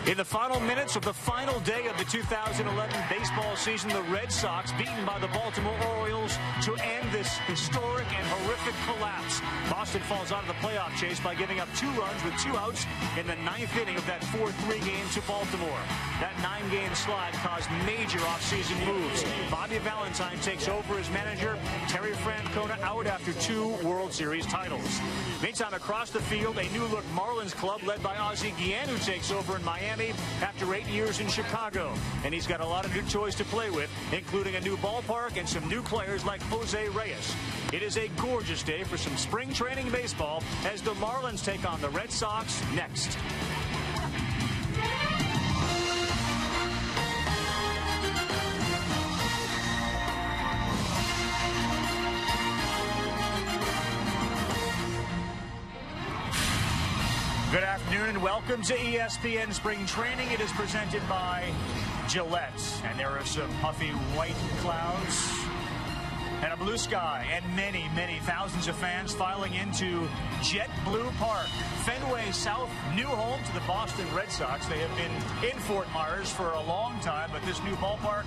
In the final minutes of the final day of the 2011 baseball season, the Red Sox beaten by the Baltimore Orioles to end this historic and horrific collapse. Boston falls out of the playoff chase by giving up 2 runs with 2 outs in the 9th inning of that 4-3 game to Baltimore. That 9-game slide caused major offseason moves. Bobby Valentine takes over as manager. Terry Francona out after 2 World Series titles. Meantime, across the field, a new-look Marlins club led by Ozzie Guillen, who takes over in Miami after 8 years in Chicago. And he's got a lot of new toys to play with, including a new ballpark and some new players like Reyes. It is a gorgeous day for some spring training baseball as the Marlins take on the Red Sox next. Good afternoon and welcome to ESPN Spring Training. It is presented by Gillette. And there are some puffy white clouds and a blue sky and many, many thousands of fans filing into Jet Blue Park. Fenway South, new home to the Boston Red Sox. They have been in Fort Myers for a long time, but this new ballpark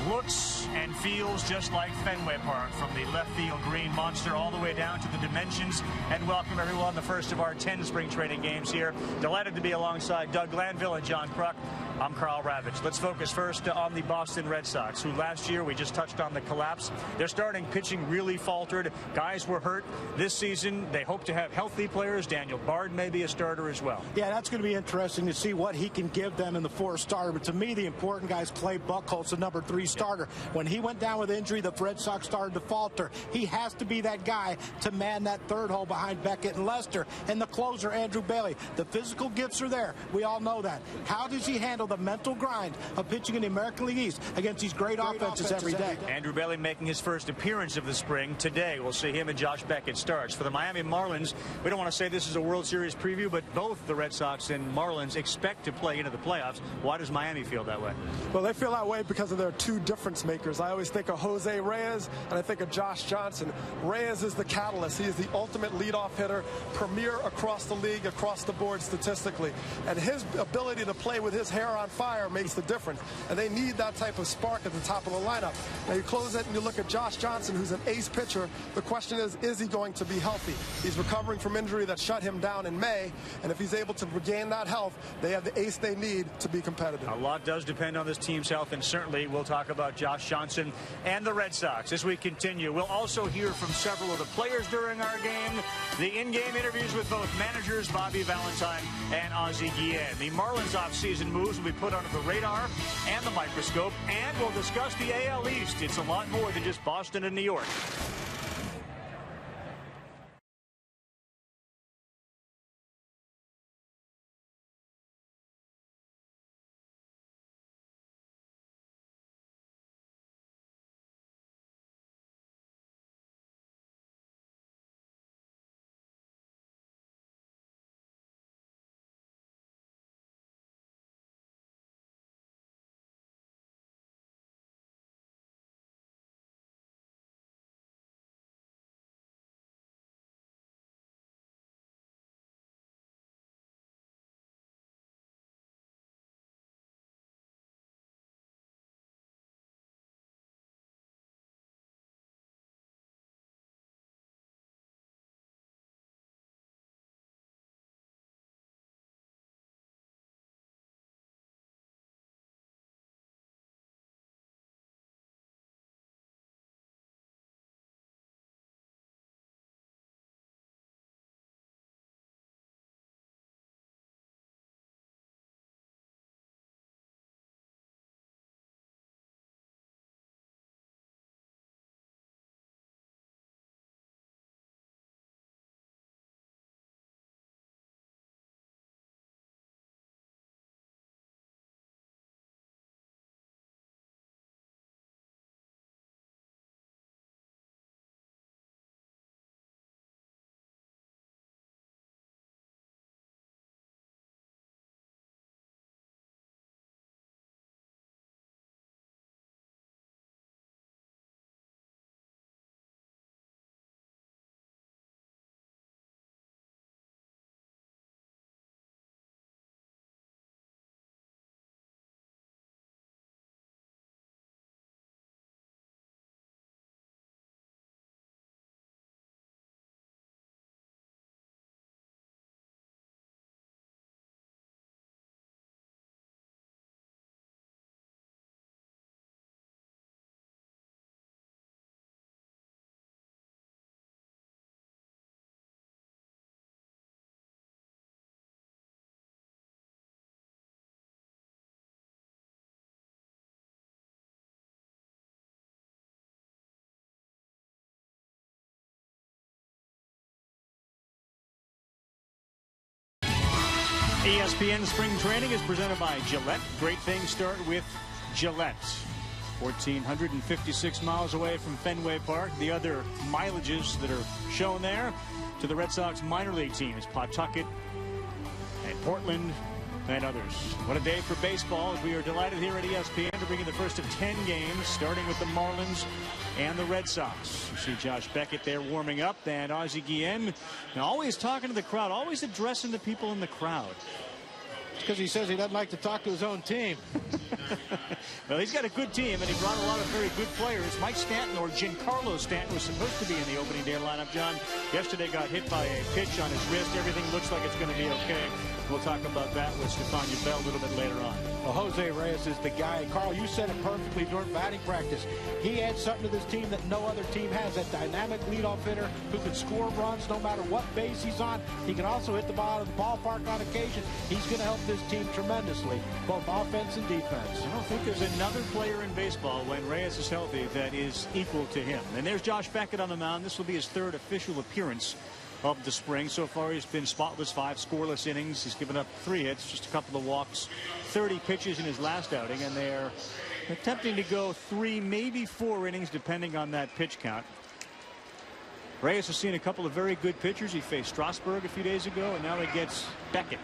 looks and feels just like Fenway Park, from the left field green monster all the way down to the dimensions. And welcome everyone, the first of our 10 spring training games here. Delighted to be alongside Doug Glanville and John Kruk. I'm Carl Ravitch. Let's focus first on the Boston Red Sox, who last year, we just touched on the collapse. Their starting pitching really faltered. Guys were hurt. This season, they hope to have healthy players. Daniel Bard may be a starter as well. Yeah, that's going to be interesting to see what he can give them in the 4th starter. But to me, the important guy is Clay Buchholz, the number 3 starter. When he went down with injury, the Red Sox started to falter. He has to be that guy to man that 3rd hole behind Beckett and Lester. And the closer, Andrew Bailey. The physical gifts are there. We all know that. How does he handle the mental grind of pitching in the American League East against these great offenses every day? Andrew Bailey making his first appearance of the spring today. We'll see him and Josh Beckett starts. For the Miami Marlins, we don't want to say this is a World Series preview, but both the Red Sox and Marlins expect to play into the playoffs. Why does Miami feel that way? Well, they feel that way because of their 2 difference makers. I always think of Jose Reyes and I think of Josh Johnson. Reyes is the catalyst. He is the ultimate leadoff hitter, premier across the league, across the board statistically. And his ability to play with his hair on fire makes the difference. And they need that type of spark at the top of the lineup. Now you close it and you look at Josh Johnson, who's an ace pitcher. The question is he going to be healthy? He's recovering from injury that shut him down in May. And if he's able to regain that health, they have the ace they need to be competitive. A lot does depend on this team's health, and certainly we'll talk about Josh Johnson and the Red Sox as we continue. We'll also hear from several of the players during our game. The in-game interviews with both managers Bobby Valentine and Ozzie Guillen. The Marlins offseason moves will be put under the radar and the microscope, and we'll discuss the AL East. It's a lot more than just Boston and New York. ESPN Spring Training is presented by Gillette. Great things start with Gillette. 1,456 miles away from Fenway Park. The other mileages that are shown there to the Red Sox minor league teams, Pawtucket and Portland and others. What a day for baseball, as we are delighted here at ESPN to bring you the first of 10 games, starting with the Marlins and the Red Sox. You see Josh Beckett there warming up, and Ozzie Guillen, now always talking to the crowd, always addressing the people in the crowd. It's because he says he doesn't like to talk to his own team. Well, he's got a good team, and he brought a lot of very good players. Mike Stanton, or Giancarlo Stanton, was supposed to be in the opening day lineup. John, yesterday got hit by a pitch on his wrist. Everything looks like it's going to be okay. We'll talk about that with Stephania Bell a little bit later on. Well, Jose Reyes is the guy. Carl, you said it perfectly during batting practice. He adds something to this team that no other team has, that dynamic leadoff hitter who can score runs no matter what base he's on. He can also hit the ball out of the ballpark on occasion. He's going to help this team tremendously, both offense and defense. I don't think there's another player in baseball when Reyes is healthy that is equal to him. And there's Josh Beckett on the mound. This will be his third official appearance of the spring. So far he's been spotless, 5 scoreless innings. He's given up 3 hits, just a couple of walks, 30 pitches in his last outing, and they're attempting to go 3, maybe 4 innings depending on that pitch count. Reyes has seen a couple of very good pitchers. He faced Strasburg a few days ago, and now he gets Beckett.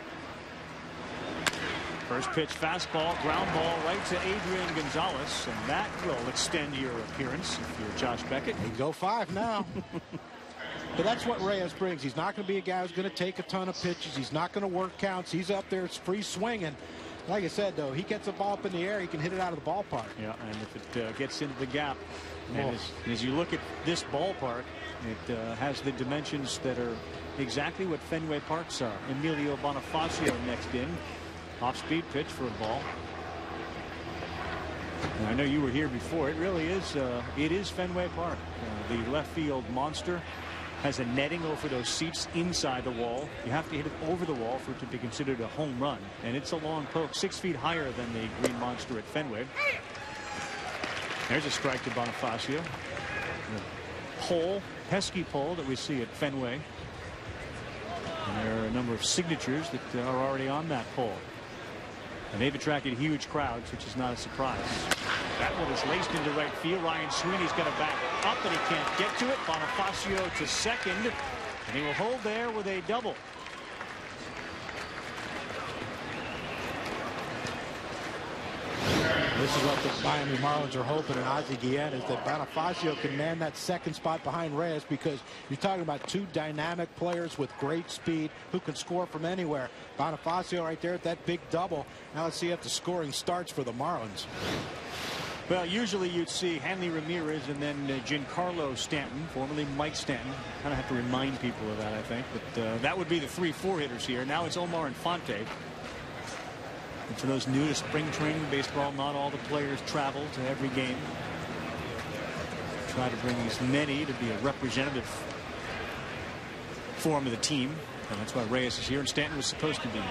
First pitch fastball, ground ball right to Adrian Gonzalez, and that will extend your appearance if you're Josh Beckett. He can go 5 now. But that's what Reyes brings. He's not going to be a guy who's going to take a ton of pitches. He's not going to work counts. He's up there, it's free swinging. Like I said, though, he gets a ball up in the air, he can hit it out of the ballpark. Yeah, and if it gets into the gap, and as you look at this ballpark, it has the dimensions that are exactly what Fenway Park saw. Emilio Bonifacio next in. Off-speed pitch for a ball. And I know you were here before. It really is. It is Fenway Park. The left field monster has a netting over those seats inside the wall. You have to hit it over the wall for it to be considered a home run. And it's a long poke, 6 feet higher than the green monster at Fenway. There's a strike to Bonifacio. The pole, pesky pole that we see at Fenway. And there are a number of signatures that are already on that pole. And they've attracted huge crowds, which is not a surprise. That one is laced into right field. Ryan Sweeney's going to back up, and he can't get to it. Bonifacio to second, and he will hold there with a double. This is what the Miami Marlins are hoping, and Ozzie Guillen, is that Bonifacio can man that second spot behind Reyes, because you're talking about 2 dynamic players with great speed who can score from anywhere. Bonifacio right there at that big double. Now let's see if the scoring starts for the Marlins. Well, usually you'd see Hanley Ramirez and then Giancarlo Stanton, formerly Mike Stanton. Kind of have to remind people of that, I think. But that would be the 3-4 hitters here. Now it's Omar Infante. And for those new to spring training baseball, not all the players travel to every game. Try to bring as many to be a representative form of the team. And that's why Reyes is here, and Stanton was supposed to be.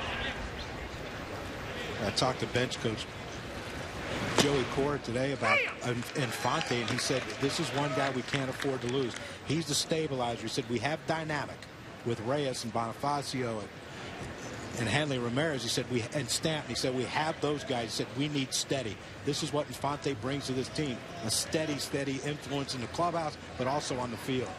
I talked to bench coach Joey Cora today about Infante, and he said this is one guy we can't afford to lose. He's the stabilizer. He said we have dynamic with Reyes and Bonifacio and Hanley Ramirez. He said and Stanton. He said we have those guys. He said we need steady. This is what Infante brings to this team, a steady influence in the clubhouse, but also on the field.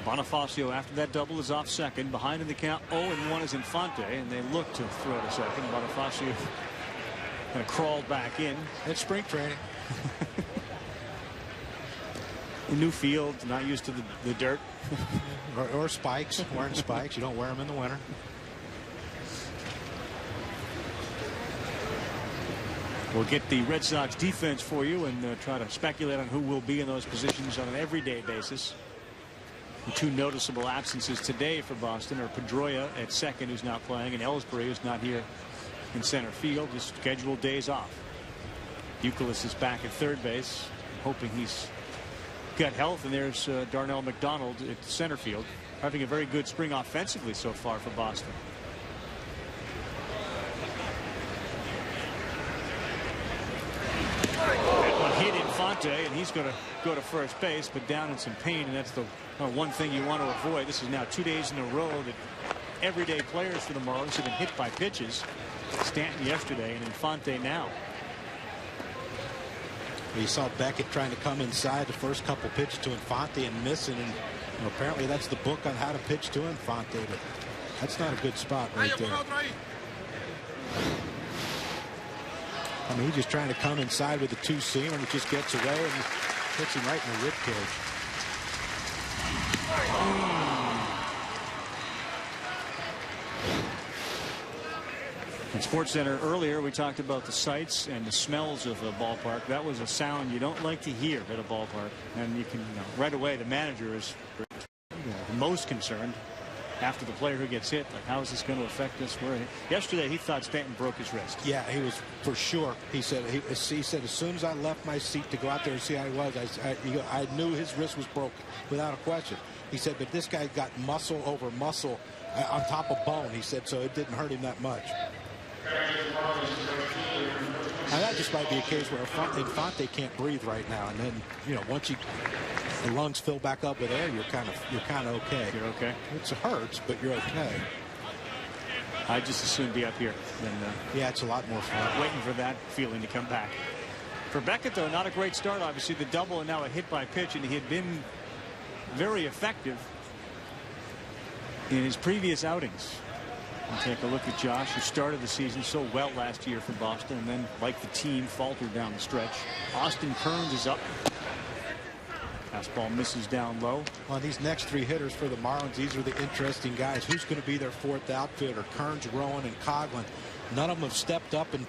Bonifacio, after that double, is off second. Behind in the count, 0-1 is Infante, and they look to throw to second. Bonifacio kind of crawled back in. It's spring training. New field, not used to the dirt. or spikes, wearing spikes. You don't wear them in the winter. We'll get the Red Sox defense for you and try to speculate on who will be in those positions on an everyday basis. The 2 noticeable absences today for Boston are Pedroia at second, who's not playing, and Ellsbury, who's not here in center field. Just scheduled days off. Youkilis is back at third base, hoping he's got health. And there's Darnell McDonald at center field, having a very good spring offensively so far for Boston. That one hit Infante, and he's going to go to first base, but down in some pain, and that's the one thing you want to avoid. This is now 2 days in a row that everyday players for the Marlins have been hit by pitches. Stanton yesterday and Infante now. You saw Beckett trying to come inside the first couple pitches to Infante and missing, and apparently that's the book on how to pitch to Infante, but that's not a good spot right there. I mean, he's just trying to come inside with the two-seamer, and it just gets away and hits him right in the rib cage. In SportsCenter earlier, we talked about the sights and the smells of a ballpark. That was a sound you don't like to hear at a ballpark, and you can right away the manager is the most concerned after the player who gets hit. Like, how is this going to affect us? Yesterday, he thought Stanton broke his wrist. Yeah, he was for sure. He said as soon as I left my seat to go out there and see how he was, I knew his wrist was broken without a question. He said, but this guy got muscle over muscle on top of bone. He said, so it didn't hurt him that much. Now that just might be a case where Infante can't breathe right now, and then once the lungs fill back up with air, you're kind of okay. You're okay. It hurts, but you're okay. I'd just as soon be up here than yeah, it's a lot more fun. Waiting for that feeling to come back. For Beckett, though, not a great start. Obviously, the double and now a hit by pitch, and he had been very effective in his previous outings. And take a look at Josh, who started the season so well last year for Boston, and then, like the team, faltered down the stretch. Austin Kearns is up. Fastball misses down low. On these next three hitters for the Marlins, these are the interesting guys. Who's going to be their fourth outfielder? Kearns, Rowan, and Coghlan. None of them have stepped up and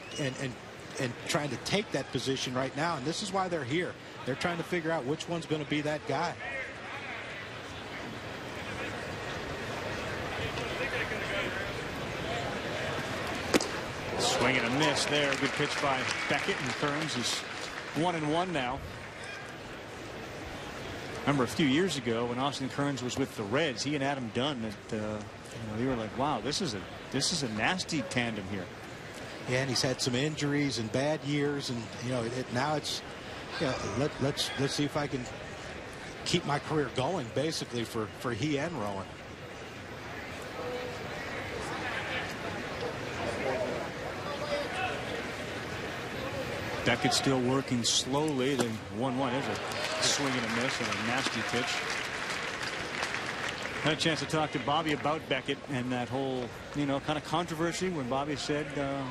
trying to take that position right now, and this is why they're here. They're trying to figure out which one's going to be that guy. Swing and a miss there. Good pitch by Beckett, and Kearns is 1-1 now. Remember a few years ago when Austin Kearns was with the Reds, he and Adam Dunn, they were like, wow, this is a nasty tandem here. Yeah, and he's had some injuries and bad years, and now it's let's see if I can keep my career going, basically, for he and Rowan. Beckett still working slowly. Then 1-1 is a swing and a miss and a nasty pitch. Had a chance to talk to Bobby about Beckett and that whole kind of controversy when Bobby said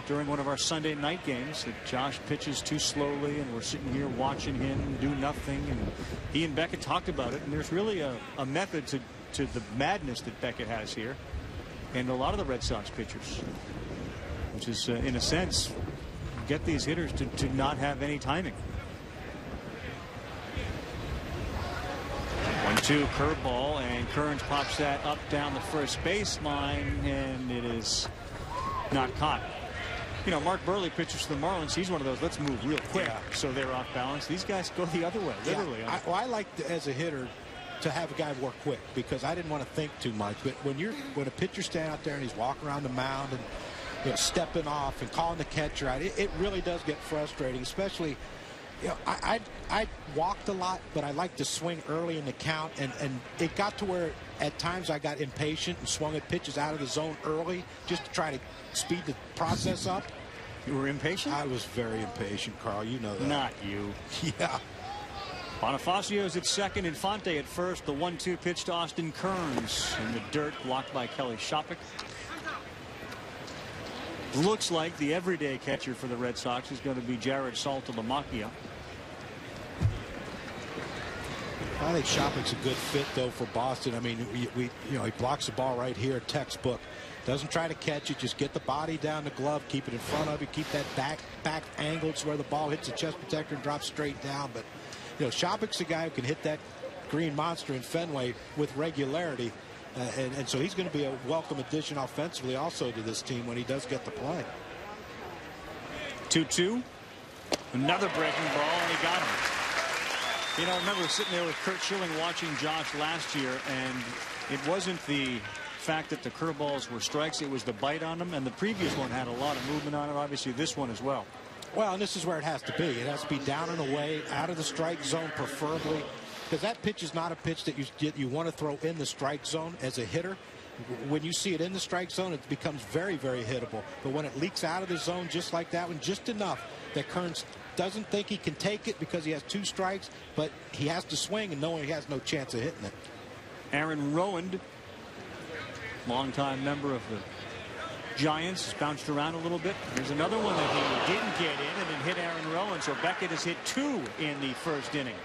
during one of our Sunday night games that Josh pitches too slowly and we're sitting here watching him do nothing, and he and Beckett talked about it, and there's really a method to the madness that Beckett has here and a lot of the Red Sox pitchers, which is in a sense get these hitters to not have any timing. 1-2 curveball, and Kearns pops that up down the first baseline, and it is not caught. Mark Burley pitches for the Marlins. He's one of those, let's move real quick, so they're off balance. These guys go the other way, literally. Yeah, I like as a hitter to have a guy work quick, because I didn't want to think too much. But when a pitcher's standing out there and he's walking around the mound and stepping off and calling the catcher out, it really does get frustrating, especially. I walked a lot, but I like to swing early in the count, and it got to where at times I got impatient and swung at pitches out of the zone early just to try to speed the process up. You were impatient? I was very impatient, Carl. You know that. Not you. Yeah. Bonifacio's at second, Infante at first. The 1-2 pitch to Austin Kearns in the dirt, blocked by Kelly Shopik. Looks like the everyday catcher for the Red Sox is going to be Jared Saltalamacchia. I think Shopik's a good fit, though, for Boston. I mean, he blocks the ball right here, textbook. Doesn't try to catch it, just get the body down the glove, keep it in front of you, keep that back angled so where the ball hits the chest protector and drops straight down. But Shopik's a guy who can hit that green monster in Fenway with regularity. And so he's going to be a welcome addition offensively also to this team when he does get to play. 2-2. Another breaking ball, and he got him. I remember sitting there with Kurt Schilling watching Josh last year, and it wasn't the fact that the curveballs were strikes, it was the bite on them, and the previous one had a lot of movement on it. Obviously this one as well. Well, and this is where it has to be. It has to be down and away, out of the strike zone preferably. Because that pitch is not a pitch that you want to throw in the strike zone as a hitter. when you see it in the strike zone, it becomes very, very hittable. But when it leaks out of the zone just like that one, just enough that Kearns doesn't think he can take it because he has 2 strikes, but he has to swing and knowing he has no chance of hitting it. Aaron Rowand, longtime member of the Giants, has bounced around a little bit. There's another one that he didn't get in and then hit Aaron Rowand. So Beckett has hit 2 in the first inning.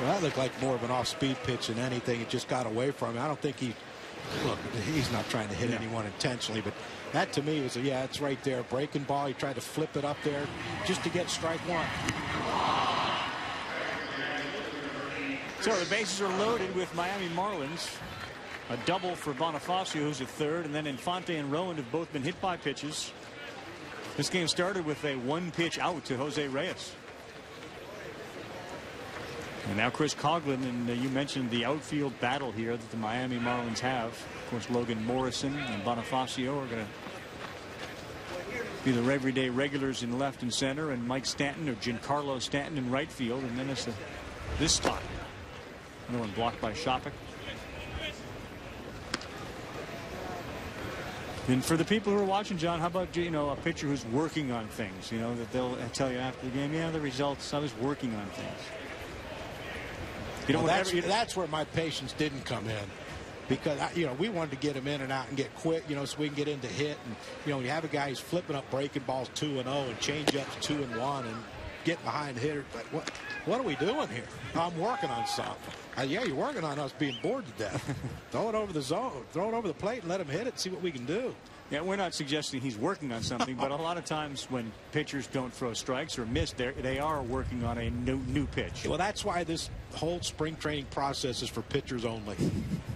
Well, that looked like more of an off-speed pitch than anything. It just got away from him. I don't think he's not trying to hit anyone intentionally, but that to me was yeah, it's right there. Breaking ball. He tried to flip it up there just to get strike 1. So the bases are loaded with Miami Marlins. A double for Bonifacio, who's at third, and then Infante and Rowand have both been hit by pitches. This game started with a 1-pitch out to Jose Reyes. And now Chris Coughlin, and you mentioned the outfield battle here that the Miami Marlins have. Of course, Logan Morrison and Bonifacio are going to be the everyday regulars in left and center, and Mike Stanton or Giancarlo Stanton in right field. And then it's this spot. Another one blocked by Shopik. And for the people who are watching, John, how about a pitcher who's working on things? That they'll tell you after the game, yeah, the results, I was working on things. That's where my patience didn't come in, because we wanted to get him in and out and get quick, so we can get into hit. And when you have a guy who's flipping up breaking balls 2-0 and change ups 2-1 and getting behind hitters, but what are we doing here? I'm working on something. Yeah, you're working on us being bored to death. Throw it over the zone, throw it over the plate, and let him hit it. See what we can do. Yeah, we're not suggesting he's working on something, but a lot of times when pitchers don't throw strikes or miss, they are working on a new pitch. Well, that's why this whole spring training process is for pitchers only.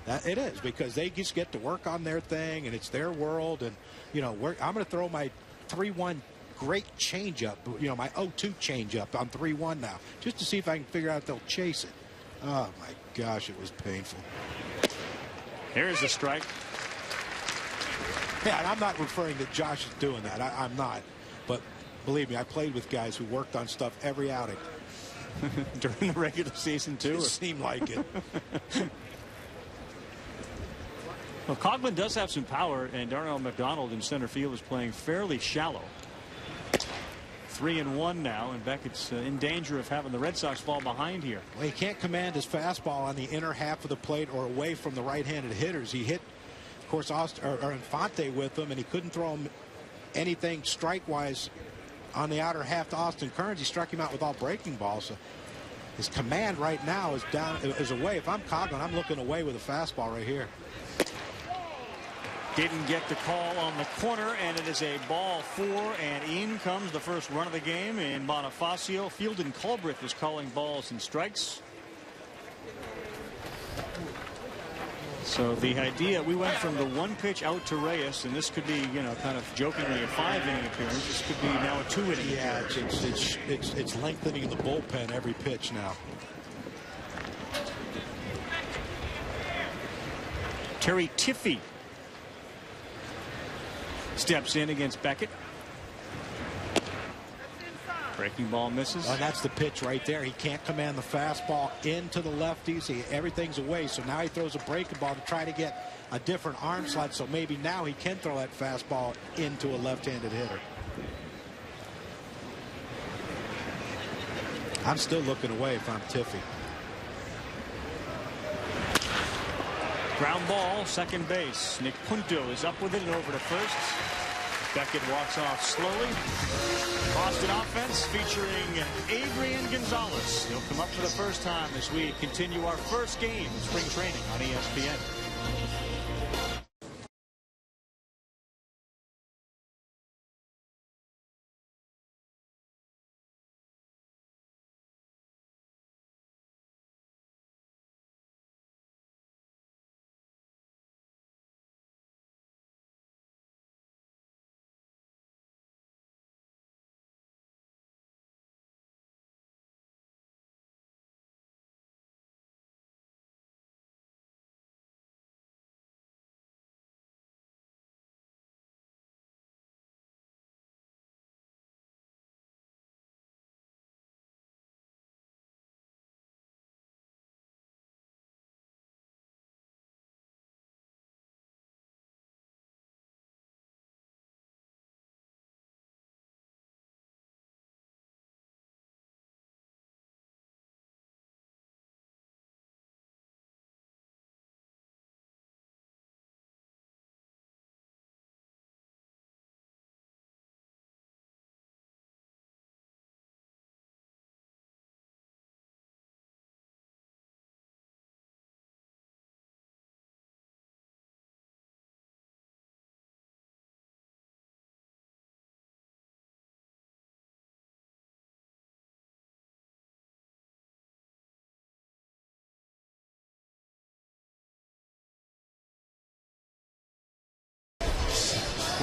It is, because they just get to work on their thing, and it's their world. And I'm going to throw my 3-1 great changeup, my 0-2 changeup on 3-1 now, just to see if I can figure out if they'll chase it. Oh my gosh, it was painful. Here's a strike. Yeah, and I'm not referring that Josh is doing that. I'm not. But believe me, I played with guys who worked on stuff every outing. During the regular season, too? It seemed like it. Well, Coughlin does have some power, and Darnell McDonald in center field is playing fairly shallow. 3-1 now, and Beckett's in danger of having the Red Sox fall behind here. Well, he can't command his fastball on the inner half of the plate or away from the right-handed hitters. He hit, of course, Infante with him, and he couldn't throw him anything strike-wise on the outer half to Austin Kearns. He struck him out with all breaking balls. So his command right now is away. If I'm Coughlin, I'm looking away with a fastball right here. Didn't get the call on the corner, and it is a ball 4, and in comes the first run of the game in Bonifacio. Field and Culbreth is calling balls and strikes. So the idea, we went from the 1-pitch out to Reyes, and this could be, kind of jokingly a 5-inning appearance. This could be now a 2-inning. Yeah, it's lengthening the bullpen every pitch now. Terry Tiffy steps in against Beckett. Breaking ball misses. And that's the pitch right there. He can't command the fastball into the lefties. Everything's away. So now he throws a breaking ball to try to get a different arm slot. So maybe now he can throw that fastball into a left-handed hitter. I'm still looking away if I'm Tiffy. Ground ball, second base. Nick Punto is up with it and over to first. Beckett walks off slowly. Boston offense featuring Adrian Gonzalez. He'll come up for the first time as we continue our first game of spring training on ESPN.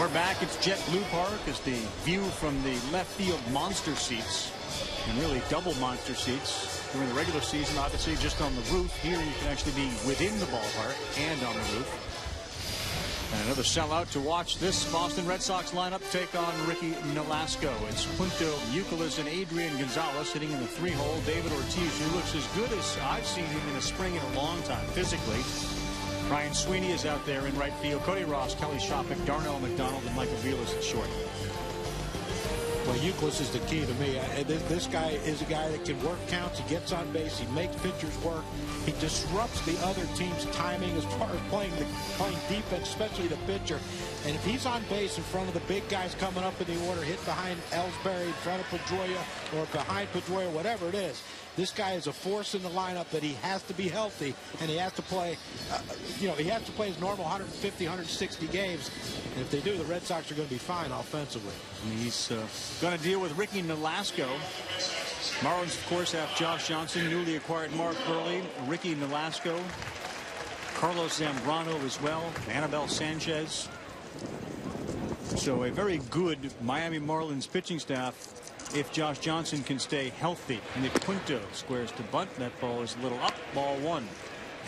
We're back. It's JetBlue Park as the view from the left field monster seats, and really double monster seats during the regular season. Obviously, just on the roof. Here, you can actually be within the ballpark and on the roof. And another sellout to watch this Boston Red Sox lineup take on Ricky Nolasco. It's Punto, Youkilis, and Adrian Gonzalez hitting in the 3-hole. David Ortiz, who looks as good as I've seen him in a spring in a long time physically. Ryan Sweeney is out there in right field. Cody Ross, Kelly Shoppick, Darnell McDonald, and Michael Vilas at short. Well, Youkilis is the key to me. This guy is a guy that can work counts. He gets on base. He makes pitchers work. He disrupts the other team's timing as far as playing defense, especially the pitcher. And if he's on base in front of the big guys coming up in the order, hit behind Ellsbury, in front of Pedroia, or behind Pedroia, whatever it is, this guy is a force in the lineup that he has to be healthy, and he has to play, he has to play his normal 150, 160 games. And if they do, the Red Sox are going to be fine offensively. And he's going to deal with Ricky Nolasco. Marlins, of course, have Josh Johnson, newly acquired Mark Burley, Ricky Nolasco, Carlos Zambrano as well, Anibal Sanchez. So a very good Miami Marlins pitching staff if Josh Johnson can stay healthy. Nick Quinto squares to bunt. That ball is a little up. Ball one.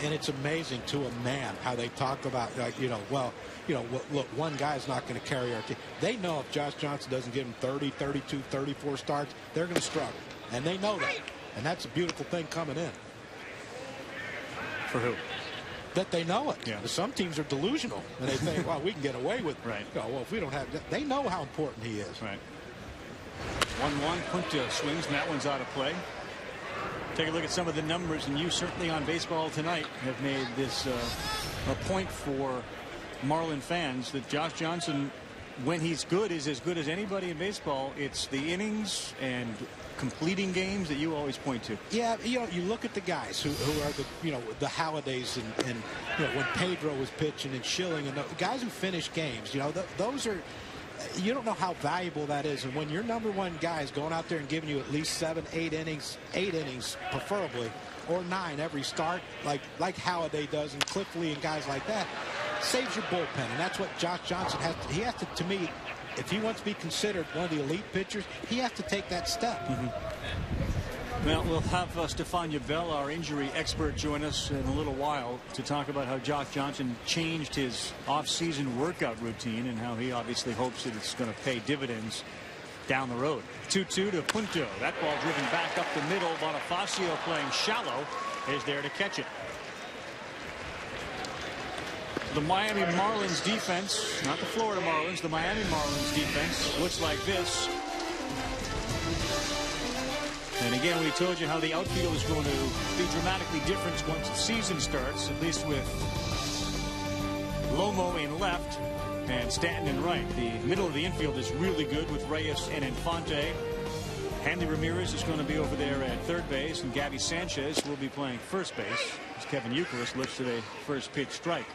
And it's amazing to a man how they talk about, look, one guy's not going to carry our team. They know if Josh Johnson doesn't give them 30, 32, 34 starts, they're going to struggle. And they know that. And that's a beautiful thing coming in. For who? That they know it. Yeah. Some teams are delusional. And they think, well, we can get away with it. Right. Well, if we don't have that, they know how important he is. Right. 1-1. Quinto swings, and that one's out of play. Take a look at some of the numbers, and you certainly on Baseball Tonight have made this a point for Marlin fans that Josh Johnson, when he's good, is as good as anybody in baseball. It's the innings and completing games that you always point to. Yeah, you look at the guys who are the Hallidays and when Pedro was pitching and Schilling and the guys who finish games. Those are. You don't know how valuable that is, and when your number one guy is going out there and giving you at least 7, 8 innings preferably, or 9 every start, like Halliday does and Cliff Lee and guys like that, saves your bullpen. And that's what Josh Johnson has to. He has to me, if he wants to be considered one of the elite pitchers, he has to take that step. Well, we'll have Stefan Bell, our injury expert, join us in a little while to talk about how Josh Johnson changed his off-season workout routine and how he obviously hopes that it's going to pay dividends down the road. 2-2 to Punto. That ball driven back up the middle. Bonifacio, playing shallow, is there to catch it. The Miami Marlins defense, not the Florida Marlins, the Miami Marlins defense looks like this. And again, we told you how the outfield is going to be dramatically different once the season starts, at least with Lomo in left and Stanton in right. The middle of the infield is really good with Reyes and Infante. Hanley Ramirez is going to be over there at third base, and Gabby Sanchez will be playing first base as Kevin Youkilis looks at a first pitch strike.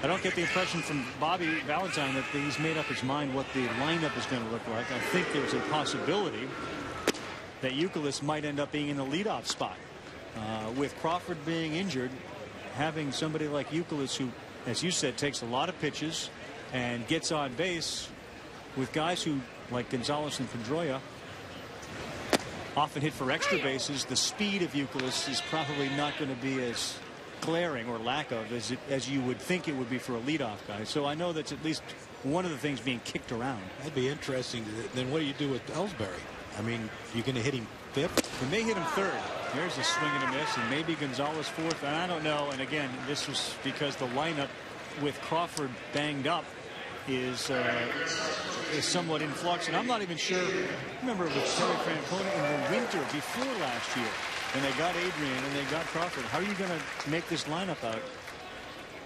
I don't get the impression from Bobby Valentine that he's made up his mind what the lineup is going to look like. I think there's a possibility that Youkilis might end up being in the leadoff spot. With Crawford being injured, having somebody like Youkilis who, as you said, takes a lot of pitches and gets on base with guys who, like Gonzalez and Pedroia, often hit for extra bases, the speed of Youkilis is probably not going to be as glaring or lack of as you would think it would be for a leadoff guy. So I know that's at least one of the things being kicked around. That'd be interesting. Then what do you do with Ellsbury? I mean, you're going to hit him fifth? They may hit him third. There's a swing and a miss, and maybe Gonzalez fourth. And I don't know. And again, this was because the lineup with Crawford banged up is somewhat in flux. And I'm not even sure. Remember with Terry Francona in the winter before last year, and they got Adrian and they got Crawford. How are you going to make this lineup out?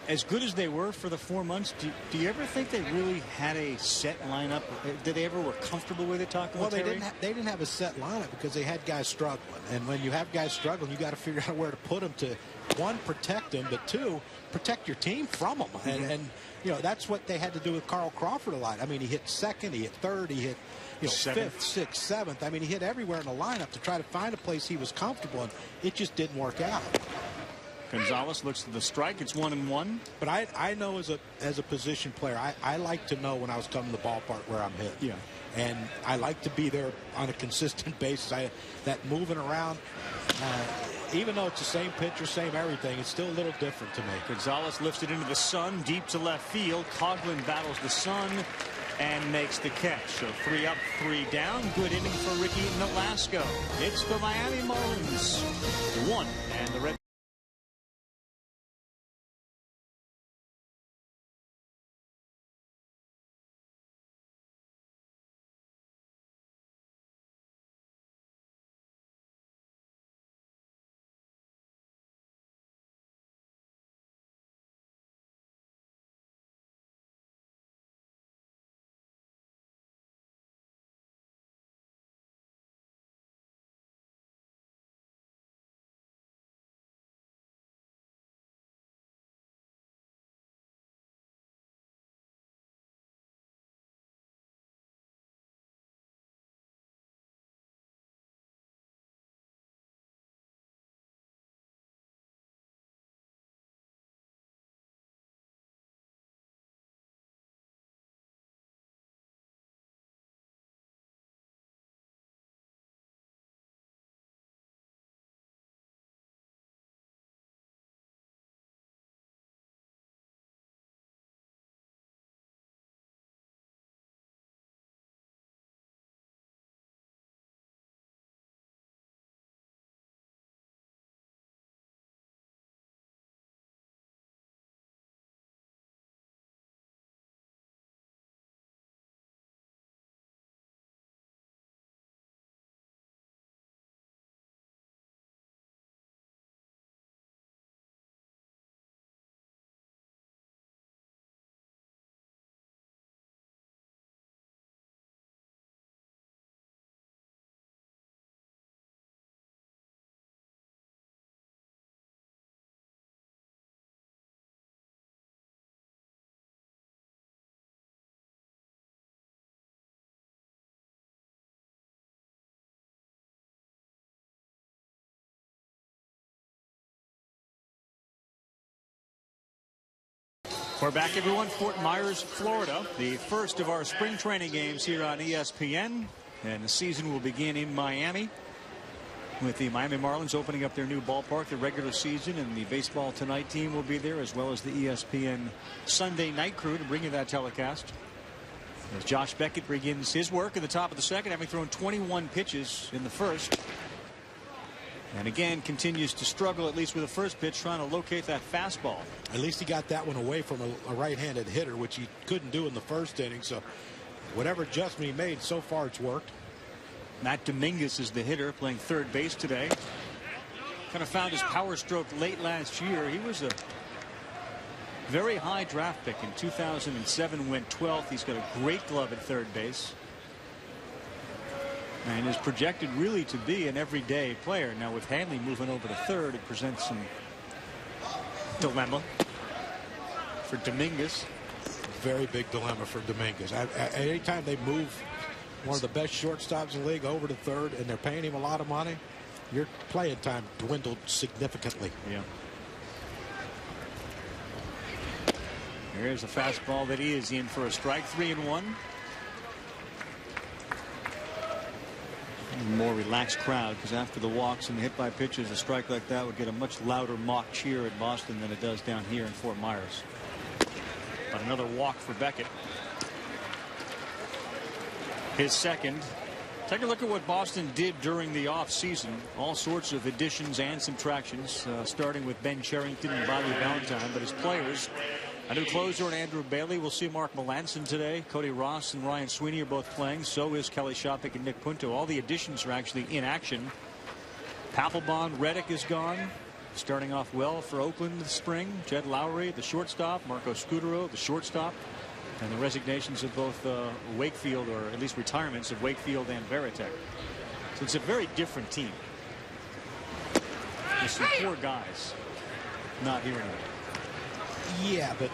As good as they were for the 4 months, do you ever think they really had a set lineup? Did they ever were comfortable with it, talking well, with Terry? they didn't have a set lineup because they had guys struggling. And when you have guys struggling, you got to figure out where to put them to, one, protect them, but two, protect your team from them. And that's what they had to do with Carl Crawford a lot. I mean, he hit second, he hit third, he hit fifth, sixth, seventh. I mean, he hit everywhere in the lineup to try to find a place he was comfortable in. It just didn't work out. Gonzalez looks to the strike. It's 1-1. But I know as a position player, I like to know when I was coming to the ballpark where I'm hit. Yeah. And I like to be there on a consistent basis. That moving around, even though it's the same pitcher, same everything, it's still a little different to me. Gonzalez lifts it into the sun, deep to left field. Coghlan battles the sun and makes the catch. So 3 up, 3 down. Good inning for Ricky Nolasco. It's the Miami Marlins 1 and the Red. We're back, everyone. Fort Myers, Florida, the first of our spring training games here on ESPN, and the season will begin in Miami with the Miami Marlins opening up their new ballpark, the regular season, and the Baseball Tonight team will be there, as well as the ESPN Sunday night crew to bring you that telecast. As Josh Beckett begins his work at the top of the second, having thrown 21 pitches in the first. And again, continues to struggle, at least with the first pitch, trying to locate that fastball. At least he got that one away from a right-handed hitter, which he couldn't do in the first inning. So whatever adjustment he made, so far it's worked. Matt Dominguez is the hitter, playing third base today. Kind of found his power stroke late last year. He was a very high draft pick in 2007, went 12th. He's got a great glove at third base. And is projected really to be an everyday player. Now with Hanley moving over to third, it presents some dilemma for Dominguez. Very big dilemma for Dominguez. Anytime they move one of the best shortstops in the league over to third and they're paying him a lot of money, your playing time dwindled significantly. Yeah. Here's a fastball that is in for a strike. 3-1. More relaxed crowd, because after the walks and the hit by pitches, a strike like that would get a much louder mock cheer in Boston than it does down here in Fort Myers. But another walk for Beckett. His second. Take a look at what Boston did during the offseason. All sorts of additions and subtractions, starting with Ben Cherington and Bobby Valentine. But his players, a new closer in Andrew Bailey. We'll see Mark Melanson today. Cody Ross and Ryan Sweeney are both playing. So is Kelly Shopik and Nick Punto. All the additions are actually in action. Papelbon, Reddick is gone. Starting off well for Oakland this spring. Jed Lowry, the shortstop. Marco Scudero, the shortstop. And the resignations of both Wakefield, or at least retirements of Wakefield and Veritek. So it's a very different team. There's some poor guys not here anymore. Yeah, but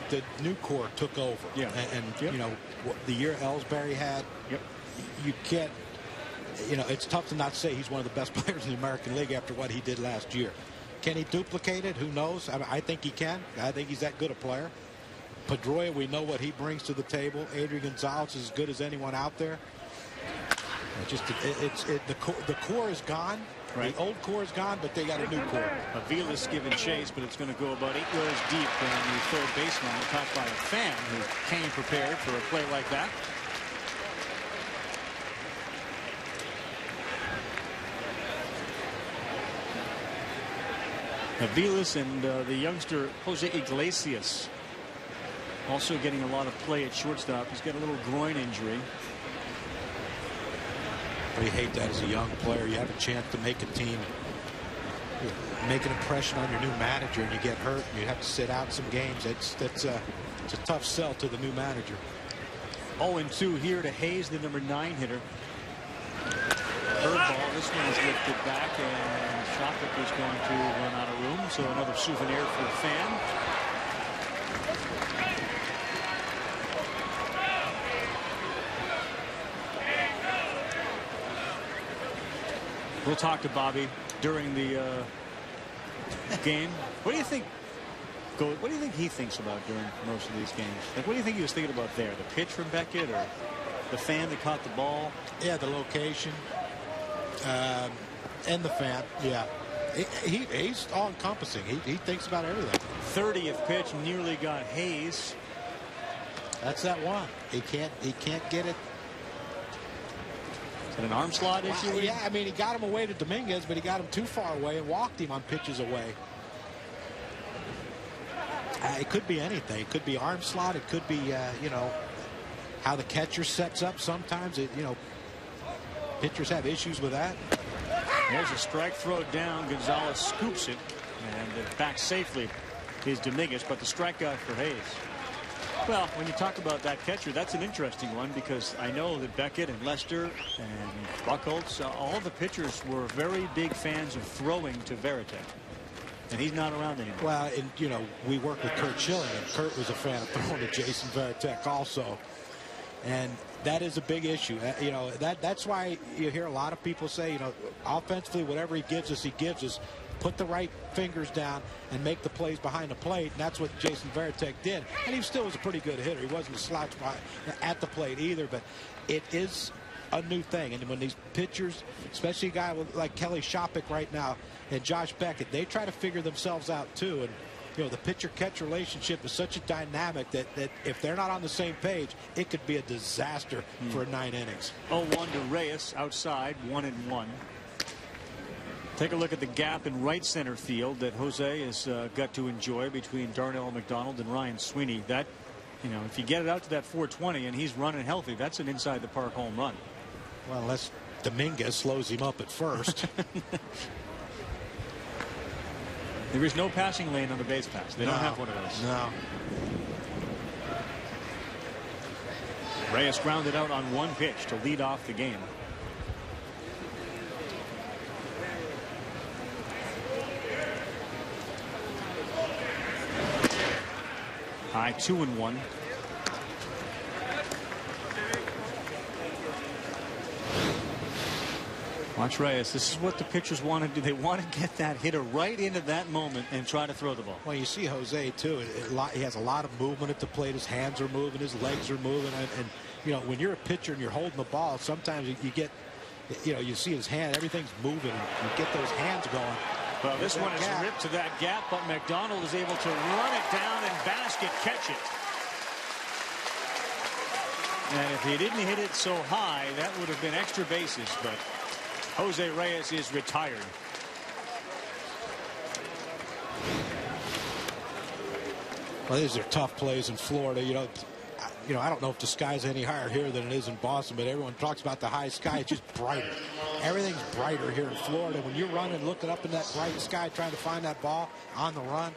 the new core took over. Yeah. And yep. You know, the year Ellsbury had, yep. You can't, you know, it's tough to not say he's one of the best players in the American League after what he did last year. Can he duplicate it? Who knows? I think he can. I think he's that good a player. Pedroia, we know what he brings to the table. Adrian Gonzalez is as good as anyone out there. The core is gone. Right. The old core is gone, but they got a new core. Avila's giving chase, but it's going to go about 8 rows deep on the third baseline, caught by a fan who came prepared for a play like that. Avilas and the youngster Jose Iglesias also getting a lot of play at shortstop. He's got a little groin injury. You hate that as a young player. You have a chance to make a team, make an impression on your new manager, and you get hurt and you have to sit out some games. It's a tough sell to the new manager. 0-2 here to Hayes, the number 9 hitter. Curveball. This one is lifted back, and Shopik is going to run out of room. So another souvenir for the fan. We'll talk to Bobby during the game. What do you think? What do you think he thinks about during most of these games? Like, what do you think he was thinking about there? The pitch from Beckett, or the fan that caught the ball? Yeah, the location, and the fan. Yeah, he's all encompassing. He thinks about everything. 30th pitch nearly got Hayes. That's that one. He can't get it. An arm slot issue? Yeah, I mean, he got him away to Dominguez, but he got him too far away and walked him on pitches away. It could be anything. It could be arm slot. It could be, you know, how the catcher sets up. Sometimes, pitchers have issues with that. There's a strike throw down. Gonzalez scoops it, and back safely is Dominguez, but the strikeout for Hayes. Well, when you talk about that catcher, that's an interesting one, because I know that Beckett and Lester and Buchholz, all the pitchers were very big fans of throwing to Varitek. And he's not around anymore. Well, and, you know, we work with Kurt Schilling, and Kurt was a fan of throwing to Jason Varitek also. And that is a big issue. You know, that's why you hear a lot of people say, you know, offensively, whatever he gives us, put the right fingers down and make the plays behind the plate. And that's what Jason Varitek did. And he still was a pretty good hitter. He wasn't a slouch at the plate either, but it is a new thing. And when these pitchers, especially a guy like Kelly Shopik right now and Josh Beckett, they try to figure themselves out too. And, you know, the pitcher-catch relationship is such a dynamic that if they're not on the same page, it could be a disaster for 9 innings. 0-1 to Reyes outside, 1-1. Take a look at the gap in right center field that Jose has got to enjoy between Darnell McDonald and Ryan Sweeney. That, you know, if you get it out to that 420 and he's running healthy, that's an inside the park home run. Well, unless Dominguez slows him up at first. There is no passing lane on the base pass. They don't have one of those. No. Reyes grounded out on 1 pitch to lead off the game. High 2-1. Watch Reyes. This is what the pitchers want to do. They want to get that hitter right into that moment and try to throw the ball. Well, you see Jose too. He has a lot of movement at the plate. His hands are moving. His legs are moving. And you know, when you're a pitcher and you're holding the ball, sometimes you get, you know, you see his hand. Everything's moving. You get those hands going. Well, this one is ripped to that gap, but McDonald is able to run it down and basket catch it. And if he didn't hit it so high, that would have been extra bases, but Jose Reyes is retired. Well, these are tough plays in Florida. You know, I don't know if the sky's any higher here than it is in Boston, but everyone talks about the high sky. It's just brighter. Everything's brighter here in Florida. When you're running, looking up in that bright sky, trying to find that ball on the run,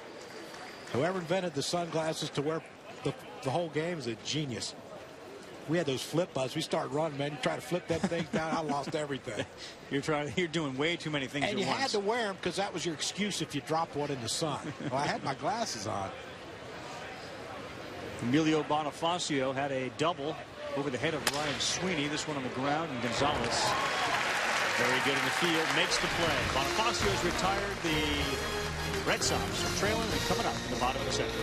whoever invented the sunglasses to wear the whole game is a genius. We had those flip buds. We started running, man. You try to flip them things down, I lost everything. You're doing way too many things at once. And you had to wear them because that was your excuse if you dropped one in the sun. Well, I had my glasses on. Emilio Bonifacio had a double over the head of Ryan Sweeney. This one on the ground, and Gonzalez very good in the field, makes the play. Bonifacio has retired. The Red Sox are trailing and coming up in the bottom of the second.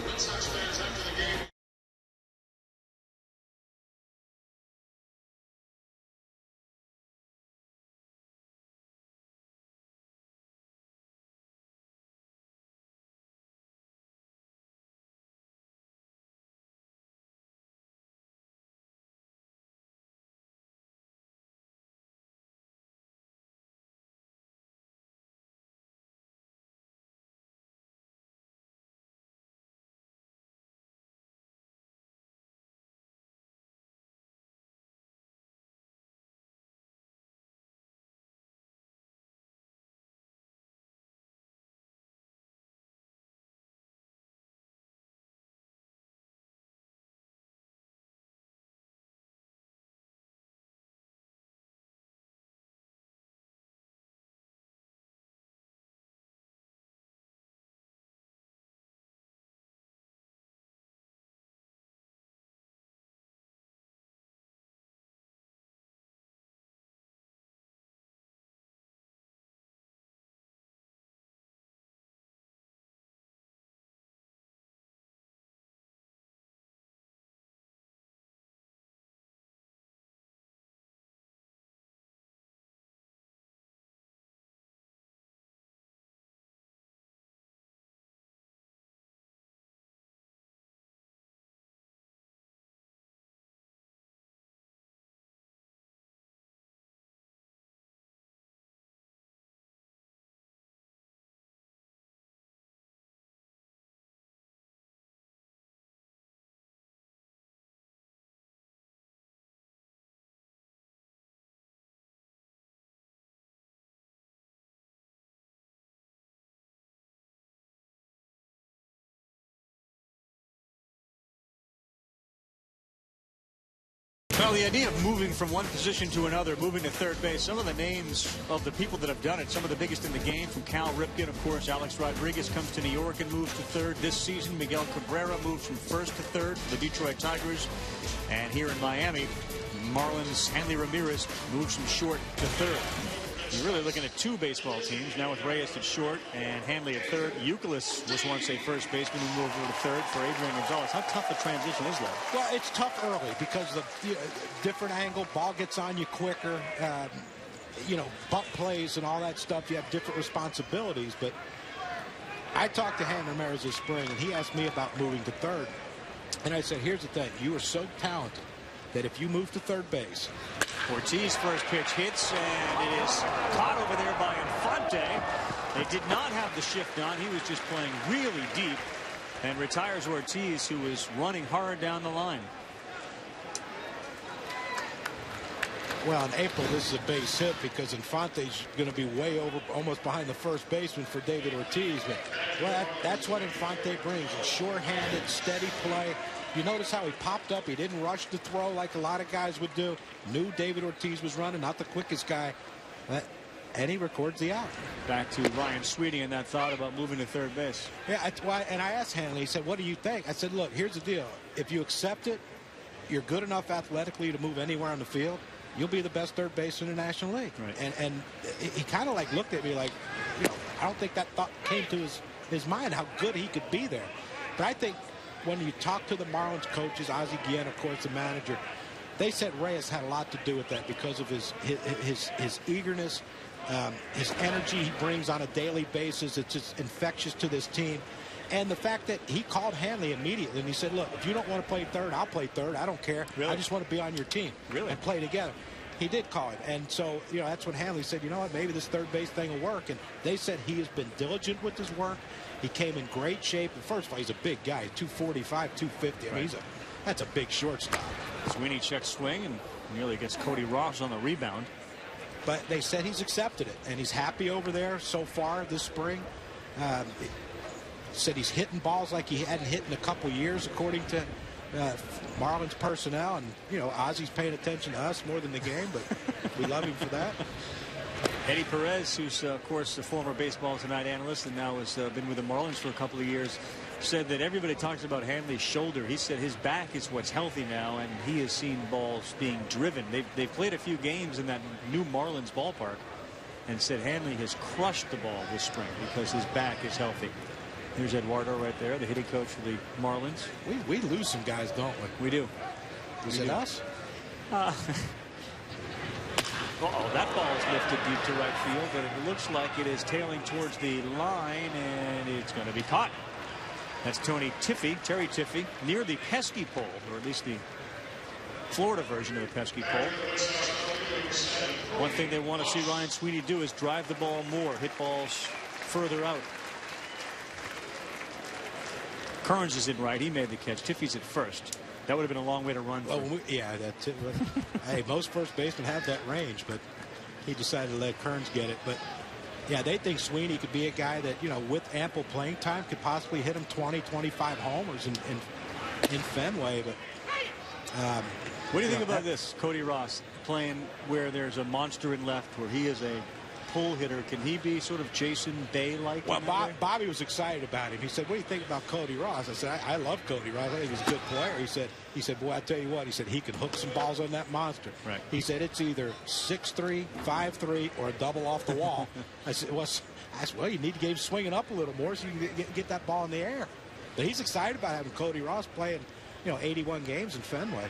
Well, the idea of moving from one position to another, moving to third base, some of the names of the people that have done it, some of the biggest in the game, from Cal Ripken, of course, Alex Rodriguez comes to New York and moves to third this season. Miguel Cabrera moves from first to third for the Detroit Tigers. And here in Miami, Marlins Hanley Ramirez moves from short to third. You're really looking at two baseball teams now with Reyes at short and Hanley at third. Youkilis was once a first baseman who moved over to third for Adrian Gonzalez. How tough a transition is that? Well, it's tough early because the different angle, ball gets on you quicker, you know, bump plays and all that stuff. You have different responsibilities. But I talked to Hanley Ramirez this spring, and he asked me about moving to third. And I said, here's the thing. You are so talented that if you move to third base. Ortiz first pitch hits, and it is caught over there by Infante. They did not have the shift on. He was just playing really deep, and retires Ortiz, who was running hard down the line. Well, in April, this is a base hit because Infante's going to be way over, almost behind the first baseman for David Ortiz. But well, that's what Infante brings: a sure-handed, steady play. You notice how he popped up. He didn't rush to throw like a lot of guys would do. Knew David Ortiz was running, not the quickest guy. And he records the out. Back to Ryan Sweeting and that thought about moving to third base. Yeah, and I asked Hanley, he said, what do you think? I said, look, here's the deal. If you accept it, you're good enough athletically to move anywhere on the field, you'll be the best third baseman in the National League. Right. And he kind of like looked at me like, you know, I don't think that thought came to his mind, how good he could be there. But I think when you talk to the Marlins coaches, Ozzie Guillen, of course, the manager, they said Reyes had a lot to do with that because of his eagerness, his energy he brings on a daily basis. It's just infectious to this team. And the fact that he called Hanley immediately and he said, look, if you don't want to play third, I'll play third. I don't care. Really? I just want to be on your team and play together. He did call it. And so, you know, that's when Hanley said, you know what, maybe this third base thing will work. And they said he has been diligent with his work. He came in great shape. And first of all, he's a big guy, 245, 250. I mean, that's a big shortstop. Sweeney checks swing and nearly gets Cody Ross on the rebound. But they said he's accepted it, and he's happy over there so far this spring. Said he's hitting balls like he hadn't hit in a couple years, according to Marlins personnel. And, you know, Ozzie's paying attention to us more than the game, but we love him for that. Eddie Perez, who's, of course, a former Baseball Tonight analyst and now has been with the Marlins for a couple of years, said that everybody talks about Hanley's shoulder. He said his back is what's healthy now, and he has seen balls being driven. They've played a few games in that new Marlins ballpark, and said Hanley has crushed the ball this spring because his back is healthy. Here's Eduardo right there, the hitting coach for the Marlins. We lose some guys, don't we? We do. Is it us? Uh-oh, that ball is lifted deep to right field, but it looks like it is tailing towards the line, and it's going to be caught. That's Terry Tiffy, near the pesky pole, or at least the Florida version of the pesky pole. One thing they want to see Ryan Sweeney do is drive the ball more, hit balls further out. Kearns is in right. He made the catch. Tiffy's at first. That would have been a long way to run. Well, yeah, that's it. Hey, most first basemen have that range, but he decided to let Kearns get it. But yeah, they think Sweeney could be a guy that, you know, with ample playing time could possibly hit him 20, 25 homers in Fenway. But what do you think about this? Cody Ross playing where there's a monster in left, where he is a pull hitter. Can he be sort of Jason Bay-like? Well, Bobby was excited about him. He said, "What do you think about Cody Ross?" I said, "I love Cody Ross. I think he's a good player." He said, "Boy, I tell you what," he said, "he can hook some balls on that monster." Right. He said, "It's either 6'3", 5'3", or a double off the wall." I said, "Well, you need to get him swinging up a little more so you can get that ball in the air." But he's excited about having Cody Ross playing, 81 games in Fenway.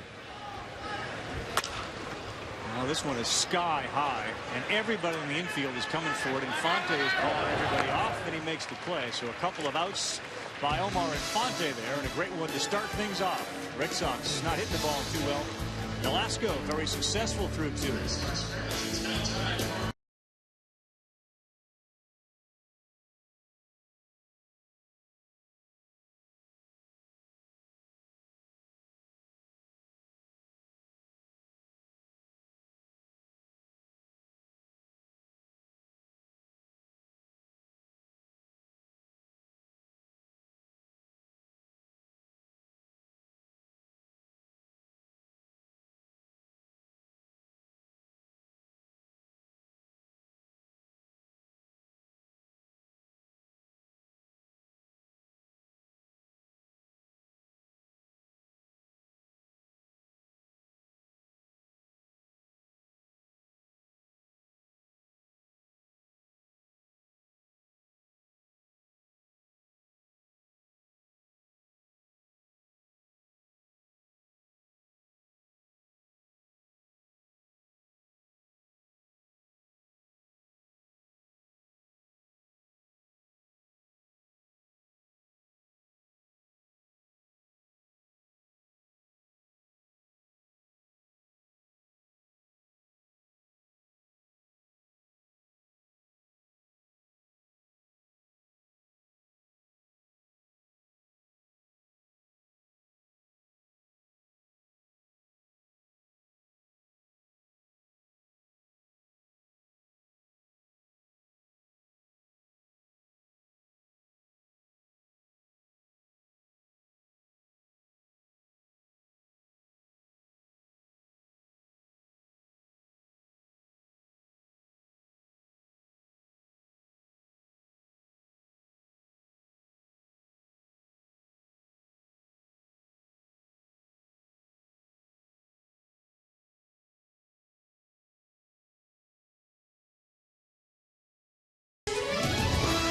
Well, this one is sky high, and everybody in the infield is coming for it. Infante is calling everybody off, and he makes the play. So a couple of outs by Omar Infante there, and a great one to start things off. Red Sox not hitting the ball too well. Velasco very successful through 2.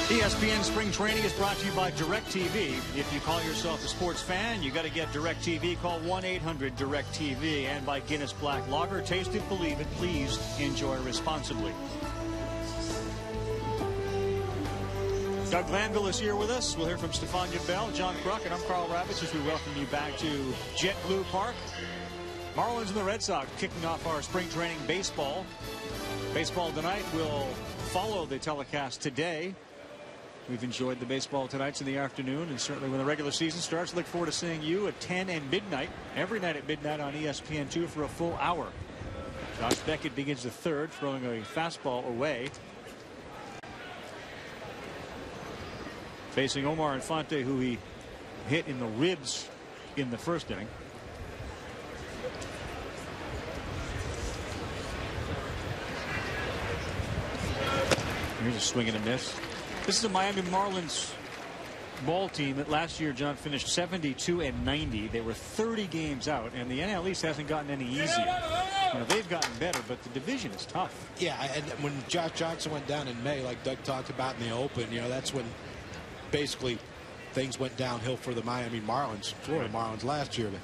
ESPN Spring Training is brought to you by DirecTV. If you call yourself a sports fan, you got to get DirecTV. Call 1-800-DirecTV. And by Guinness Black Lager. Taste it, believe it. Please enjoy responsibly. Doug Glanville is here with us. We'll hear from Stefania Bell, John Kruk, and I'm Carl Ravitz as we welcome you back to JetBlue Park. Marlins and the Red Sox kicking off our spring training baseball. Baseball tonight will follow the telecast today. We've enjoyed the baseball tonights in the afternoon, and certainly when the regular season starts, look forward to seeing you at 10 and midnight, every night at midnight on ESPN2 for a full hour. Josh Beckett begins the third, throwing a fastball away. Facing Omar Infante, who he hit in the ribs in the first inning. Here's a swing and a miss. This is a Miami Marlins ball team that last year, John, finished 72-90. They were 30 games out, and the NL East hasn't gotten any easier. You know, they've gotten better, but the division is tough. Yeah, and when Josh Johnson went down in May, like Doug talked about in the open, you know, that's when basically things went downhill for the Miami Marlins, Florida Marlins last year. But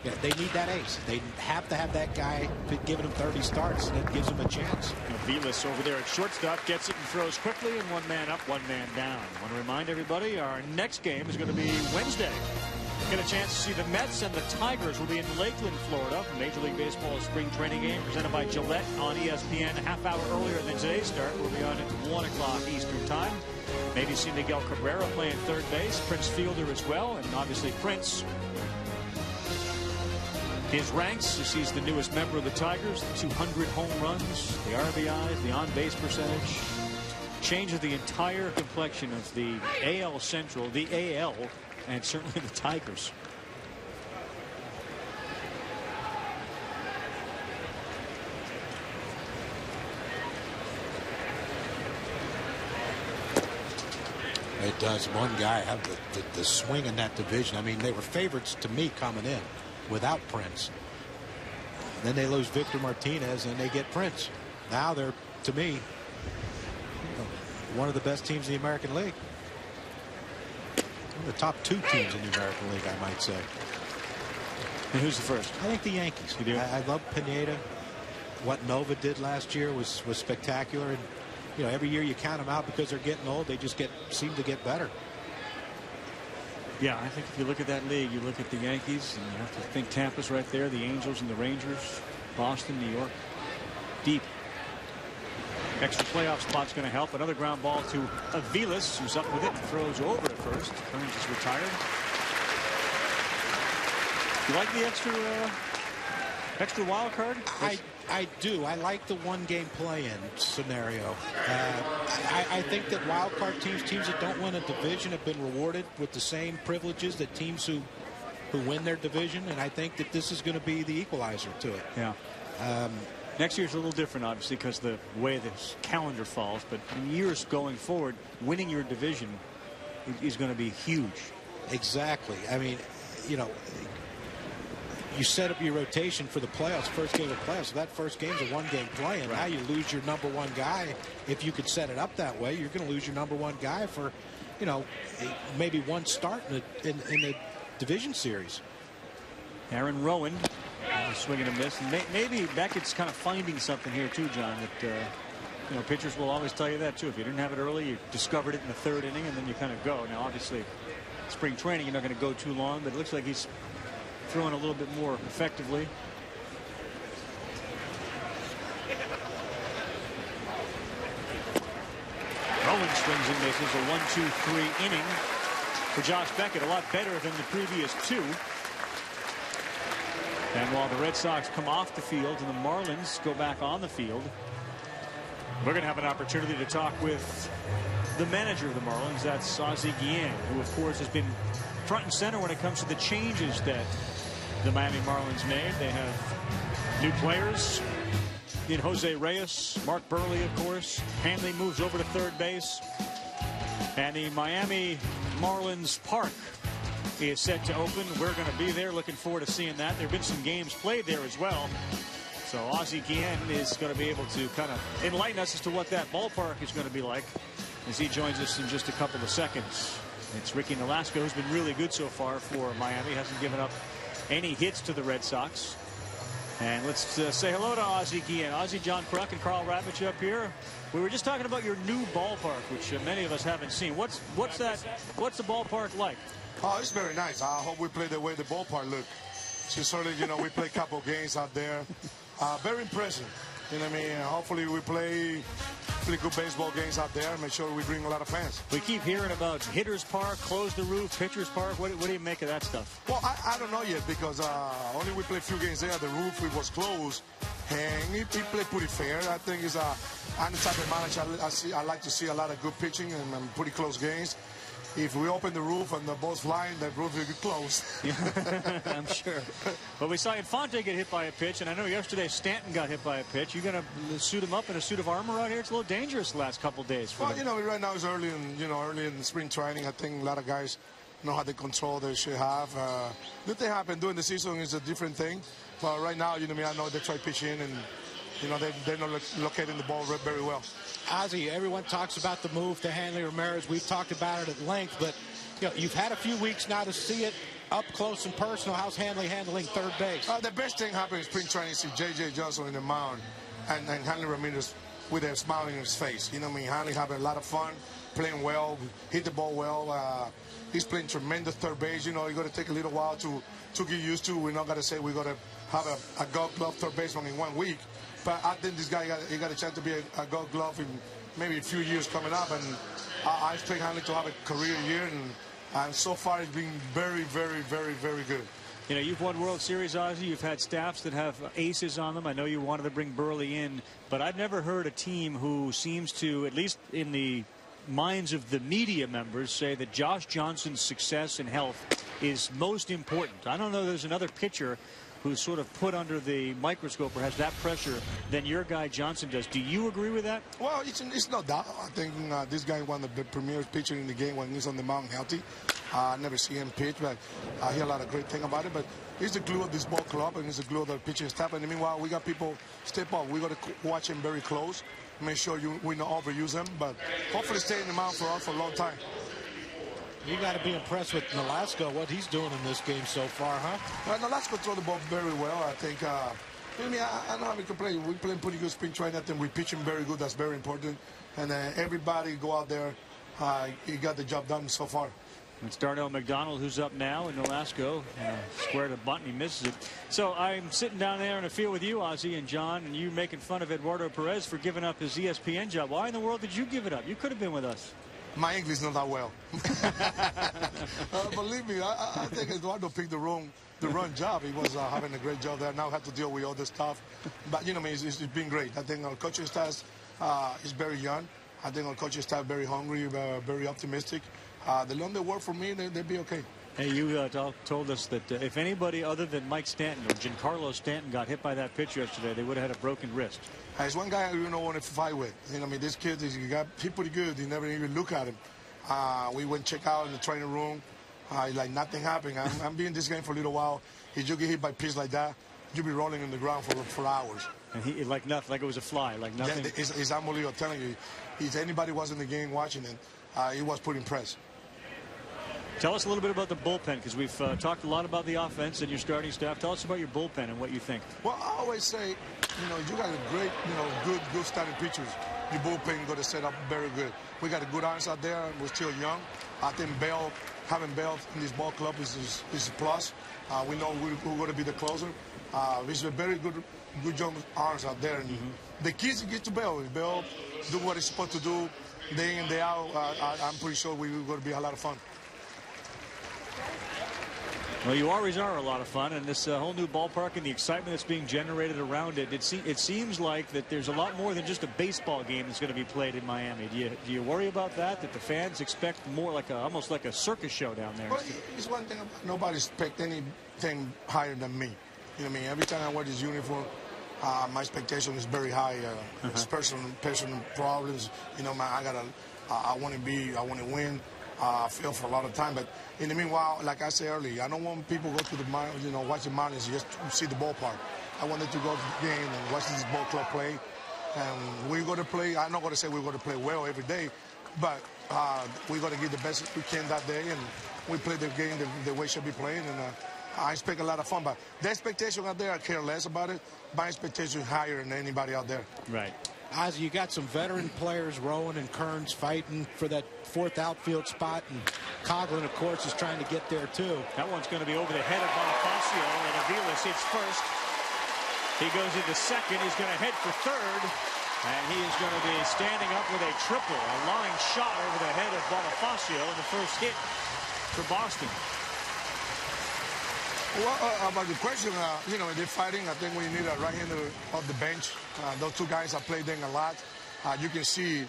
yeah, they need that ace. They have to have that guy giving them 30 starts, and it gives them a chance. Vilas over there at shortstop gets it and throws quickly, and 1 man up, 1 man down. I want to remind everybody our next game is going to be Wednesday. Get a chance to see the Mets and the Tigers will be in Lakeland, Florida. Major League Baseball spring training game presented by Gillette on ESPN. A half hour earlier than today's start. We'll be on at 1 o'clock Eastern time. Maybe see Miguel Cabrera playing third base. Prince Fielder as well. And obviously Prince. His ranks as he's the newest member of the Tigers. The 200 home runs, the RBIs, the on-base percentage. Changes the entire complexion of the AL Central, the AL, and certainly the Tigers. It does. One guy have the swing in that division. I mean, they were favorites to me coming in without Prince. Then they lose Victor Martinez and they get Prince. Now they're, to me, one of the best teams in the American League. One of the top 2 teams in the American League, I might say. And who's the first? I think the Yankees. You do? I love Pineda. What Nova did last year was spectacular. And you know, every year you count them out because they're getting old. They just seem to get better. Yeah, I think if you look at that league, you look at the Yankees, and you have to think Tampa's right there, the Angels and the Rangers, Boston, New York, deep. Extra playoff spot's going to help. Another ground ball to Aviles, who's up with it and throws over to first. Kearns is retired. You like the extra wild card? I do. I like the one-game play-in scenario. I think that wild card teams that don't win a division have been rewarded with the same privileges that teams who win their division, and I think that this is going to be the equalizer to it. Yeah. Next year's a little different, obviously, because the way this calendar falls. But in years going forward, winning your division is going to be huge. Exactly. I mean, you know, you set up your rotation for the playoffs, first game of the playoffs. So that first game's a one-game play, and now you lose your number 1 guy. If you could set it up that way, you're going to lose your number 1 guy for, you know, maybe 1 start in the division series. Aaron Rowan swinging a miss. And maybe Beckett's kind of finding something here too, John, that you know, pitchers will always tell you that too. If you didn't have it early, you discovered it in the 3rd inning, and then you kind of go. Now, obviously, spring training, you're not going to go too long, but it looks like he's throwing a little bit more effectively. Rowan swings and misses. A 1-2-3 inning for Josh Beckett. A lot better than the previous 2. And while the Red Sox come off the field and the Marlins go back on the field, we're going to have an opportunity to talk with the manager of the Marlins. That's Ozzie Guillen, who, of course, has been front and center when it comes to the changes that the Miami Marlins made. They have new players in Jose Reyes, Mark Burley, of course. Hanley moves over to third base. And the Miami Marlins Park is set to open. We're going to be there. Looking forward to seeing that. There have been some games played there as well. So Ozzie Guillen is going to be able to kind of enlighten us as to what that ballpark is going to be like as he joins us in just a couple of seconds. It's Ricky Nolasco, who's been really good so far for Miami. Hasn't given up any hits to the Red Sox. And let's say hello to Ozzie Guillen. Ozzie, John Kruk, and Carl Ravitch up here. We were just talking about your new ballpark, which many of us haven't seen. What's the ballpark like? Oh, it's very nice. I hope we play the way the ballpark look. Certainly, you know, we play a couple games out there. Very impressive. You know what I mean? Hopefully we play good baseball games out there and make sure we bring a lot of fans. We keep hearing about Hitters Park, close the roof, Pitchers Park. What do you make of that stuff? Well, I don't know yet because only we played a few games there. The roof it was closed, and he played pretty fair. I think I'm the type of manager I like to see a lot of good pitching and pretty close games. if we open the roof and the ball's flying, the roof will be closed. I'm sure. But we saw Infante get hit by a pitch, and I know yesterday Stanton got hit by a pitch. You're going to suit him up in a suit of armor out here? It's a little dangerous the last couple days. For well, right now it's early in spring training. I think a lot of guys know how to control they should have. The thing happen during the season is a different thing. But right now, I know they try pitching and. They're not locating the ball very well. Ozzie, everyone talks about the move to Hanley Ramirez. We've talked about it at length, but you've had a few weeks now to see it up close and personal. How's Hanley handling third base? The best thing happened in spring training is see J.J. Johnson in the mound and Hanley Ramirez with a smile on his face. Hanley having a lot of fun, playing well, hit the ball well. He's playing tremendous third base. You got to take a little while to get used to. We're not going to say we're going to have a Gold Glove third baseman in 1 week. But I think this guy got a chance to be a Gold Glove in maybe a few years coming up, and I expect Hanley to have a career year, and so far it's been very, very, very, very good. You've won World Series, Ozzie. You've had staffs that have aces on them. I know you wanted to bring Burley in, but I've never heard a team who seems to, at least in the minds of the media members, say that Josh Johnson's success and health is most important. I don't know there's another pitcher who's sort of put under the microscope or has that pressure than your guy Johnson does. Do you agree with that? Well, it's not that. I think this guy one of the premier pitchers in the game when he's on the mound healthy. I never see him pitch, but I hear a lot of great things about it. But he's the glue of this ball club, and he's the glue of the pitching staff. And meanwhile, we got people step up. We got to watch him very close, make sure we don't overuse him, but hopefully stay in the mound for us for a long time. You got to be impressed with Nolasco, what he's doing in this game so far, huh? Nolasco throw the ball very well. I think, I don't know how we can play. We play pretty good spring training. I think we pitch him very good. That's very important. And everybody go out there. He got the job done so far. It's Darnell McDonald who's up now, and Nolasco square to bunt, and he misses it. So I'm sitting down there in the field with you, Ozzie and John, and you making fun of Eduardo Perez for giving up his ESPN job. Why in the world did you give it up? You could have been with us. My English is not that well. Believe me, I think Eduardo picked the wrong job. He was having a great job there. Now I have to deal with all this stuff. But, it's been great. I think our coaching staff is very young. I think our coaching staff very hungry, very optimistic. The longer they work for me, they'll be okay. Hey, you told us that if anybody other than Mike Stanton or Giancarlo Stanton got hit by that pitch yesterday, they would have had a broken wrist. It's one guy I don't want to fight with. This kid, he's pretty good. He never even look at him. We went check out in the training room. Like nothing happened. I'm being this game for a little while. If you get hit by a pitch like that, you'll be rolling on the ground for hours. And he like nothing, like it was a fly, like nothing. Yeah, it's unbelievable. I'm telling you, if anybody was in the game watching it, he was pretty impressed. Tell us a little bit about the bullpen, because we've talked a lot about the offense and your starting staff. Tell us about your bullpen and what you think. Well, I always say, you got a great, good starting pitchers. Your bullpen got to set up very good. We got a good arms out there. We're still young. I think having Bell in this ball club is a plus. We know we're going to be the closer. There's a very good young arms out there. And the keys to get to Bell. If Bell do what he's supposed to do day in, day out, I'm pretty sure we're going to be a lot of fun. Well, you always are a lot of fun, and this whole new ballpark and the excitement that's being generated around it, it seems like that there's a lot more than just a baseball game that's going to be played in Miami. Do you worry about that the fans expect more like almost like a circus show down there? Well, it's one thing, nobody expects anything higher than me. Every time I wear this uniform, my expectation is very high. It's personal problems. I want to win. I feel for a lot of time, but in the meanwhile, like I said earlier, I don't want people to go to the watch the Marlins just to see the ballpark. I wanted to go to the game and watch this ball club play. And we're going to play. I'm not going to say we're going to play well every day, but we're going to give the best we can that day, and we play the game the way it should be played. And I expect a lot of fun, but the expectation out there, I care less about it. My expectation is higher than anybody out there. Right. Ozzie, you got some veteran players, Rowan and Kearns, fighting for that fourth outfield spot, and Coughlin, of course, is trying to get there, too. That one's going to be over the head of Bonifacio, and Aviles hits first. He goes into second. He's going to head for third, and he is going to be standing up with a triple, a line shot over the head of Bonifacio in the first hit for Boston. Well, about the question, they're fighting. I think we need a right-hander off the bench. Those two guys have played them a lot. You can see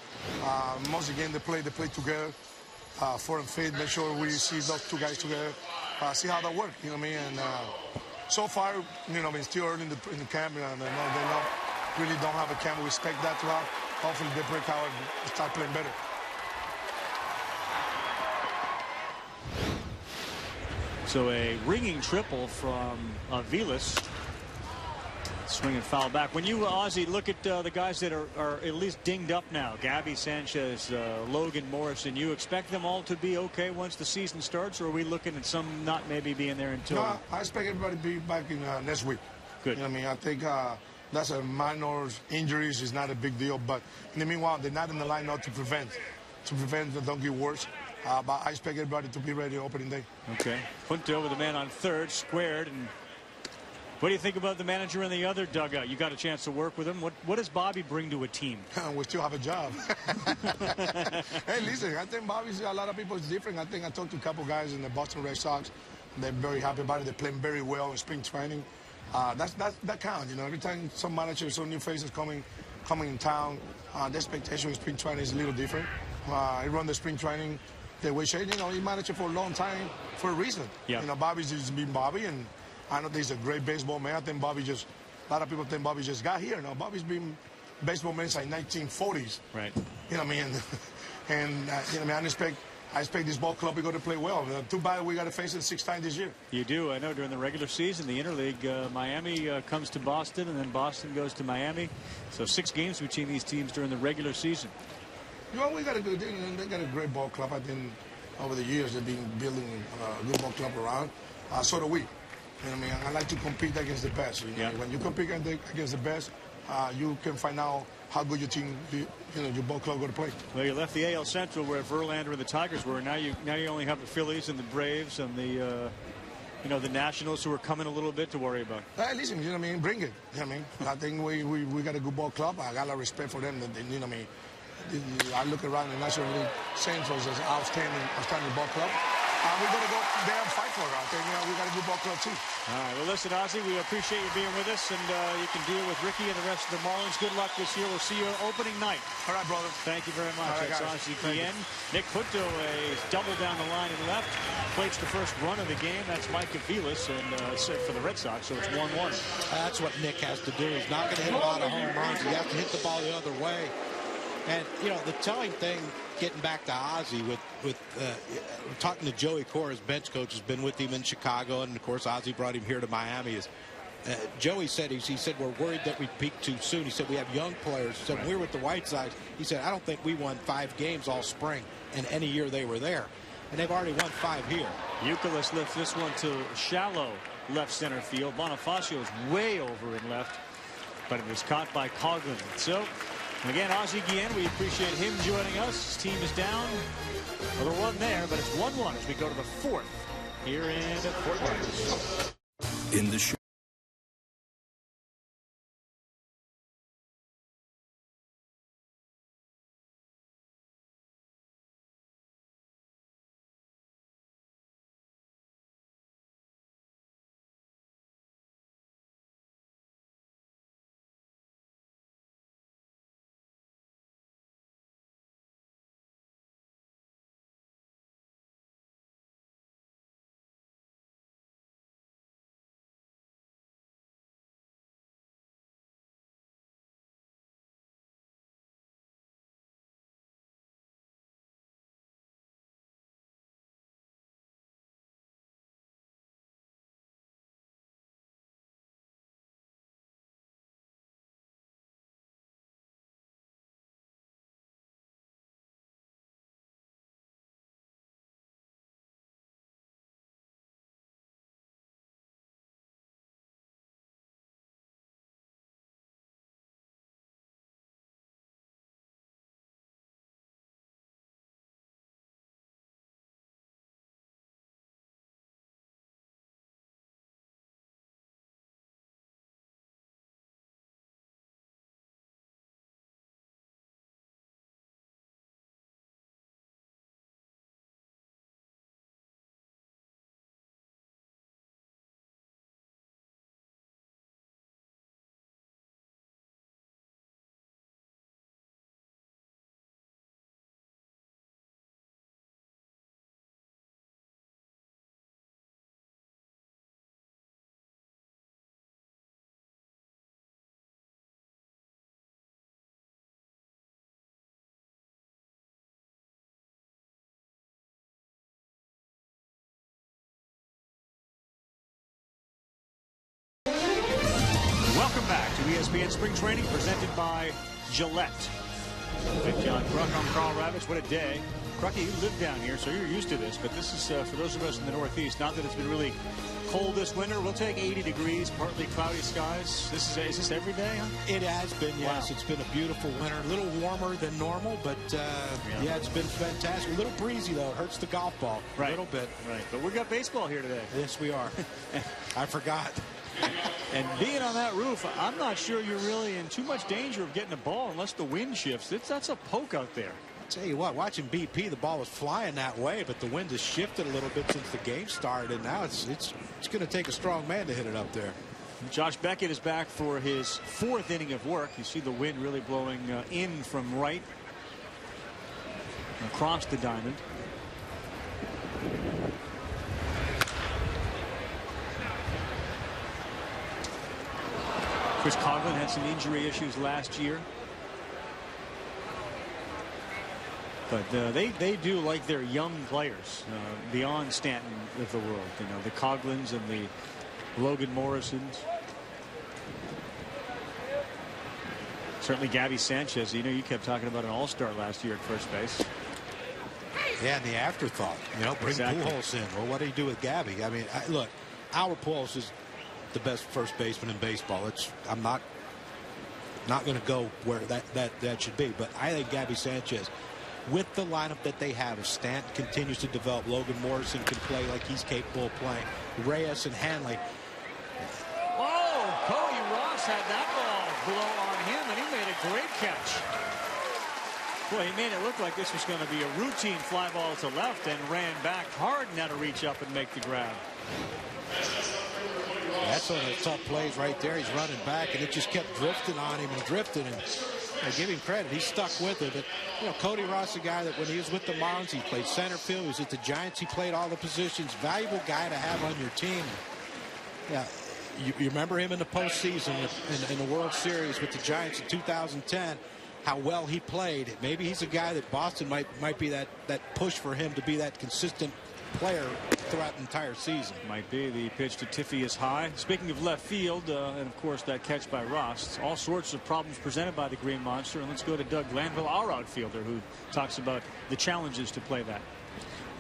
most of the game they play together. 4 and 5th. Make sure we see those two guys together. See how that works. You know what I mean? And so far, you know, it's still early in the camp. And they really don't have a camp. We expect that to have. Hopefully they break out and start playing better. So a ringing triple from Vilas. Swing and foul back. When you, Ozzie, look at the guys that are at least dinged up now, Gabby Sanchez, Logan Morrison, you expect them all to be okay once the season starts, or are we looking at some not maybe being there until? No, I expect everybody to be back in next week. Good. You know what I mean? I think that's a minor injuries is not a big deal, but in the meanwhile, they're not in the lineup to prevent that don't get worse. But I expect everybody to be ready opening day. Okay. Punto with the man on third, squared. And what do you think about the manager in the other dugout? You got a chance to work with him. What does Bobby bring to a team? We still have a job. Hey, listen, I think Bobby's a lot of people is different. I think I talked to a couple guys in the Boston Red Sox. They're very happy about it. They're playing very well in spring training. That counts. You know, every time some manager, some new faces coming in town, the expectation in spring training is a little different. I run the spring training. The way you know, he managed it for a long time for a reason. Yeah. You know, Bobby's just been Bobby, and I know he's a great baseball man. I think Bobby a lot of people think Bobby just got here. No, Bobby's been baseball man since 1940s. Right. You know what I mean? And you know what I mean? I expect this ball club is going to play well. Too bad we got to face it 6 times this year. You do. I know during the regular season, the interleague, Miami comes to Boston, and then Boston goes to Miami. So 6 games between these teams during the regular season. You know, they got a great ball club. I think over the years they've been building a good ball club around. So do we. You know what I mean? I like to compete against the best. You know? Yeah. When you compete against the best, you can find out how good your team, your ball club going to play. Well, you left the AL Central where Verlander and the Tigers were. Now you only have the Phillies and the Braves and the the Nationals who are coming a little bit to worry about. Hey, listen, you know what I mean? Bring it. You know what I mean? I think we got a good ball club. I got a lot of respect for them. You know what I mean? I look around the National League Central as an outstanding ball club. We're going to go there and fight for it. I think we got a good ball club too. All right. Well, listen, Ozzie, we appreciate you being with us, and you can deal with Ricky and the rest of the Marlins. Good luck this year. We'll see you opening night. All right, brother. Thank you very much. All right, that's guys. Ozzie Guillen. Nick Punto is double down the line and left. Plates the first run of the game. That's Micah Vilas, and set for the Red Sox, so it's 1-1. That's what Nick has to do. He's not going to hit a lot of home runs. He has to hit the ball the other way. And, you know, the telling thing, getting back to Ozzie, with talking to Joey Cora, his bench coach, has been with him in Chicago, and, of course, Ozzie brought him here to Miami. Joey said, he said, we're worried that we peaked too soon. He said, we have young players. He said, when we were with the White Sox, he said, I don't think we won 5 games all spring in any year they were there. And they've already won 5 here. Youkilis lifts this one to shallow left center field. Bonifacio is way over in left, but it was caught by Coghlan. So, again, Ozzie Guillen, we appreciate him joining us. His team is down. Well, there one there, but it's 1-1 as we go to the 4th here in Fort Myers. In the show. ESPN Spring Training presented by Gillette. With John Kruk, I'm Carl Ravitch. What a day. Krucky, you live down here, so you're used to this. But this is for those of us in the Northeast. Not that it's been really cold this winter. We'll take 80 degrees, partly cloudy skies. Is this every day, huh? It has been, yes. Wow. It's been a beautiful winter. A little warmer than normal, but yeah, it's been fantastic. A little breezy, though. It hurts the golf ball a little bit. Right. But we've got baseball here today. Yes, we are. I forgot. And being on that roof, I'm not sure you're really in too much danger of getting a ball unless the wind shifts. That's a poke out there. Tell you what, watching BP, the ball was flying that way, but the wind has shifted a little bit since the game started, and now it's going to take a strong man to hit it up there. Josh Beckett is back for his 4th inning of work. You see the wind really blowing in from right across the diamond. Chris Coghlan had some injury issues last year. But they do like their young players beyond Stanton of the world. You know, the Coghlins and the Logan Morrisons. Certainly Gabby Sanchez. You know, you kept talking about an all-star last year at first base. Yeah, and the afterthought. You know, bring Pujols in. Well, what do you do with Gabby? I mean, look, Albert Pujols is the best first baseman in baseball. I'm not going to go where that should be. But I think Gabby Sanchez, with the lineup that they have, if Stanton continues to develop, Logan Morrison can play like he's capable of playing, Reyes and Hanley. Oh, Cody Ross had that ball blow on him, and he made a great catch. Boy, he made it look like this was going to be a routine fly ball to left and ran back hard and had to reach up and make the grab. That's one of the tough plays right there. He's running back, and it just kept drifting on him and drifting. And give him credit, he stuck with it. But you know, Cody Ross, a guy that when he was with the Marlins, he played center field. He was at the Giants. He played all the positions. Valuable guy to have on your team. Yeah, you remember him in the postseason in the World Series with the Giants in 2010. How well he played. Maybe he's a guy that Boston might be that push for him to be that consistent player throughout the entire season. Might be. The pitch to Tiffy is high. Speaking of left field, and of course that catch by Ross, all sorts of problems presented by the Green Monster. And let's go to Doug Glanville, our outfielder, who talks about the challenges to play that.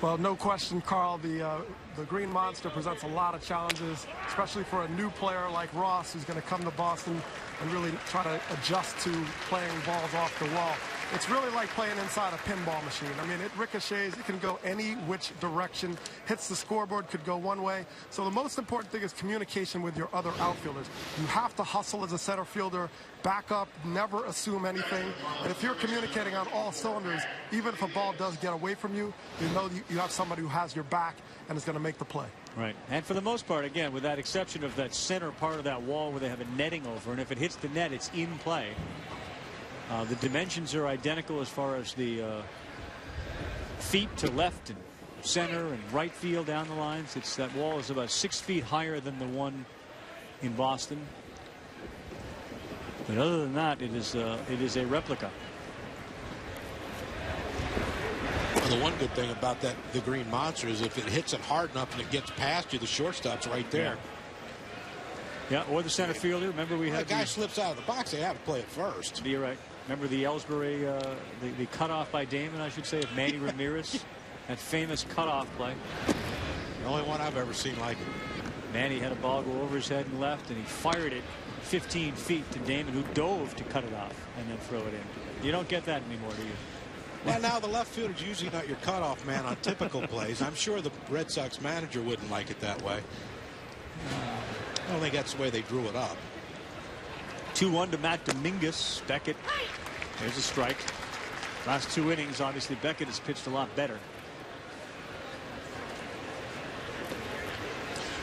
Well, no question, Carl. The Green Monster presents a lot of challenges, especially for a new player like Ross, who's going to come to Boston and really try to adjust to playing balls off the wall. It's really like playing inside a pinball machine. I mean, it ricochets. It can go any which direction. Hits the scoreboard, could go one way. So the most important thing is communication with your other outfielders. You have to hustle as a center fielder, back up, never assume anything. And if you're communicating on all cylinders, even if a ball does get away from you, you know you have somebody who has your back and is going to make the play. Right. And for the most part, again, with that exception of that center part of that wall where they have a netting over, and if it hits the net, it's in play. The dimensions are identical as far as the feet to left and center and right field down the lines. That wall is about 6 feet higher than the one in Boston. But other than that, it is a replica. Well, the one good thing about the Green Monster is if it hits it hard enough and it gets past you, the shortstop's right there. Yeah, or the center fielder. Remember we had the guy slips out of the box, they have to play it first. You're right. Remember the Ellsbury, the cutoff by Damon, I should say, of Manny Ramirez, that famous cutoff play. The only one I've ever seen like it. Manny had a ball go over his head and left, and he fired it 15 feet to Damon, who dove to cut it off and then throw it in. You don't get that anymore, do you? Well, now the left fielder's usually not your cutoff man on typical plays. I'm sure the Red Sox manager wouldn't like it that way. I don't think that's the way they drew it up. 2-1 to Matt Dominguez. Beckett. There's a strike. Last 2 innings, obviously Beckett has pitched a lot better.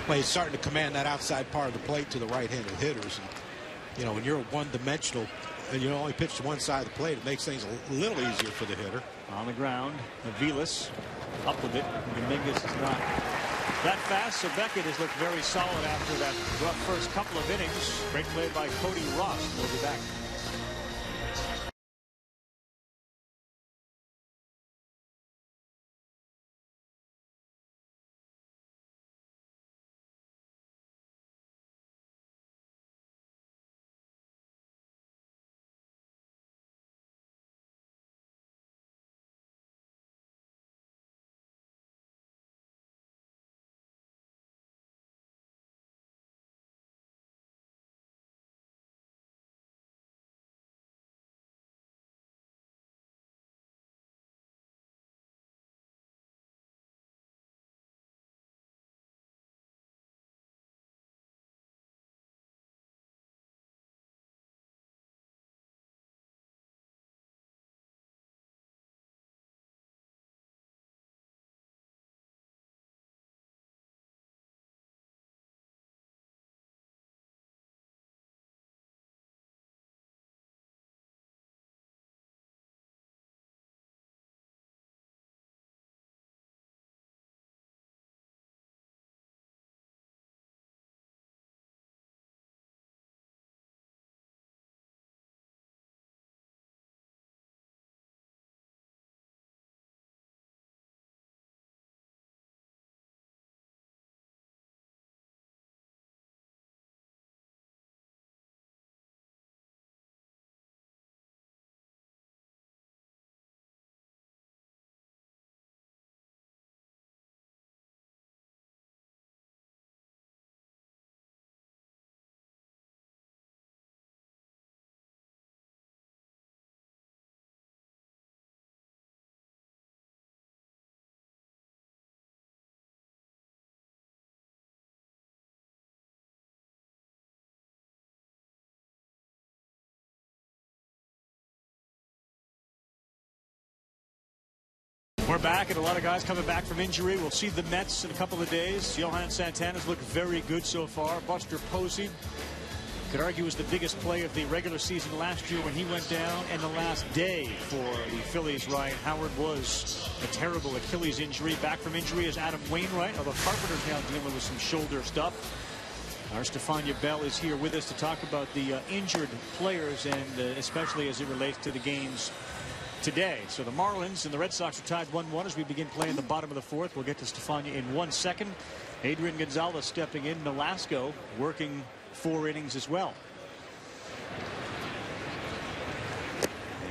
Well, he's starting to command that outside part of the plate to the right-handed hitters. And, you know, when you're one-dimensional and you only pitch to one side of the plate, it makes things a little easier for the hitter. On the ground, Aviles up with it. Dominguez is not that fast, so Beckett has looked very solid after that rough first couple of innings. Great play by Cody Ross. We'll be back. We're back, and a lot of guys coming back from injury. We'll see the Mets in a couple of days. Johan Santana's looked very good so far. Buster Posey, could argue, was the biggest play of the regular season last year when he went down. And the last day for the Phillies, Ryan Howard, was a terrible Achilles injury. Back from injury is Adam Wainwright, although Carpenter's now dealing with some shoulder stuff. Our Stefania Bell is here with us to talk about the injured players, and especially as it relates to the games today. So the Marlins and the Red Sox are tied 1-1 as we begin playing the bottom of the fourth. We'll get to Stefania in 1 second. Adrian Gonzalez stepping in. Nolasco working 4 innings as well.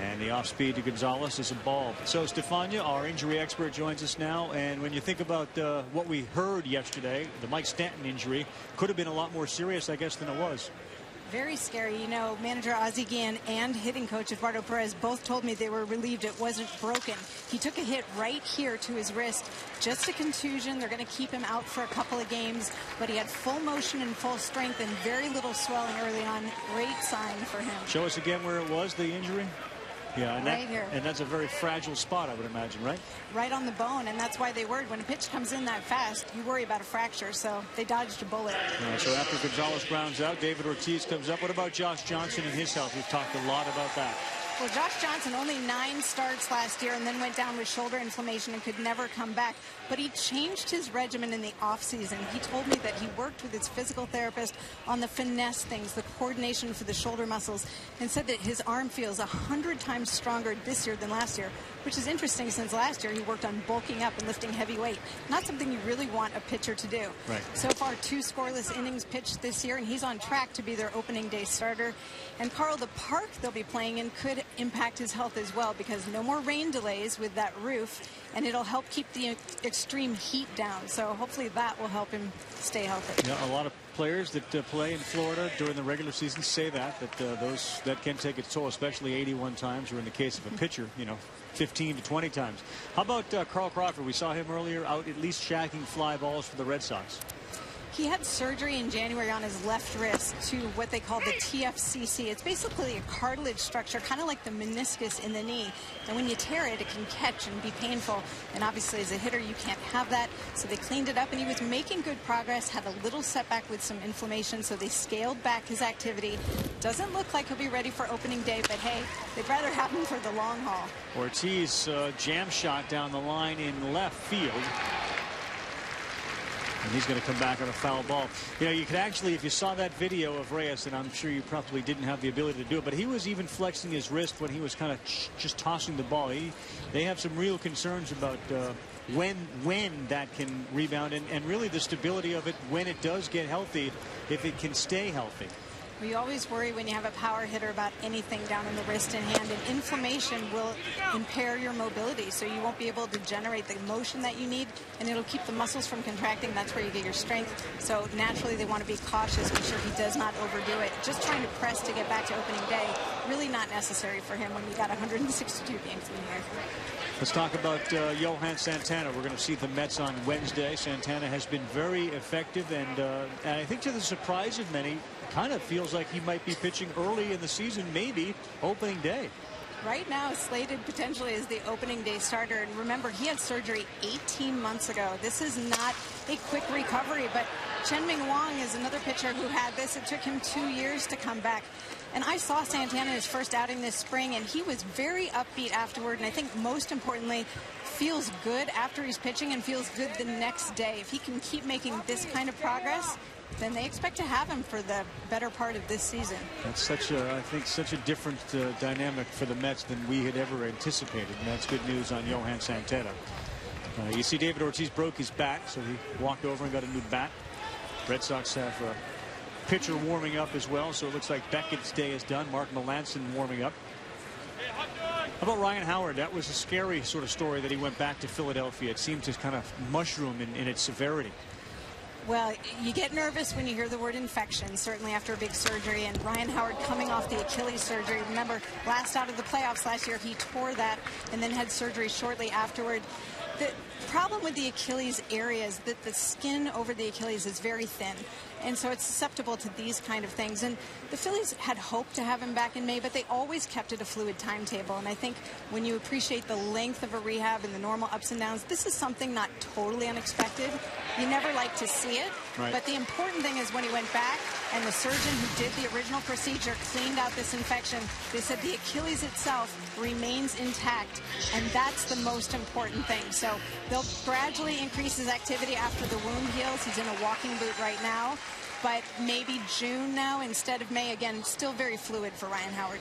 And the off speed to Gonzalez is a ball. So Stefania, our injury expert, joins us now. And when you think about what we heard yesterday, the Mike Stanton injury could have been a lot more serious, I guess, than it was. Very scary. You know, manager Ozzie Guillen and hitting coach Eduardo Perez both told me they were relieved it wasn't broken. He took a hit right here to his wrist, just a contusion. They're going to keep him out for a couple of games, but he had full motion and full strength and very little swelling early on. Great sign for him. Show us again where it was, the injury. Yeah, and right here. And that's a very fragile spot, I would imagine, right? Right on the bone, and that's why they worried. When a pitch comes in that fast, you worry about a fracture, so they dodged a bullet. All right, so after Gonzalez grounds out, David Ortiz comes up. What about Josh Johnson and his health? We've talked a lot about that. Well, Josh Johnson only 9 starts last year and then went down with shoulder inflammation and could never come back. But he changed his regimen in the offseason. He told me that he worked with his physical therapist on the finesse things, the coordination for the shoulder muscles, and said that his arm feels 100 times stronger this year than last year, which is interesting since last year he worked on bulking up and lifting heavy weight. Not something you really want a pitcher to do. Right. So far, 2 scoreless innings pitched this year, and he's on track to be their opening day starter. And Carl, the park they'll be playing in could impact his health as well, because no more rain delays with that roof, and it'll help keep the extreme heat down. So hopefully that will help him stay healthy. Yeah, a lot of players that play in Florida during the regular season say that that can take its toll, especially 81 times, or in the case of a pitcher, 15 to 20 times. How about Carl Crawford? We saw him earlier out at least shacking fly balls for the Red Sox. He had surgery in January on his left wrist to what they call the TFCC. It's basically a cartilage structure, kind of like the meniscus in the knee. And when you tear it, it can catch and be painful. And obviously, as a hitter, you can't have that. So they cleaned it up, and he was making good progress, had a little setback with some inflammation. So they scaled back his activity. Doesn't look like he'll be ready for opening day, but hey, they'd rather have him for the long haul. Ortiz jam shot down the line in left field. And he's going to come back on a foul ball. You could actually, if you saw that video of Reyes, and I'm sure you probably didn't have the ability to do it, but he was even flexing his wrist when he was kind of just tossing the ball. They have some real concerns about when that can rebound, and really the stability of it when it does get healthy, if it can stay healthy. We always worry when you have a power hitter about anything down in the wrist and hand, and inflammation will impair your mobility, so you won't be able to generate the motion that you need, and it'll keep the muscles from contracting. That's where you get your strength. So naturally they want to be cautious, make sure he does not overdo it. Just trying to press to get back to opening day, really not necessary for him when you got 162 games in here. Let's talk about Johan Santana. We're going to see the Mets on Wednesday. Santana has been very effective, and I think to the surprise of many, kind of feels like he might be pitching early in the season, maybe opening day. Right now slated potentially as the opening day starter, and remember, he had surgery 18 months ago. This is not a quick recovery, but Chen-Ming Wang is another pitcher who had this. It took him 2 years to come back. And I saw Santana his first outing this spring, and he was very upbeat afterward, and I think most importantly feels good after he's pitching and feels good the next day. If he can keep making this kind of progress, then they expect to have him for the better part of this season. That's I think such a different dynamic for the Mets than we had ever anticipated, and that's good news on Johan Santana. You see David Ortiz broke his back, so he walked over and got a new bat. Red Sox have a pitcher warming up as well, so it looks like Beckett's day is done. Mark Melancon warming up. How about Ryan Howard? That was a scary sort of story that he went back to Philadelphia. It seemed to kind of mushroom in its severity. Well, you get nervous when you hear the word infection, certainly after a big surgery, and Ryan Howard coming off the Achilles surgery. Remember, last out of the playoffs last year, he tore that and then had surgery shortly afterward. The problem with the Achilles area is that the skin over the Achilles is very thin. And so it's susceptible to these kind of things. And the Phillies had hoped to have him back in May, but they always kept it a fluid timetable. And I think when you appreciate the length of a rehab and the normal ups and downs, this is something not totally unexpected. You never like to see it. Right. But the important thing is when he went back and the surgeon who did the original procedure cleaned out this infection, they said the Achilles itself remains intact. And that's the most important thing. So they'll gradually increase his activity after the wound heals. He's in a walking boot right now. But maybe June now instead of May. Again, still very fluid for Ryan Howard.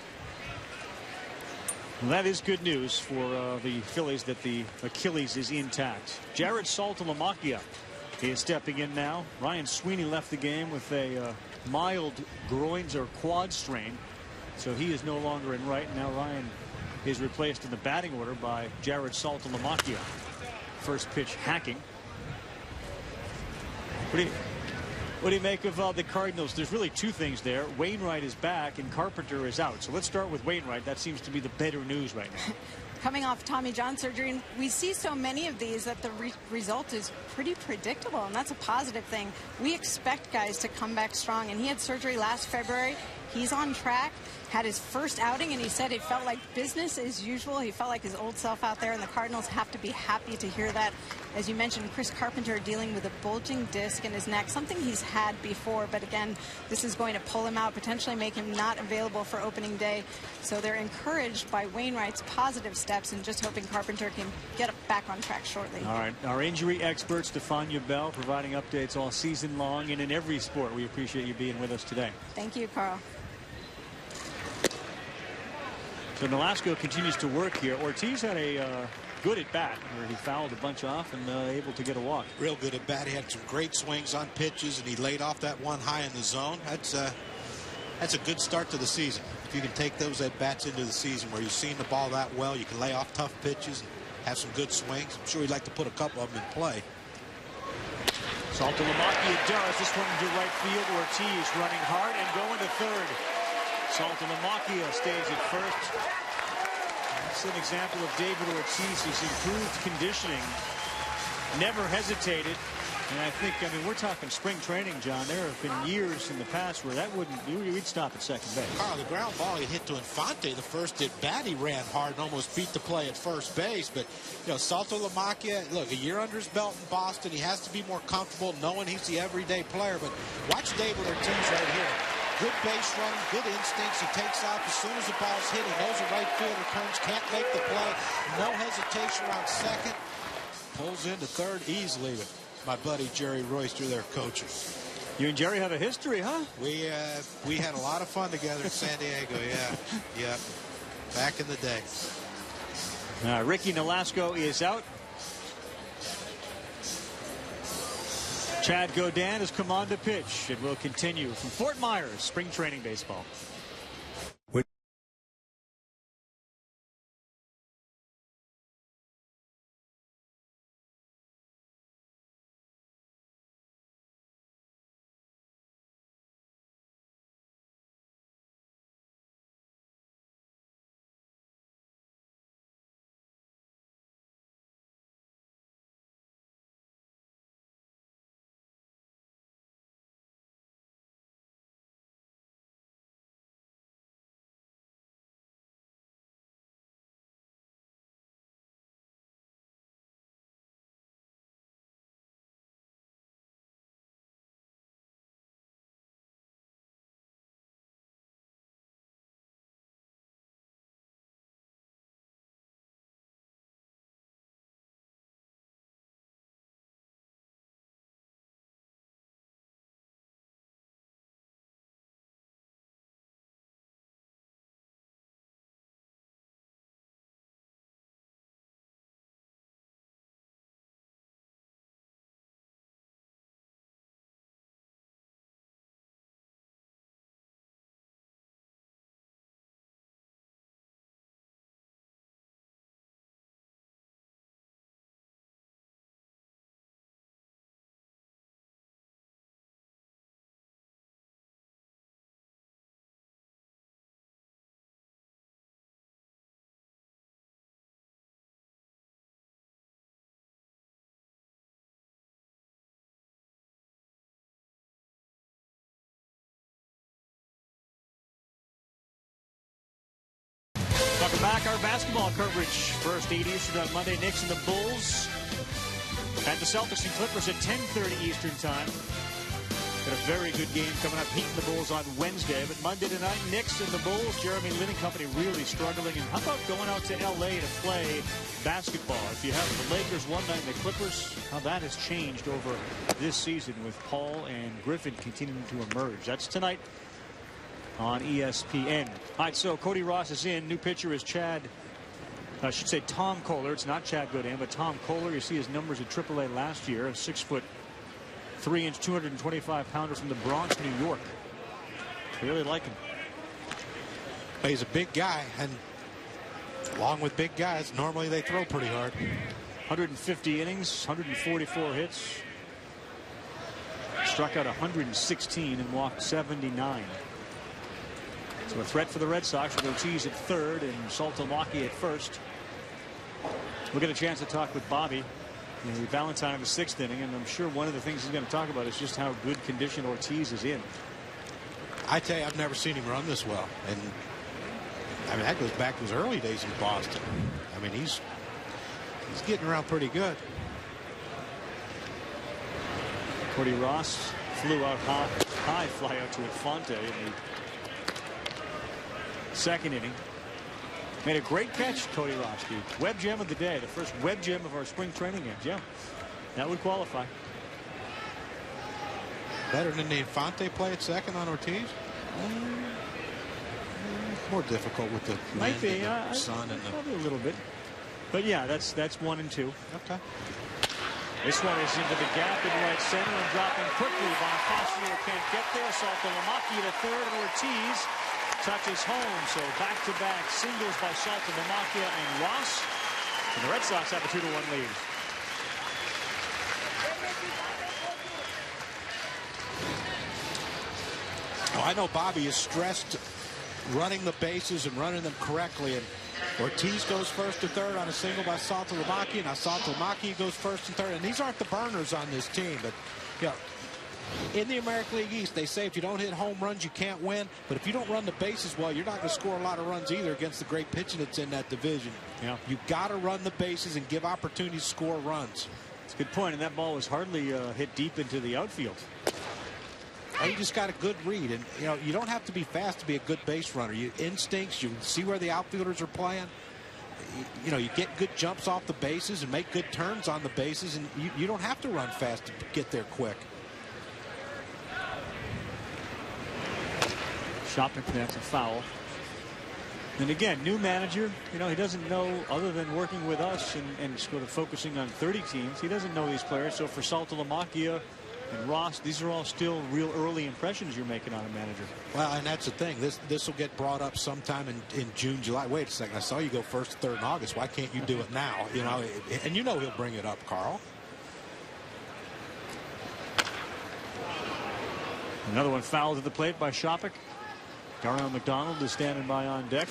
Well, that is good news for the Phillies that the Achilles is intact. Jared Saltalamacchia is stepping in now. Ryan Sweeney left the game with a mild groins or quad strain, so he is no longer in right. Now Ryan is replaced in the batting order by Jared Saltalamacchia. First pitch hacking. What do you make of the Cardinals? There's really two things there. Wainwright is back and Carpenter is out. So let's start with Wainwright. That seems to be the better news right now. Coming off Tommy John surgery, and we see so many of these that the result is pretty predictable, and that's a positive thing. We expect guys to come back strong, and he had surgery last February. He's on track, had his first outing, and he said it felt like business as usual. He felt like his old self out there, and the Cardinals have to be happy to hear that. As you mentioned, Chris Carpenter dealing with a bulging disc in his neck, something he's had before, but again, this is going to pull him out, potentially make him not available for opening day. So they're encouraged by Wainwright's positive steps and just hoping Carpenter can get back on track shortly. All right, our injury expert, Stefania Bell, providing updates all season long and in every sport. We appreciate you being with us today. Thank you, Carl. So Nolasco continues to work here. Ortiz had a good at bat where he fouled a bunch off and able to get a walk. Real good at bat. He had some great swings on pitches, and he laid off that one high in the zone. That's a good start to the season. If you can take those at bats into the season where you've seen the ball that well, you can lay off tough pitches and have some good swings. I'm sure he'd like to put a couple of them in play. Saltalamacchia does. This one to right field. Ortiz running hard and going to third. Saltalamacchia stays at first. That's an example of David Ortiz's improved conditioning. Never hesitated. And I think, we're talking spring training, John. There have been years in the past where that we'd stop at second base. Carl, the ground ball he hit to Infante the first at bat, he ran hard and almost beat the play at first base. But, Saltalamacchia, look, a year under his belt in Boston, he has to be more comfortable knowing he's the everyday player. But watch David Ortiz right here. Good base running, good instincts. He takes off as soon as the ball's hit. He knows the right fielder turns, can't make the play. No hesitation around second. Pulls into third easily with my buddy Jerry Royster there coaching. You and Jerry have a history, huh? We had a lot of fun together in San Diego. Yeah. Back in the day. Ricky Nolasco is out. Chad Godin has come on to pitch. It will continue from Fort Myers, spring training baseball. basketball coverage. First 8 Eastern on Monday. Knicks and the Bulls. And the Celtics and Clippers at 10:30 Eastern time. Got a very good game coming up. Heat and the Bulls on Wednesday. But Monday tonight, Knicks and the Bulls. Jeremy Lin and company really struggling. And how about going out to L.A. to play basketball? If you have the Lakers one night and the Clippers, how that has changed over this season with Paul and Griffin continuing to emerge. That's tonight on ESPN. All right, so Cody Ross is in. New pitcher is I should say Tom Kohler. It's not Chad Godin, but Tom Kohler. You see his numbers at AAA last year. A 6'3", 225-pounder from the Bronx, New York. Really like him. He's a big guy, and along with big guys, normally they throw pretty hard. 150 innings, 144 hits. Struck out 116 and walked 79. So a threat for the Red Sox with Ortiz at third and Saltamaki at first. We'll get a chance to talk with Bobby. Valentine in the 6th inning, and I'm sure one of the things he's going to talk about is just how good condition Ortiz is in. I tell you, I've never seen him run this well, and I mean that goes back to his early days in Boston. I mean he's getting around pretty good. Cody Ross flew out high fly out to Infante in the 2nd inning. Made a great catch, Cody Ross, dude. Web gem of the day, the first web gem of our spring training games. Yeah, that would qualify. Better than the Infante play at second on Ortiz? More difficult with the might be sun and probably a little bit. But yeah, that's 1 and 2. Okay. This one is into the gap in right center and dropping quickly. Bonifacio can't get there. Saltamaki to third, and Ortiz touches home. So back-to-back singles by Saltamaki and Ross. And the Red Sox have a 2-1 lead. Oh, I know Bobby is stressed running the bases and running them correctly. And Ortiz goes first to third on a single by Saltamaki. Now Saltamaki goes first and third. And these aren't the burners on this team. But, you know, in the American League East, they say if you don't hit home runs, you can't win. But if you don't run the bases well, you're not going to score a lot of runs either against the great pitching that's in that division. Yeah. You got to run the bases and give opportunities to score runs. That's a good point. And that ball was hardly hit deep into the outfield. You just got a good read, and you know you don't have to be fast to be a good base runner. You instincts, you see where the outfielders are playing. You know, you get good jumps off the bases and make good turns on the bases, and you don't have to run fast to get there quick. Shopping, that's a foul. And again, new manager, you know, he doesn't know, other than working with us and sort of focusing on 30 teams, he doesn't know these players. So for Saltamaki and Ross, these are all still real early impressions you're making on a manager. Well, and that's the thing. This will get brought up sometime in June, July. Wait a second. I saw you go first, third in August. Why can't you do it now? You know, and you know he'll bring it up, Carl. Another one fouled at the plate by Shopping. Darnell McDonald is standing by on deck.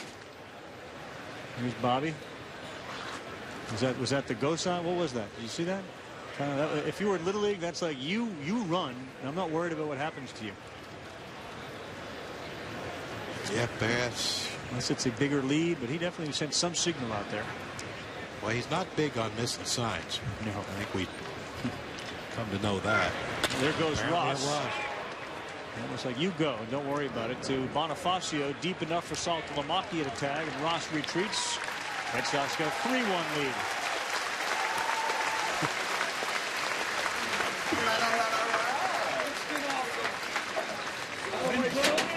Here's Bobby. Was that the go sign? What was that? Did you see that? If you were in Little League, that's like you run, and I'm not worried about what happens to you. Yeah, Bass. Unless it's a bigger lead, but he definitely sent some signal out there. Well, he's not big on missing signs. No. I think we come to know that. There goes Ross. Almost like you go, and don't worry about it. To Bonifacio, deep enough for Saltamaki to tag, and Ross retreats. Red Sox got a 3-1 lead.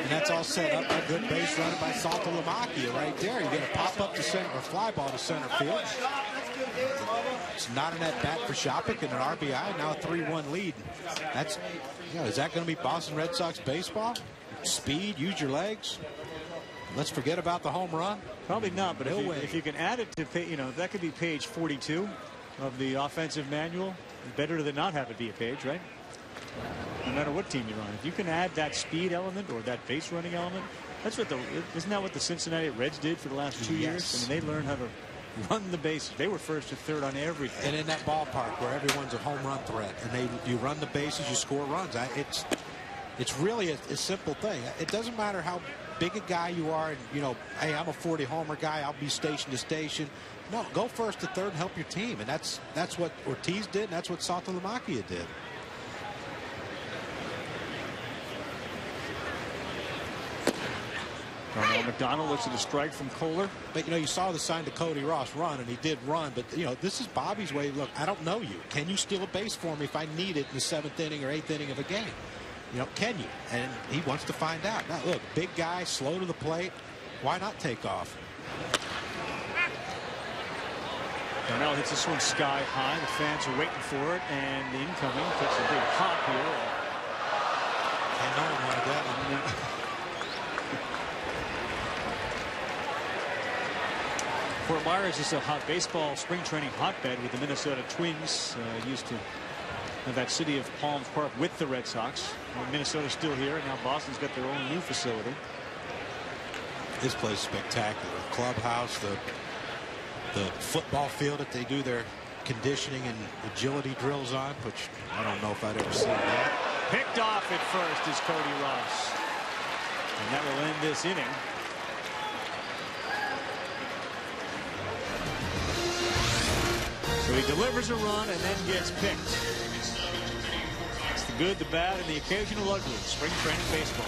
And that's all set up. A good base run by Saltamaki right there. You get a pop up to center or fly ball to center field. It's not an at bat for Shopping and an RBI. Now a 3-1 lead. That's, you know, is that going to be Boston Red Sox baseball? Speed, use your legs. Let's forget about the home run. Probably not, but if you can add it to, you know, that could be page 42 of the offensive manual. Better than not have it be a page, right? No matter what team you're on. If you can add that speed element or that base running element, that's what isn't that what the Cincinnati Reds did for the last 2 years? I mean, they learned how to run the bases. They were first and third on everything. And in that ballpark where everyone's a home run threat, and you run the bases, you score runs. It's really a simple thing. It doesn't matter how big a guy you are, and, you know, hey, I'm a 40 homer guy, I'll be station to station. No, go first to third and help your team. And that's what Ortiz did, and that's what Saltalamacchia did. Darnell McDonald looks at a strike from Kohler. But, you know, you saw the sign to Cody Ross run, and he did run. But, you know, this is Bobby's way. Look, I don't know you. Can you steal a base for me if I need it in the 7th inning or 8th inning of a game? You know, can you? And he wants to find out. Now, look, big guy, slow to the plate. Why not take off? Darnell hits this one sky high. The fans are waiting for it, and the incoming takes a big hop here. And no one wanted that one. Fort Myers is a hot baseball spring training hotbed with the Minnesota Twins. Used to have that city of Palms Park with the Red Sox. Minnesota's still here, and now Boston's got their own new facility. This place is spectacular. The clubhouse, the football field that they do their conditioning and agility drills on, which I don't know if I'd ever seen that. Picked off at first is Cody Ross. And that will end this inning. So he delivers a run and then gets picked. It's the good, the bad, and the occasional ugly. Spring training baseball.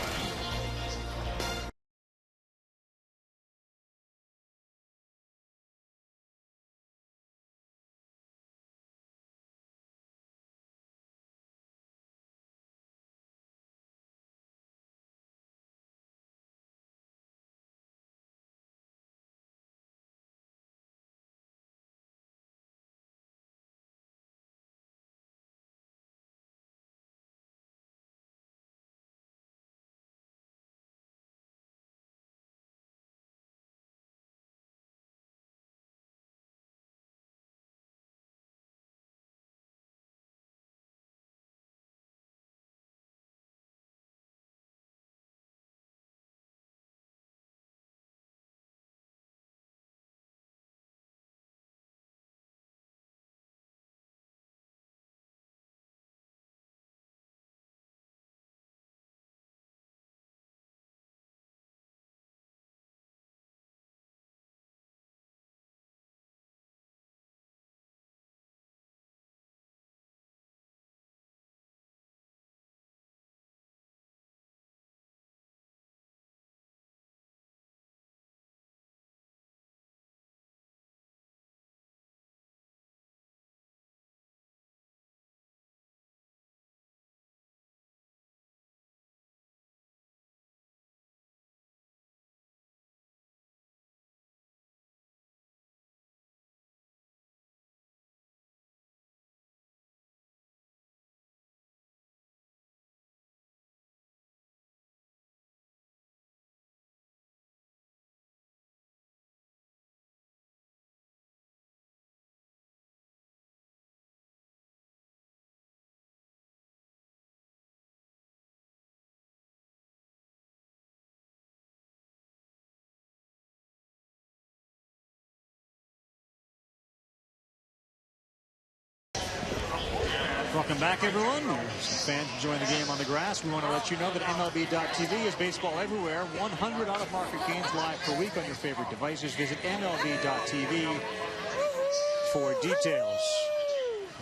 Welcome back, everyone. Some fans enjoying the game on the grass. We want to let you know that MLB.tv is baseball everywhere. 100 out-of-market games live per week on your favorite devices. Visit MLB.tv for details.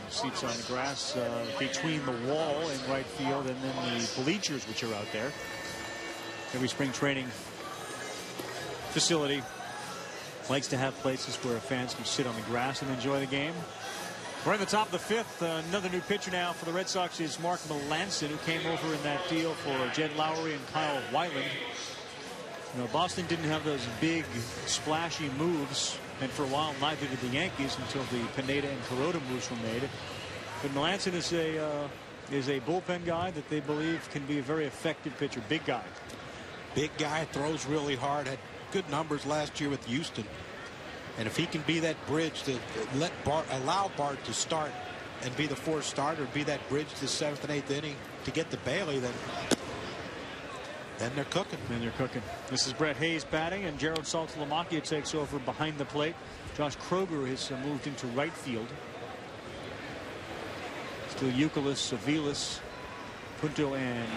Seats on the grass between the wall in right field and then the bleachers which are out there. Every spring training facility likes to have places where fans can sit on the grass and enjoy the game. We're in the top of the 5th. Another new pitcher now for the Red Sox is Mark Melancon, who came over in that deal for Jed Lowry and Kyle Weiland. You know, Boston didn't have those big, splashy moves, and for a while neither did the Yankees until the Pineda and Kuroda moves were made. But Melancon is a bullpen guy that they believe can be a very effective pitcher. Big guy. Big guy, throws really hard, had good numbers last year with Houston. And if he can be that bridge to allow Bart to start and be the 4th starter, be that bridge to the 7th and 8th inning to get to Bailey, then they're cooking. Then you're cooking. This is Brett Hayes batting, and Gerald Saltalamacchia takes over behind the plate. Josh Kroger has moved into right field. Still Youkilis, Aviles, Punto, and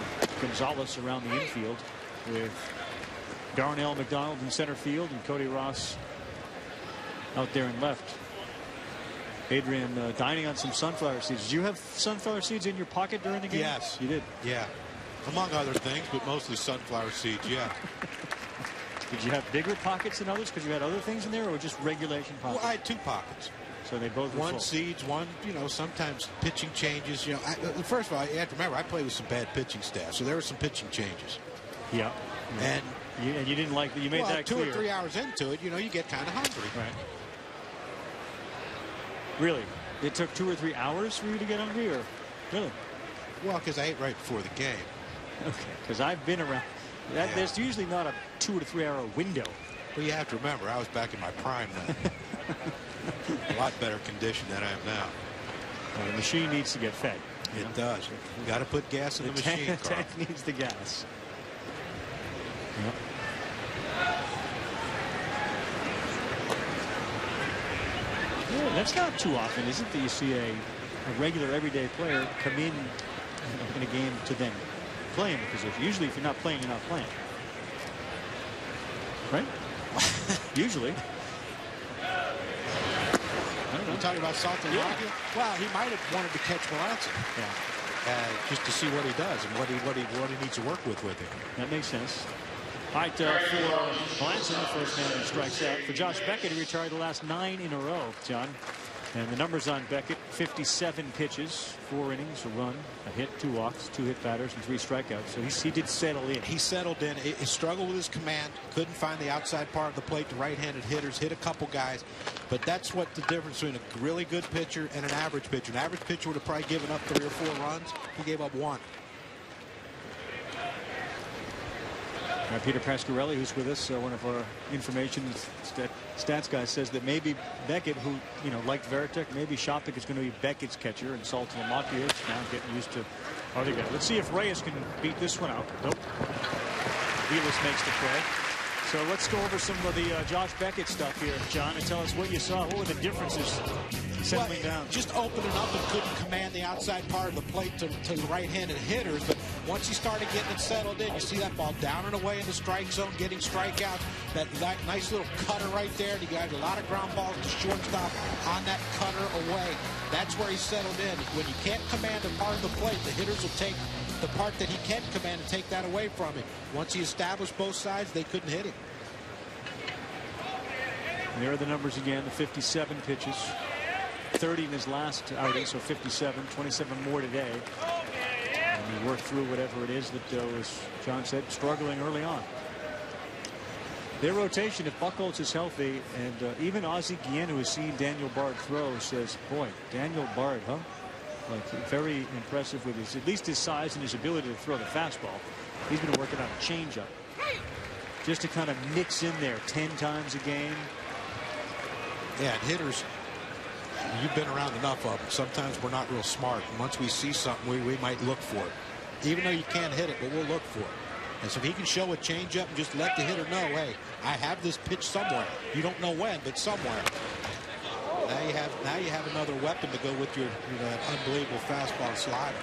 Gonzalez around the infield, with Darnell McDonald in center field and Cody Ross out there in left. Adrian dining on some sunflower seeds. Did you have sunflower seeds in your pocket during the game? Yes. You did? Yeah. Among other things, but mostly sunflower seeds, yeah. Did you have bigger pockets than others because you had other things in there, or just regulation pockets? Well, I had 2 pockets. So they both were one full. seeds, one, sometimes pitching changes. First of all, you have to remember, I played with some bad pitching staff, so there were some pitching changes. Yeah. And you didn't like that. You made that 2 clear. or 3 hours into it, you get kind of hungry. Right. Really? It took 2 or 3 hours for you to get hungry, or really? Well, because I ate right before the game. Okay. Because I've been around. There's usually not a 2 to 3 hour window. Well, you have to remember, I was back in my prime then. A lot better condition than I am now. Well, the machine needs to get fed. It does. You got to put gas in the machine. The tank needs the gas. Yep. Yeah, that's not too often, is it, that you see a regular everyday player come in a game to then play in the position. Usually if you're not playing, you're not playing. Right? Usually. I don't know. You're talking about Salton Rocket? Well, he might have wanted to catch Melanson. Yeah. Just to see what he does and what he needs to work with him. That makes sense. All right, for Melanson, the first man who strikes out. For Josh Beckett, he retired the last 9 in a row, John. And the numbers on Beckett: 57 pitches, 4 innings, a run, a hit, 2 walks, 2 hit batters, and 3 strikeouts. So he did settle in. He settled in. He struggled with his command. Couldn't find the outside part of the plate. The right-handed hitters hit a couple guys. But that's what the difference between a really good pitcher and an average pitcher. An average pitcher would have probably given up 3 or 4 runs. He gave up 1. Peter Pasquarelli, who's with us, one of our information stats guys, says that maybe Beckett, who liked Veritek, maybe Shopik is going to be Beckett's catcher, and Salton Lamacchia is now getting used to other guys. Let's see if Reyes can beat this one out. Nope. Vilas makes the play. So let's go over some of the Josh Beckett stuff here, John, and tell us what you saw. What were the differences settling down? Just opening up and couldn't command the outside part of the plate to the right-handed hitters. But once he started getting it settled in, you see that ball down and away in the strike zone, getting strikeouts. That nice little cutter right there. And he got a lot of ground balls to shortstop on that cutter away. That's where he settled in. When you can't command a part of the plate, the hitters will take the part that he can command and take that away from him. Once he established both sides, they couldn't hit him. There are the numbers again: the 57 pitches, 30 in his last outing, so 57, 27 more today. And he worked through whatever it is that as John said, struggling early on. Their rotation, if Buchholz is healthy, and even Ozzie Guillen, who has seen Daniel Bard throw, says, boy, Daniel Bard, huh? Like, very impressive with at least his size and his ability to throw the fastball. He's been working on a changeup just to kind of mix in there 10 times a game. Yeah, and hitters, you've been around enough of them. Sometimes we're not real smart. And once we see something, we might look for it. Even though you can't hit it, but we'll look for it. And so if he can show a changeup and just let the hitter know, hey, I have this pitch somewhere. You don't know when, but somewhere. Now you have another weapon to go with your unbelievable fastball and slider.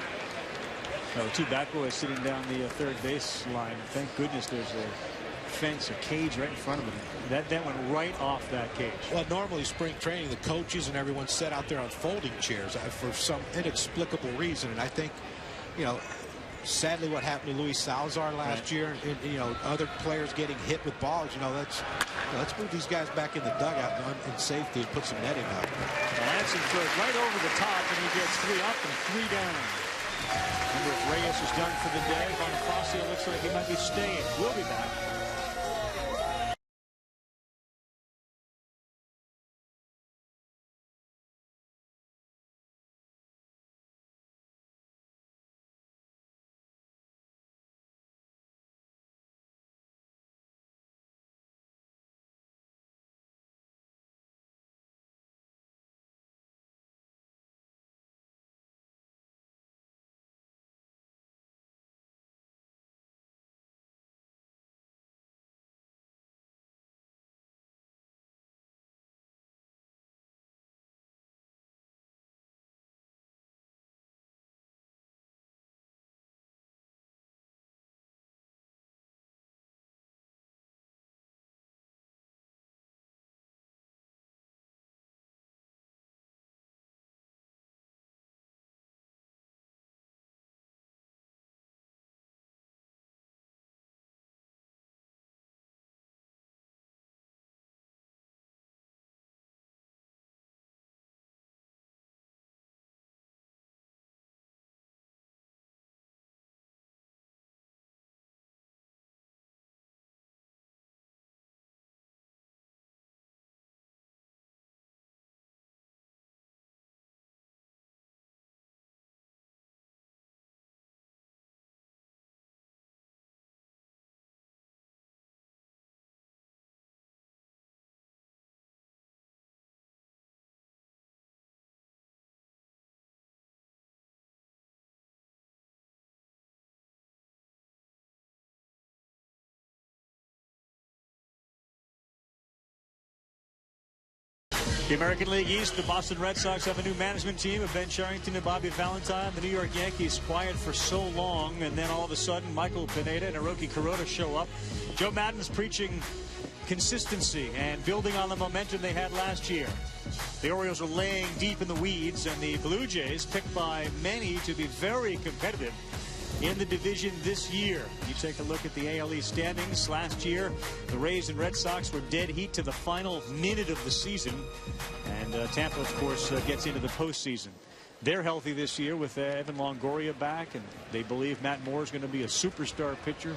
So 2 bat boys sitting down the third base line. Thank goodness there's a fence, a cage right in front of him. That went right off that cage. Well, normally spring training, the coaches and everyone sat out there on folding chairs for some inexplicable reason. And I think, sadly what happened to Luis Salazar last year, and other players getting hit with balls, let's move these guys back in the dugout in safety and put some netting up. Melanson throws right over the top, and he gets 3 up and 3 down. Remember, if Reyes is done for the day, Bonifacio looks like he might be staying. We'll be back. The American League East, the Boston Red Sox have a new management team of Ben Cherington and Bobby Valentine. The New York Yankees quiet for so long, and then all of a sudden Michael Pineda and Hiroki Kuroda show up. Joe Maddon's preaching consistency and building on the momentum they had last year. The Orioles are laying deep in the weeds, and the Blue Jays, picked by many to be very competitive in the division this year. You take a look at the AL East standings. Last year, the Rays and Red Sox were dead heat to the final minute of the season. And Tampa, of course, gets into the postseason. They're healthy this year with Evan Longoria back, and they believe Matt Moore is going to be a superstar pitcher.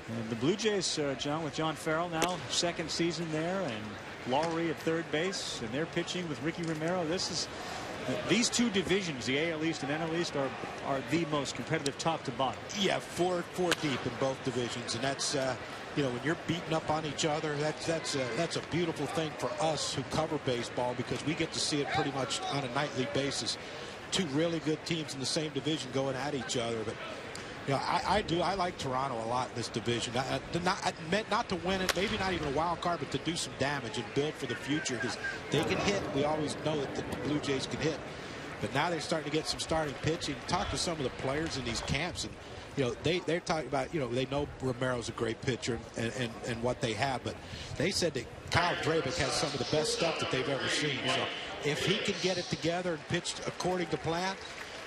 And the Blue Jays, John, with John Farrell now, second season there, and Lowry at third base, and they're pitching with Ricky Romero. These two divisions, the AL East and NL East, are the most competitive top to bottom. Yeah, four deep in both divisions, and that's you know, when you're beating up on each other, that's a beautiful thing for us who cover baseball, because we get to see it pretty much on a nightly basis. Two really good teams in the same division going at each other, but. You know, I like Toronto a lot in this division. Not to win it, maybe not even a wild card, but to do some damage and build for the future, because they can hit. We always know that the Blue Jays can hit, but now they're starting to get some starting pitching. Talk to some of the players in these camps, and you know they're talking about, you know, they know Romero's a great pitcher and what they have, but they said that Kyle Drabick has some of the best stuff that they've ever seen. So if he can get it together and pitch according to plan,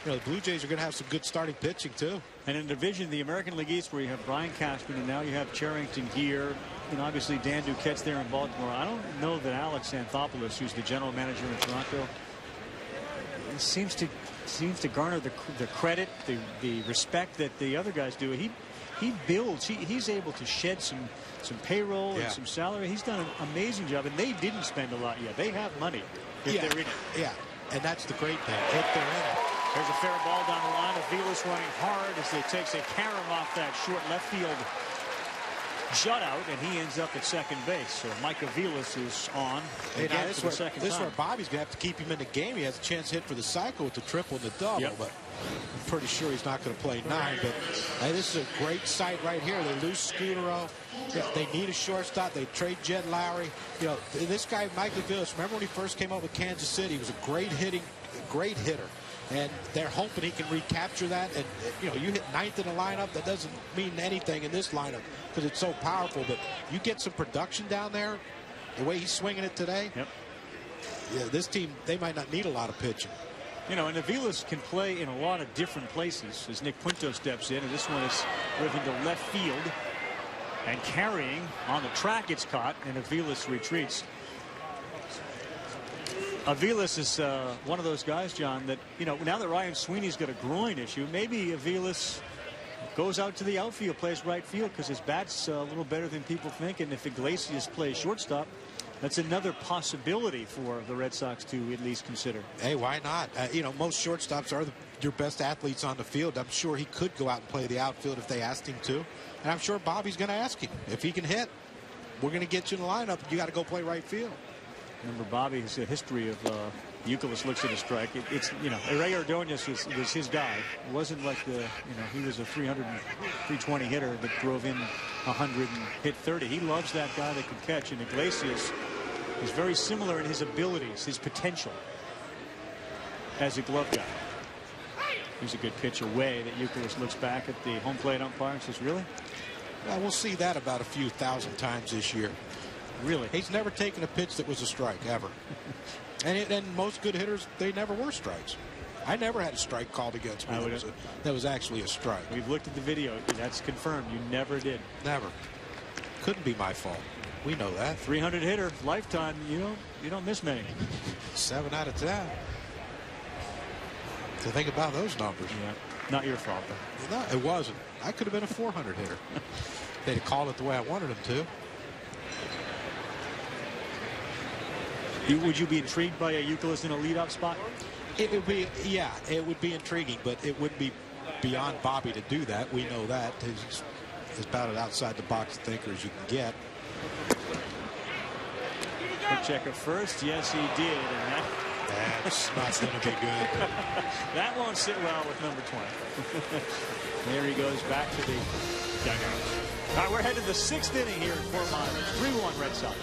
you know, the Blue Jays are going to have some good starting pitching too. And in the division, the American League East, where you have Brian Cashman, and now you have Cherington here, and obviously Dan Duquette's there in Baltimore. I don't know that Alex Anthopoulos, who's the general manager in Toronto, seems to garner the credit, the respect that the other guys do. He builds. He's able to shed some payroll and some salary. He's done an amazing job, and they didn't spend a lot yet. They have money if they're in it. Yeah, and that's the great thing. If they're in it. There's a fair ball down the line. Aviles running hard as they takes a carom off that short left field shutout, and he ends up at second base. So Mike Aviles is on again for the second time. This is where Bobby's going to have to keep him in the game. He has a chance to hit for the cycle with the triple and the double, but I'm pretty sure he's not going to play 9. But this is a great sight right here. They lose Scutero. They need a shortstop. They trade Jed Lowry. You know, this guy, Mike Aviles, remember when he first came up with Kansas City? He was a great hitter. And they're hoping he can recapture that. And, you know, you hit 9th in the lineup. That doesn't mean anything in this lineup because it's so powerful. But you get some production down there, the way he's swinging it today. Yep. Yeah, this team, they might not need a lot of pitching. You know, and Aviles can play in a lot of different places as Nick Punto steps in. And this one is driven to left field. And carrying on the track, it's caught. And Aviles retreats. Aviles is one of those guys, John, that, you know, now that Ryan Sweeney's got a groin issue, maybe Aviles goes out to the outfield, plays right field, because his bat's a little better than people think. And if Iglesias plays shortstop, that's another possibility for the Red Sox to at least consider. Hey, why not? You know, most shortstops are your best athletes on the field. I'm sure he could go out and play the outfield if they asked him to. And I'm sure Bobby's going to ask him. If he can hit, we're going to get you in the lineup. You got to go play right field. Remember, Bobby has a history of Youkilis looks at a strike. It's, you know, Ray Ordonez was his guy. It wasn't like he was a 320 hitter that drove in 100 and hit 30. He loves that guy that can catch. And Iglesias is very similar in his abilities, his potential as a glove guy. He's a good pitch away that Youkilis looks back at the home plate umpire and says, really? Well, we'll see that about a few thousand times this year. Really? He's never taken a pitch that was a strike, ever. and most good hitters, they never were strikes. I never had a strike called against me that was actually a strike. We've looked at the video. That's confirmed. You never did. Never. Couldn't be my fault. We know that. 300 hitter, lifetime, you don't miss many. 7 out of 10. So think about those numbers. Yeah. Not your fault, though. No, it wasn't. I could have been a 400 hitter. They'd have called it the way I wanted them to. Would you be intrigued by a Youkilis in a leadoff spot? It would be, yeah, it would be intriguing, but it wouldn't be beyond Bobby to do that. We know that. He's about as outside the box thinker as you can get. Quick check at first. Yes, he did. And that's not going to be good. That won't sit well with number 20. There he goes back to the dugout. All right, we're headed to the 6th inning here in Fort Myers. 3-1 Red Sox.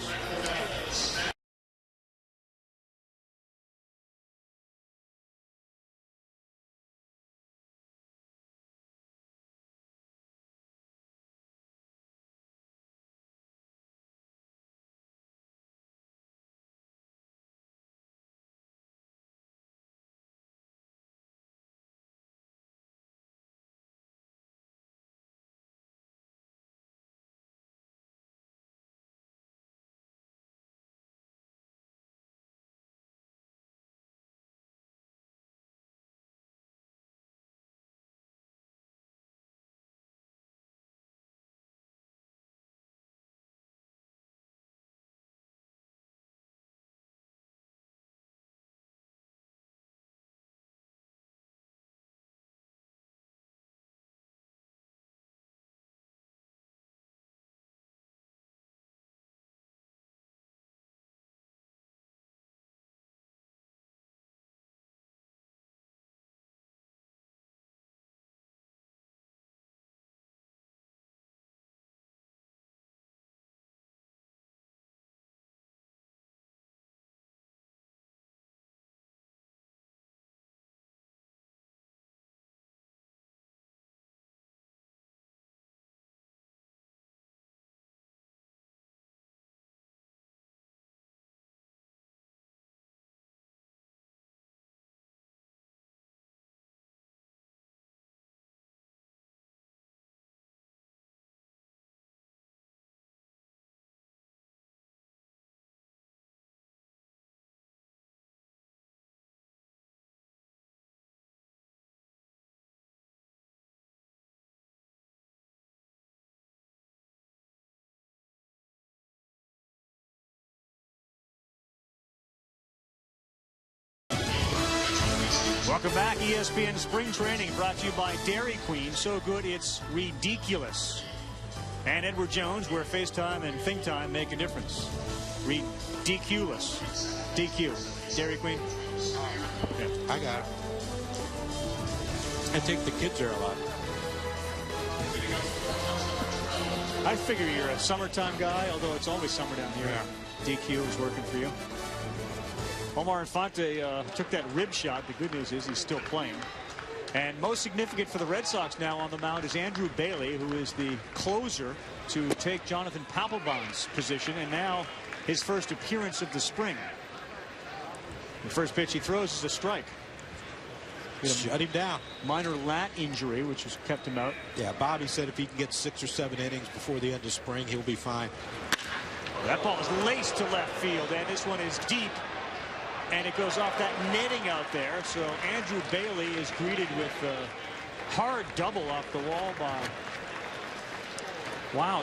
Welcome back. ESPN Spring Training brought to you by Dairy Queen. So good it's ridiculous. And Edward Jones, where FaceTime and Think Time make a difference. Ridiculous. DQ. Dairy Queen. Okay, I got it. I take the kids there a lot. I figure you're a summertime guy, although it's always summer down here. Yeah. DQ is working for you. Omar Infante took that rib shot. The good news is he's still playing. And most significant for the Red Sox now on the mound is Andrew Bailey, who is the closer to take Jonathan Papelbon's position, and now his first appearance of the spring. The first pitch he throws is a strike. Shut him down. Minor lat injury, which has kept him out. Yeah, Bobby said if he can get 6 or 7 innings before the end of spring, he'll be fine. That ball is laced to left field, and this one is deep. And it goes off that netting out there. So Andrew Bailey is greeted with a hard double off the wall by... Wow,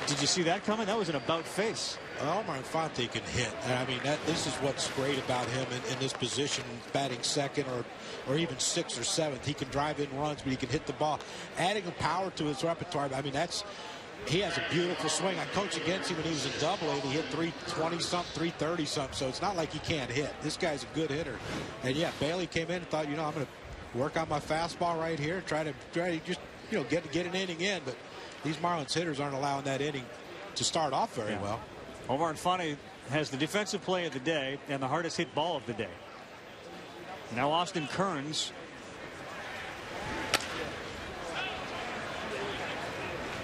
did you see that coming? That was an about face. Omar Infante can hit. And I mean, this is what's great about him in this position, batting second or even 6th or 7th. He can drive in runs, but he can hit the ball. Adding a power to his repertoire, I mean, he has a beautiful swing. I coached against him when he was in Double-A. He hit 320-something, 330-something. So it's not like he can't hit. This guy's a good hitter. And yeah, Bailey came in and thought, I'm going to work on my fastball right here, try to just get an inning in. But these Marlins hitters aren't allowing that inning to start off very well. Omar Infante has the defensive play of the day and the hardest hit ball of the day. Now Austin Kearns.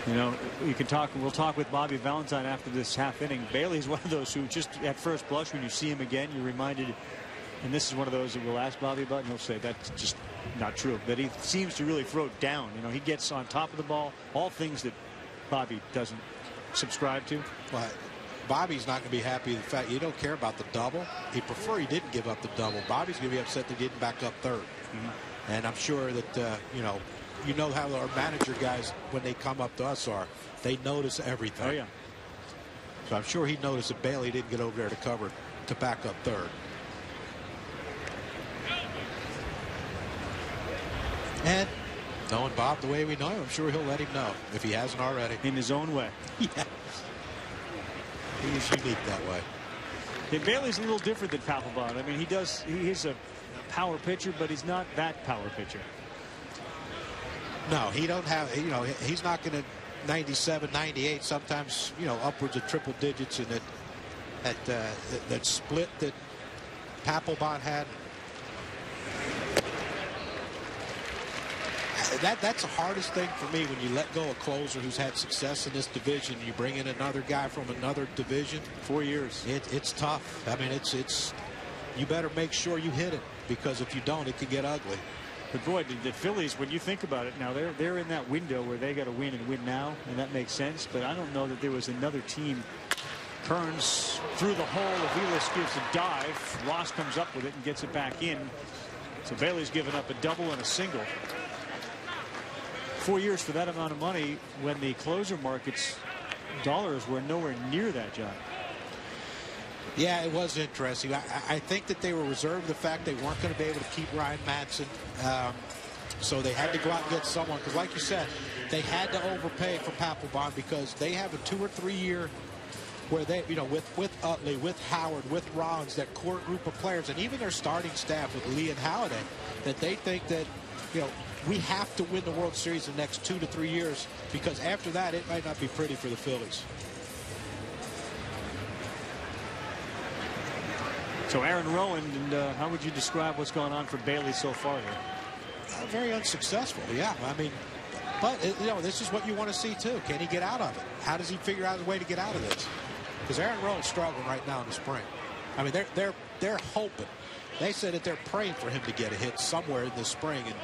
We'll talk with Bobby Valentine after this half inning. Bailey's one of those who just at first blush, when you see him again, you're reminded, and this is one of those that we'll ask Bobby about, and he'll say that's just not true. But he seems to really throw it down. He gets on top of the ball, all things that Bobby doesn't subscribe to. But Bobby's not going to be happy with the fact you don't care about the double. He'd prefer he didn't give up the double. Bobby's going to be upset that he didn't back up third. And I'm sure that, you know how our manager guys, when they come up to us, they notice everything. Oh, yeah. So I'm sure he noticed that Bailey didn't get over there to back up third. And knowing Bob the way we know him, I'm sure he'll let him know if he hasn't already. In his own way. Yeah. He is unique that way. Yeah, Bailey's a little different than Papelbon. I mean, he is a power pitcher, but he's not that power pitcher. No, he don't have, he's not going to 97, 98, sometimes, upwards of triple digits, and that split that Papelbon had. That's the hardest thing for me when you let go a closer who's had success in this division. You bring in another guy from another division. 4 years. It's tough. I mean, it's you better make sure you hit it, because if you don't, it can get ugly. But boy, the Phillies, when you think about it now, they're in that window where they got to win and win now, and that makes sense. But I don't know that there was another team. Kearns through the hole. Aviles gives a dive. Ross comes up with it and gets it back in. So Bailey's given up a double and a single. 4 years for that amount of money when the closer market's dollars were nowhere near that, John. Yeah, it was interesting. I think that they were reserved the fact they weren't going to be able to keep Ryan Madson. So they had to go out and get someone, because like you said, they had to overpay for Papelbon, because they have a 2 or 3 year where they, with Utley, with Howard, with Rollins, that core group of players, and even their starting staff with Lee and Halladay, that they think that, we have to win the World Series in the next 2 to 3 years, because after that, it might not be pretty for the Phillies. So Aaron Rowand, and how would you describe what's going on for Bailey so far here? Very unsuccessful, yeah. I mean, but, this is what you want to see, too. Can he get out of it? How does he figure out a way to get out of this? Because Aaron Rowand's struggling right now in the spring. I mean, they're hoping. They said that they're praying for him to get a hit somewhere in the spring, and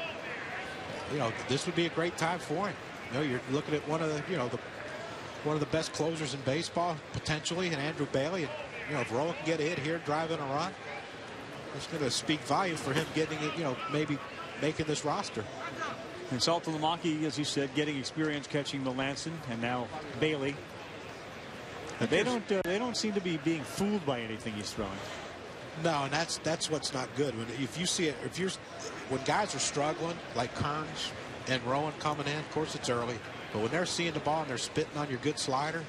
this would be a great time for him. You're looking at one of the best closers in baseball, potentially, and Andrew Bailey. And if Rowand can get a hit here, drive in a run, it's going to speak volumes for him getting it, maybe making this roster. And Saltalamacchia, as you said, getting experience catching Melanson, and now Bailey. But they don't seem to be being fooled by anything he's throwing. No, and that's what's not good. If you see it, when guys are struggling like Kearns and Rowan coming in, of course it's early, but when they're seeing the ball and they're spitting on your good slider,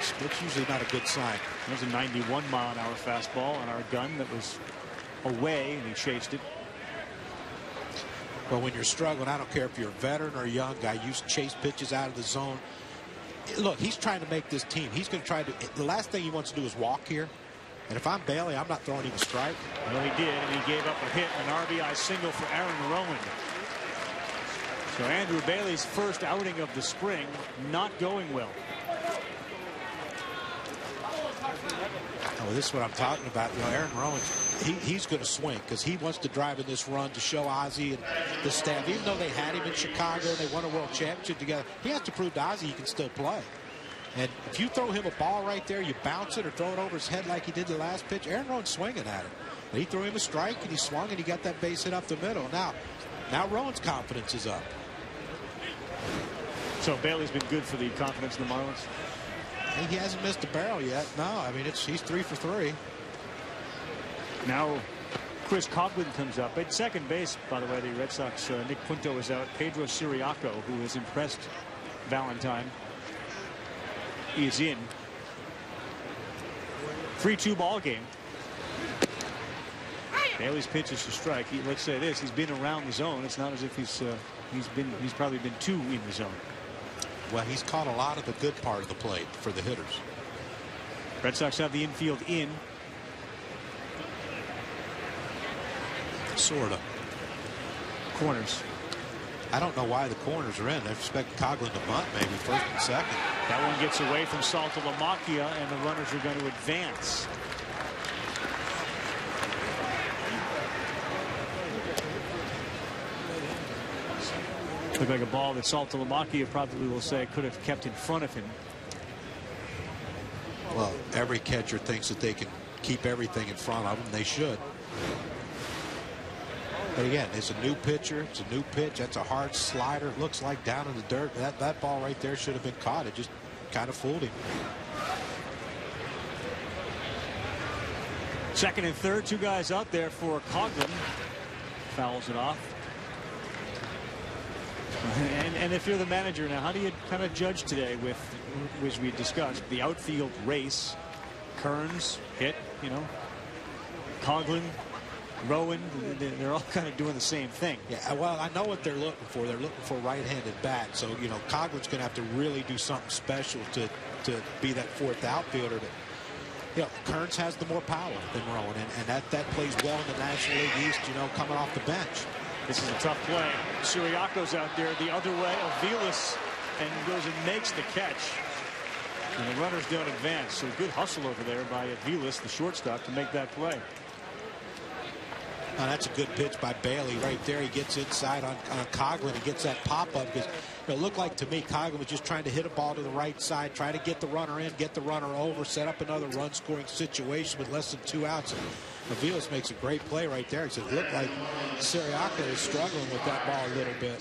it's usually not a good sign. There's a 91-mile-an-hour fastball on our gun that was away, and he chased it. But when you're struggling, I don't care if you're a veteran or a young guy, you chase pitches out of the zone. Look, he's trying to make this team. He's going to try to. The last thing he wants to do is walk here. And if I'm Bailey, I'm not throwing him a strike. Well, he did, and he gave up a hit, an RBI single for Aaron Rowan. So Andrew Bailey's first outing of the spring not going well. Oh, this is what I'm talking about. You know, Aaron Rowan, he's going to swing because he wants to drive in this run to show Ozzie and the staff. Even though they had him in Chicago and they won a world championship together, he has to prove to Ozzie he can still play. And if you throw him a ball right there, you bounce it or throw it over his head like he did the last pitch, Aaron Rowan's swinging at it. But he threw him a strike and he swung and he got that base hit up the middle. Now Rowan's confidence is up. So Bailey's been good for the confidence of the Marlins. He hasn't missed a barrel yet. No, I mean, he's 3 for 3. Now Chris Coughlin comes up at second base. By the way, the Red Sox, Nick Punto is out. Pedro Siriaco, who has impressed Valentine, is in. 3-2 ball game. Bailey's pitch is to strike. Let's say this: he's been around the zone. It's not as if he's probably been 2 in the zone. Well, he's caught a lot of the good part of the plate for the hitters. Red Sox have the infield in. Sort of. Corners. I don't know why the corners are in. I expect Coughlin to bunt maybe first and second. That one gets away from Saltalamacchia, and the runners are going to advance. Looked like a ball that Saltalamacchia probably will say could have kept in front of him. Well, every catcher thinks that they can keep everything in front of them. They should. But again, it's a new pitcher. It's a new pitch. That's a hard slider. It looks like down in the dirt. That ball right there should have been caught. It just kind of fooled him. Second and third, 2 guys out there for Coughlin. Fouls it off. And if you're the manager now, how do you kind of judge today with, as we discussed, the outfield race? Kearns hit, you know, Coughlin, Rowan, they're all kind of doing the same thing. Yeah, well, I know what they're looking for. They're looking for a right-handed bat. So, you know, Coughlin's going to have to really do something special to be that 4th outfielder. That, you know, Kearns has the more power than Rowan, and that plays well in the National League East, you know, coming off the bench. This is a tough play. Siriaco's out there the other way. Aviles and goes and makes the catch. And the runners don't advance. So good hustle over there by Aviles, the shortstop, to make that play. Now, that's a good pitch by Bailey right there. He gets inside on Coughlin. He gets that pop-up because it looked like to me Coughlin was just trying to hit a ball to the right side, try to get the runner in, get the runner over, set up another run-scoring situation with less than 2 outs. Aviles makes a great play right there. It looked like Siriaco is struggling with that ball a little bit.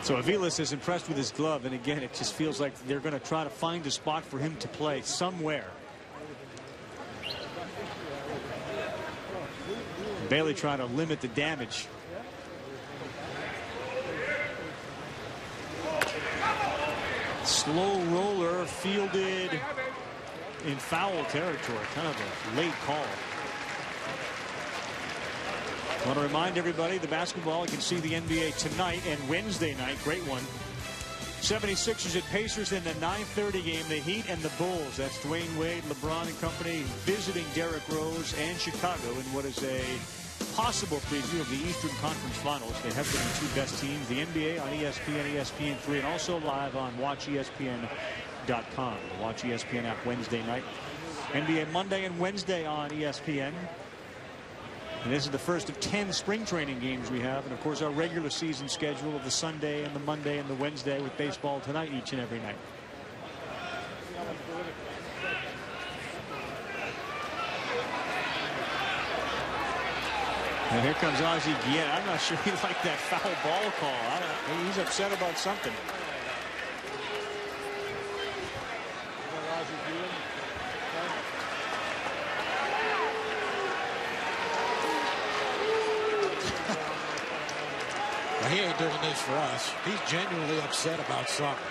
So Aviles is impressed with his glove, and again, it just feels like they're going to try to find a spot for him to play somewhere. Bailey trying to limit the damage. Slow roller fielded in foul territory. Kind of a late call. I want to remind everybody the basketball, you can see the NBA tonight and Wednesday night. Great one. 76ers at Pacers in the 9:30 game. The Heat and the Bulls. That's Dwayne Wade, LeBron and company visiting Derrick Rose and Chicago in what is a possible preview of the Eastern Conference Finals. They have been the 2 best teams. The NBA on ESPN, ESPN3, and also live on WatchESPN.com. The Watch ESPN app Wednesday night. NBA Monday and Wednesday on ESPN. And this is the first of 10 spring training games we have. And, of course, our regular season schedule of the Sunday and the Monday and the Wednesday with baseball tonight each and every night. And here comes Ozzie Guillen. I'm not sure he liked that foul ball call. He's upset about something. Well, he ain't doing this for us. He's genuinely upset about something.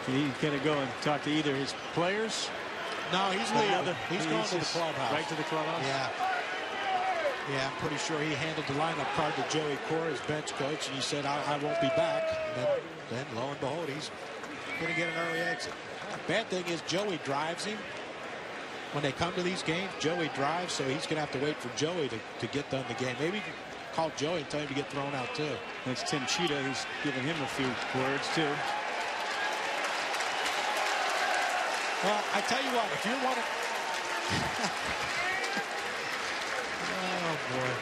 He's going to go and talk to either his players. No, he's leaving. He's going to the clubhouse. Right to the clubhouse? Yeah. Yeah, I'm pretty sure he handed the lineup card to Joey Cora, his bench coach, and he said, I won't be back. And then lo and behold, he's going to get an early exit. Bad thing is Joey drives him. When they come to these games, Joey drives, so he's going to have to wait for Joey to get done the game. Maybe call Joey and tell him to get thrown out, too. That's Tim Cheetah, who's giving him a few words, too. Well, I tell you what, if you want to... Oh, boy.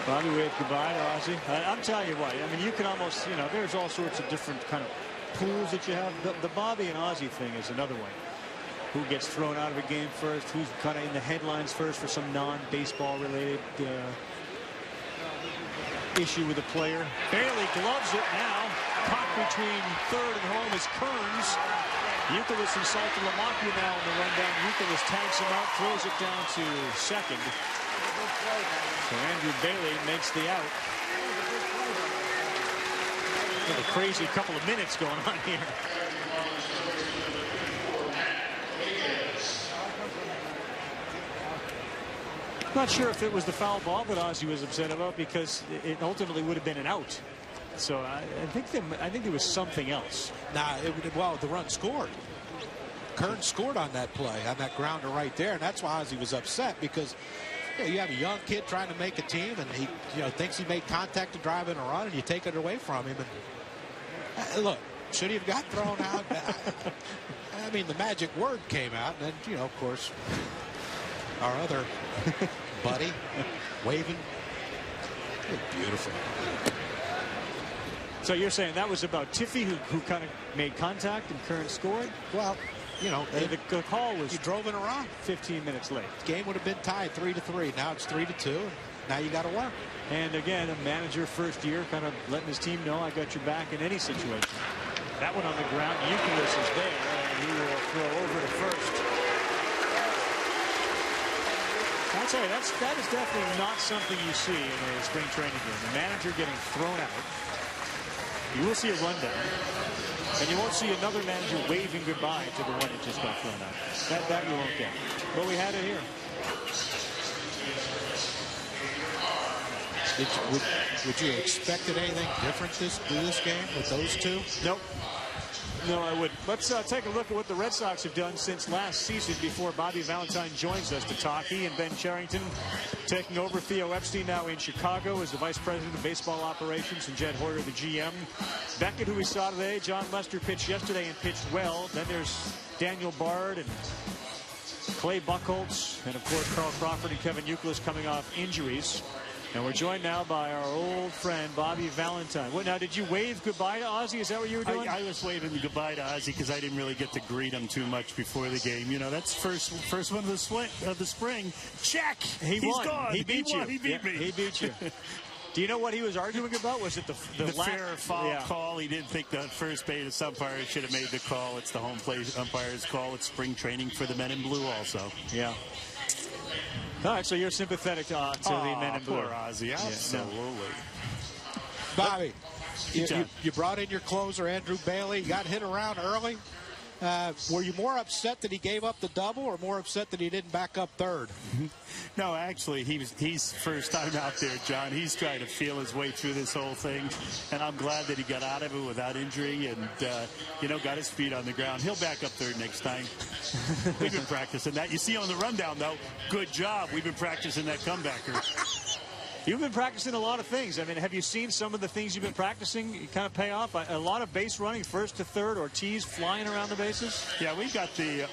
Bobby waved goodbye to Ozzie. I'm telling you what, I mean, you can almost, you know, there's all sorts of different kind of pools that you have. The Bobby and Ozzie thing is another one. Who gets thrown out of a game first? Who's kind of in the headlines first for some non-baseball related issue with a player? Bailey gloves it now. Caught between third and home is Kearns. Youkilis and Saltalamacchia now on the rundown. Youkilis tags him out, throws it down to second. So Andrew Bailey makes the out. A crazy couple of minutes going on here. Not sure if it was the foul ball that Ozzie was upset about, because it ultimately would have been an out. So I think there was something else. Nah, well, the run scored. Kearns scored on that play, on that grounder right there, and that's why Ozzie was upset, because you have a young kid trying to make a team, and he thinks he made contact to drive in a run, and you take it away from him. And look, should he have got thrown out? I mean, the magic word came out, and then, of course, our other buddy waving. Beautiful. So you're saying that was about Tiffy, who kind of made contact and Kearns scored? Well, the call was, you drove in a run 15 minutes late. The game would have been tied 3-3. Now it's 3-2. And now you got to work. And again, a manager first year, kind of letting his team know, I got your back in any situation. That one on the ground. Youkilis is there, and he will throw over to first. I'll tell you, that is definitely not something you see in a spring training game. The manager getting thrown out. You will see a rundown, and you won't see another manager waving goodbye to the one that just got thrown out. That you won't get. But we had it here. Would you have expected anything different this game with those two? Nope. No, I wouldn't. Let's take a look at what the Red Sox have done since last season before Bobby Valentine joins us to talk. He and Ben Cherington taking over. Theo Epstein now in Chicago as the Vice President of Baseball Operations, and Jed Hoyer, the GM. Beckett, who we saw today. John Lester pitched yesterday and pitched well. Then there's Daniel Bard and Clay Buchholz, and of course Carl Crawford and Kevin Youkilis coming off injuries. And we're joined now by our old friend, Bobby Valentine. What, now, did you wave goodbye to Ozzie? Is that what you were doing? I was waving goodbye to Ozzie because I didn't really get to greet him too much before the game. That's first one of the spring. Check! He's won. Gone. He beat you. He beat me. He beat you. Do you know what he was arguing about? Was it the fair foul call? He didn't think the first base umpire should have made the call. It's the home plate umpire's call. It's spring training for the men in blue also. Yeah. All right, so you're sympathetic to the men in blue. Poor Ozzie, absolutely. Bobby, you brought in your closer, Andrew Bailey. You got hit around early. Were you more upset that he gave up the double, or more upset that he didn't back up third? No, actually, he's first time out there, John. He's trying to feel his way through this whole thing, and I'm glad that he got out of it without injury and, got his feet on the ground. He'll back up third next time. We've been practicing that. You see on the rundown, though, good job. We've been practicing that comebacker. You've been practicing a lot of things. I mean, have you seen some of the things you've been practicing kind of pay off? A lot of base running, first to third, Ortiz flying around the bases? Yeah, we got the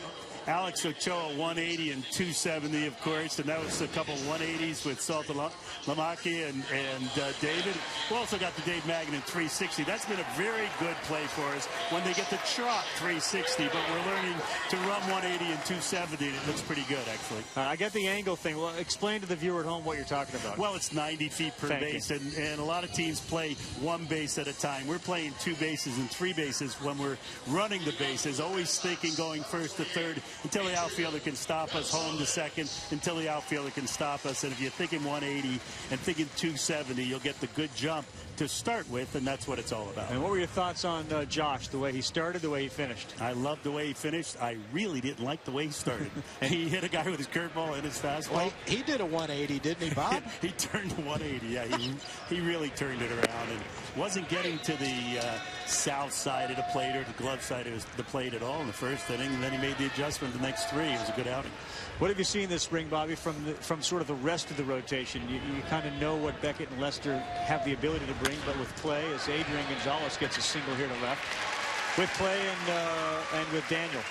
Alex Ochoa 180 and 270, of course, and that was a couple 180s with Saltalamacchia and David. We also got the Dave Magnin 360. That's been a very good play for us when they get the trot 360, but we're learning to run 180 and 270, and it looks pretty good, actually. I get the angle thing. Well, explain to the viewer at home what you're talking about. Well, it's 90 feet per base, and a lot of teams play one base at a time. We're playing two bases and three bases when we're running the bases, always thinking going first to third until the outfielder can stop us, home to second, until the outfielder can stop us. And if you're thinking 180 and thinking 270, you'll get the good jump to start with, and that's what it's all about. And what were your thoughts on Josh, the way he started, the way he finished? I loved the way he finished. I really didn't like the way he started. He hit a guy with his curveball and his fastball. Well, he did a 180, didn't he, Bob? He turned 180. Yeah, he really turned it around and wasn't getting to the south side of the plate or the glove side of the plate at all in the first inning. And then he made the adjustment the next three. It was a good outing. What have you seen this spring, Bobby, from sort of the rest of the rotation? You kind of know what Beckett and Lester have the ability to bring, but with Clay, as Adrian Gonzalez gets a single here to left, with Clay and with Daniel.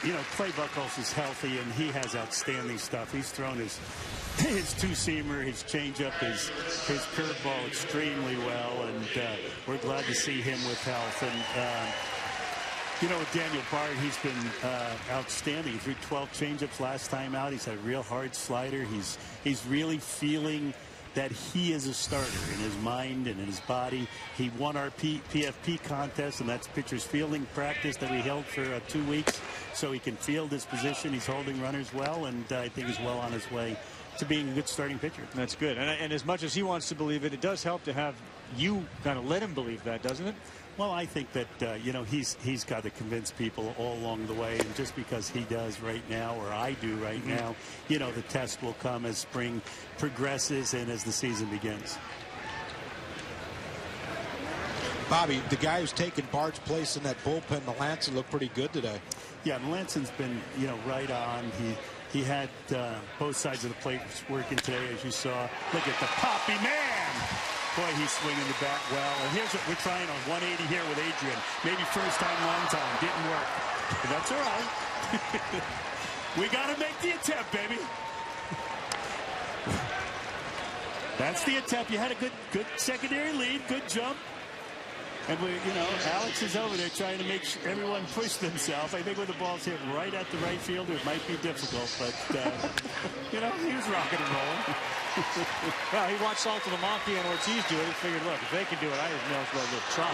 You know, Clay Buchholz is healthy, and he has outstanding stuff. He's thrown his two-seamer, his changeup, his curveball extremely well, and we're glad to see him with health. And you know, with Daniel Bard, he's been outstanding. He threw 12 changeups last time out. He's had a real hard slider. He's really feeling that he is a starter in his mind and in his body. He won our PFP contest, and that's pitcher's fielding practice that we held for 2 weeks, so he can field his position. He's holding runners well, and I think is well on his way to being a good starting pitcher. That's good. And as much as he wants to believe it, it does help to have you kind of let him believe that, doesn't it? Well, I think that, you know, he's got to convince people all along the way. And just because he does right now, or I do right now, you know, the test will come as spring progresses and as the season begins. Bobby, the guy who's taken Bard's place in that bullpen, Melanson, looked pretty good today. Yeah, Melanson's been, you know, right on. He had both sides of the plate working today, as you saw. Look at the poppy man. Boy, he's swinging the bat well. And here's what we're trying on 180 here with Adrian. Maybe first time, long time. Didn't work. But that's all right. We got to make the attempt, baby. That's the attempt. You had a good secondary lead. Good jump. And we, you know, Alex is over there trying to make everyone push themselves. I think when the ball's hit right at the right fielder, it might be difficult. But, you know, he was rocking and rolling. Well, he watched Saltalamacchia and Ortiz do it. He figured, look, if they can do it, I may as well try.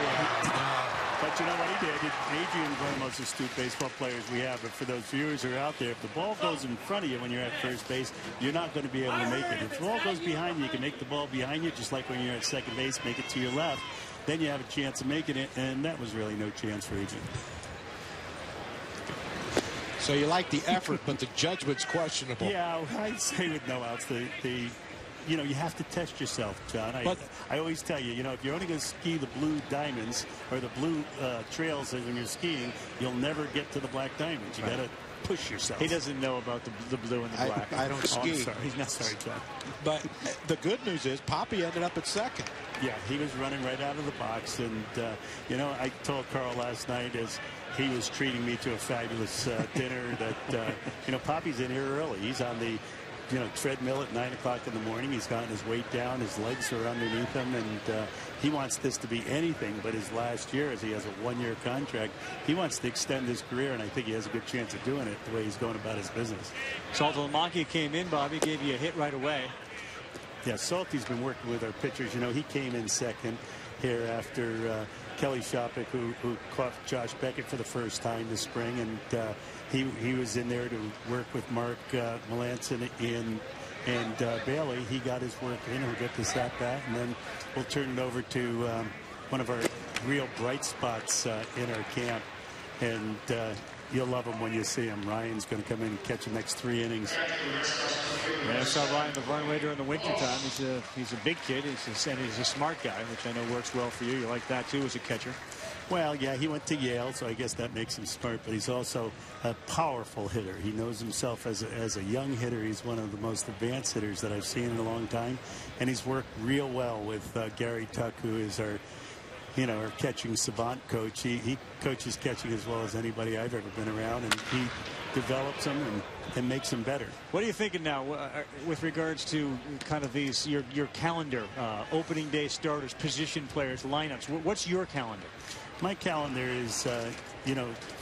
But you know what he did? Adrian's one of the most astute baseball players we have. But for those viewers who are out there, if the ball goes in front of you when you're at first base, you're not going to be able to make it. If the ball goes behind you, you can make the ball behind you, just like when you're at second base, make it to your left. Then you have a chance of making it, and that was really no chance for Adrian. So you like the effort, but the judgment's questionable. Yeah, I'd say with no outs, you know, you have to test yourself, John. I always tell you, you know, if you're only going to ski the blue diamonds or the blue trails when you're skiing, you'll never get to the black diamonds. You got to push yourself. He doesn't know about the blue and the black. I don't ski. I'm sorry. He's not sorry, John. But the good news is Poppy ended up at second. Yeah, he was running right out of the box. And, you know, I told Carl last night as he was treating me to a fabulous dinner that, you know, Poppy's in here early. He's on the, you know, treadmill at 9 o'clock in the morning. He's gotten his weight down. His legs are underneath him. And he wants this to be anything but his last year, as he has a 1-year contract. He wants to extend his career, and I think he has a good chance of doing it the way he's going about his business. Saltalamacchia came in, Bobby, gave you a hit right away. Yeah, Salty's been working with our pitchers. You know, he came in second here after Kelly Shopik, who caught Josh Beckett for the first time this spring, and he was in there to work with Mark Melanson and Bailey. He got his work in. He'll get this at bat, and then we'll turn it over to one of our real bright spots in our camp, and you'll love him when you see him. Ryan's going to come in and catch the next 3 innings. Yeah, I saw Ryan the runway during the wintertime. He's a big kid. He's a smart guy, which I know works well for you. You like that, too, as a catcher. Well, yeah, he went to Yale, so I guess that makes him smart, but he's also a powerful hitter. He knows himself as a young hitter. He's one of the most advanced hitters that I've seen in a long time, and he's worked real well with Gary Tuck, who is our catching savant coach. He coaches catching as well as anybody I've ever been around, and he develops them and makes them better. What are you thinking now with regards to kind of these your calendar, opening day starters, position players, lineups? What's your calendar? My calendar is,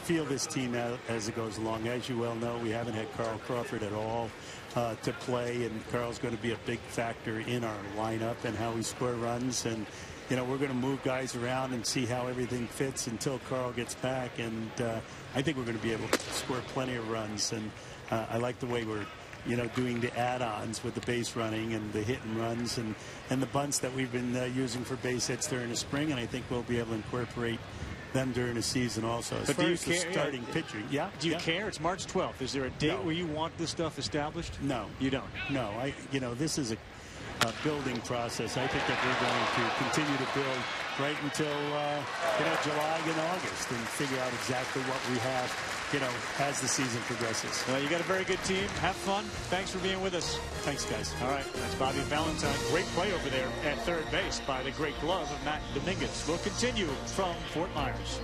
feel this team out as it goes along. As you well know, we haven't had Carl Crawford at all to play, and Carl's going to be a big factor in our lineup and how we score runs. And you know, we're going to move guys around and see how everything fits until Carl gets back. And I think we're going to be able to score plenty of runs. And I like the way we're, you know, doing the add-ons with the base running and the hit and runs and the bunts that we've been using for base hits during the spring. And I think we'll be able to incorporate them during the season also. As far as the starting pitching, do you care? It's March 12th. Is there a date where you want this stuff established? No, you don't. No, you know, this is a building process. I think that we're going to continue to build right until you know, July and August, and figure out exactly what we have, you know, as the season progresses. Well, you got a very good team. Have fun. Thanks for being with us. Thanks, guys. All right, that's Bobby Valentine. Great play over there at third base by the great glove of Matt Dominguez. We'll continue from Fort Myers.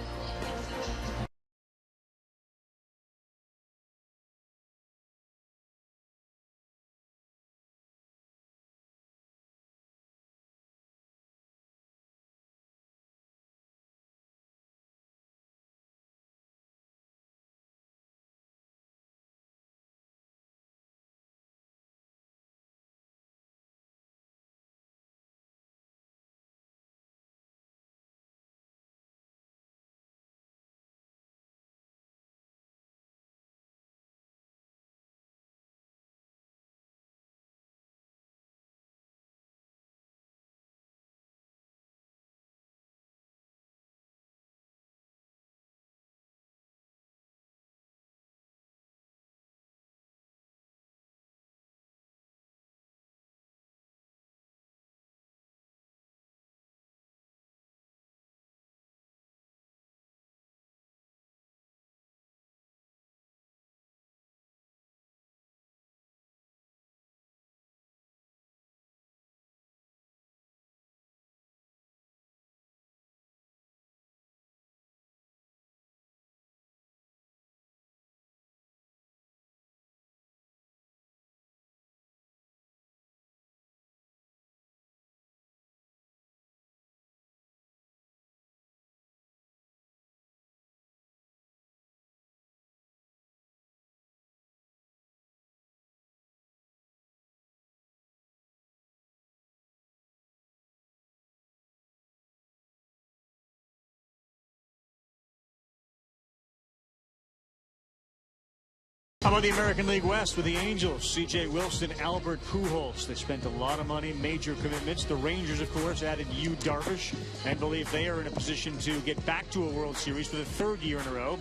How about the American League West with the Angels? C.J. Wilson, Albert Pujols. They spent a lot of money, major commitments. The Rangers, of course, added Yu Darvish and believe they are in a position to get back to a World Series for the third year in a row.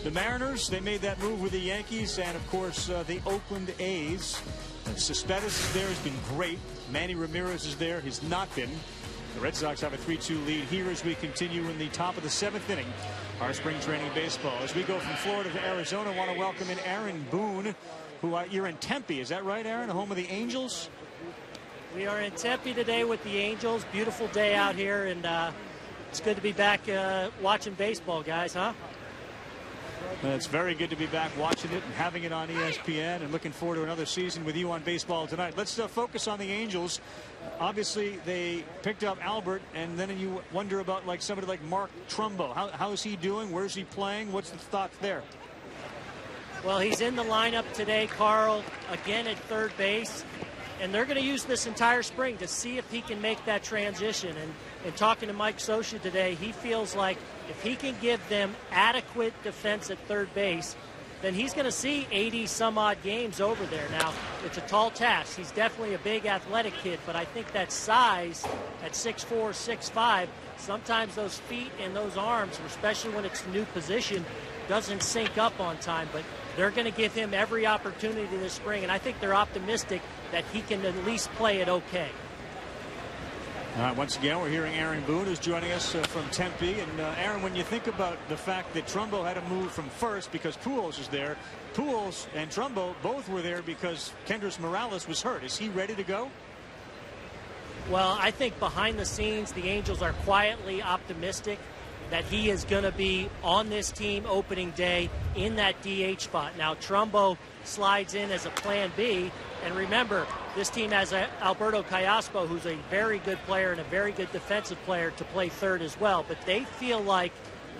The Mariners, they made that move with the Yankees and, of course, the Oakland A's. Cespedes is there, has been great. Manny Ramirez is there, has not been. The Red Sox have a 3-2 lead here as we continue in the top of the 7th inning. Our spring training baseball. As we go from Florida to Arizona, I want to welcome in Aaron Boone, who you're in Tempe. Is that right, Aaron? Home of the Angels? We are in Tempe today with the Angels. Beautiful day out here, and it's good to be back watching baseball, guys, huh? It's very good to be back watching it and having it on ESPN, and looking forward to another season with you on Baseball Tonight. Let's focus on the Angels. Obviously, they picked up Albert, and then you wonder about like somebody like Mark Trumbo. How is he doing? Where's he playing? What's the thoughts there? Well, he's in the lineup today, Carl, again at third base. And they're going to use this entire spring to see if he can make that transition. And talking to Mike Scioscia today, he feels like if he can give them adequate defense at third base, then he's going to see 80-some-odd games over there. Now, it's a tall task. He's definitely a big athletic kid, but I think that size at 6'4", 6'5", sometimes those feet and those arms, especially when it's a new position, doesn't sync up on time. But they're going to give him every opportunity this spring, and I think they're optimistic that he can at least play it okay. All right, once again, we're hearing Aaron Boone, who's joining us from Tempe. And Aaron, when you think about the fact that Trumbo had to move from first because Pujols is there, Pujols and Trumbo both were there because Kendrys Morales was hurt. Is he ready to go? Well, I think behind the scenes, the Angels are quietly optimistic that he is going to be on this team opening day in that DH spot. Now, Trumbo slides in as a plan B. And remember, this team has Alberto Callaspo, who's a very good player and a very good defensive player, to play third as well. But they feel like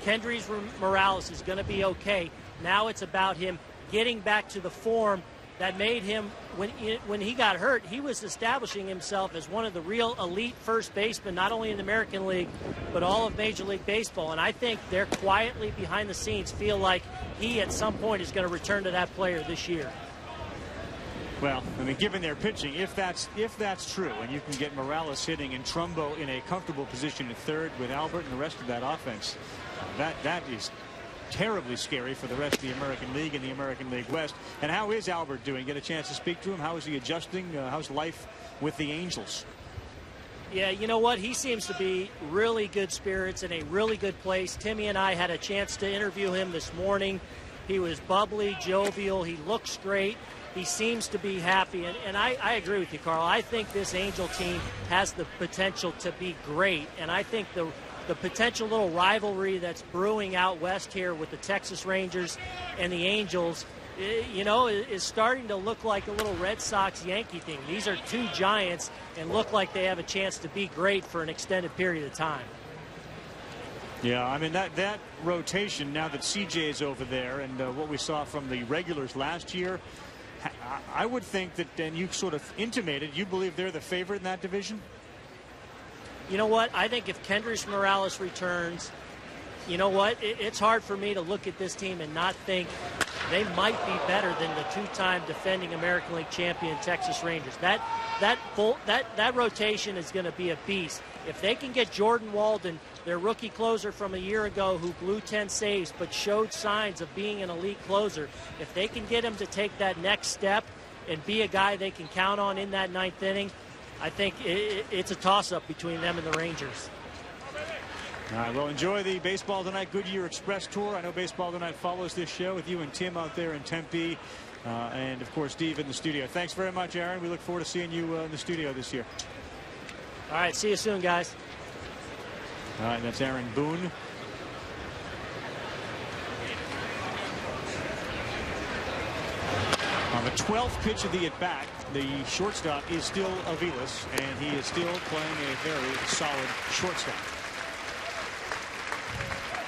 Kendrys Morales is going to be okay. Now it's about him getting back to the form that made him, when he got hurt, he was establishing himself as one of the real elite first basemen, not only in the American League, but all of Major League Baseball. And I think they're quietly behind the scenes feel like he at some point is going to return to that player this year. Well, I mean, given their pitching, if that's true, and you can get Morales hitting and Trumbo in a comfortable position at third with Albert and the rest of that offense, that is terribly scary for the rest of the American League and the American League West. And how is Albert doing? Get a chance to speak to him? How is he adjusting? How's life with the Angels? Yeah, you know what? He seems to be really good spirits, in a really good place. Timmy and I had a chance to interview him this morning. He was bubbly, jovial. He looks great. He seems to be happy. And I agree with you, Carl. I think this Angel team has the potential to be great. And I think the potential little rivalry that's brewing out west here with the Texas Rangers and the Angels, you know, is starting to look like a little Red Sox-Yankee thing. These are two giants and look like they have a chance to be great for an extended period of time. Yeah, I mean, that rotation, now that CJ is over there, and what we saw from the regulars last year, I would think that, and you sort of intimated, you believe they're the favorite in that division? You know what? I think if Kendrys Morales returns, you know what? It's hard for me to look at this team and not think they might be better than the two-time defending American League champion Texas Rangers. That rotation is going to be a beast. If they can get Jordan Walden, their rookie closer from a year ago who blew 10 saves but showed signs of being an elite closer, if they can get him to take that next step and be a guy they can count on in that ninth inning, I think it's a toss-up between them and the Rangers. All right, well, enjoy the Baseball Tonight Goodyear Express Tour. I know Baseball Tonight follows this show with you and Tim out there in Tempe, and, of course, Steve in the studio. Thanks very much, Aaron. We look forward to seeing you in the studio this year. All right, see you soon, guys. All right, that's Aaron Boone. On the 12th pitch of the at-bat, the shortstop is still Aviles, and he is still playing a very solid shortstop.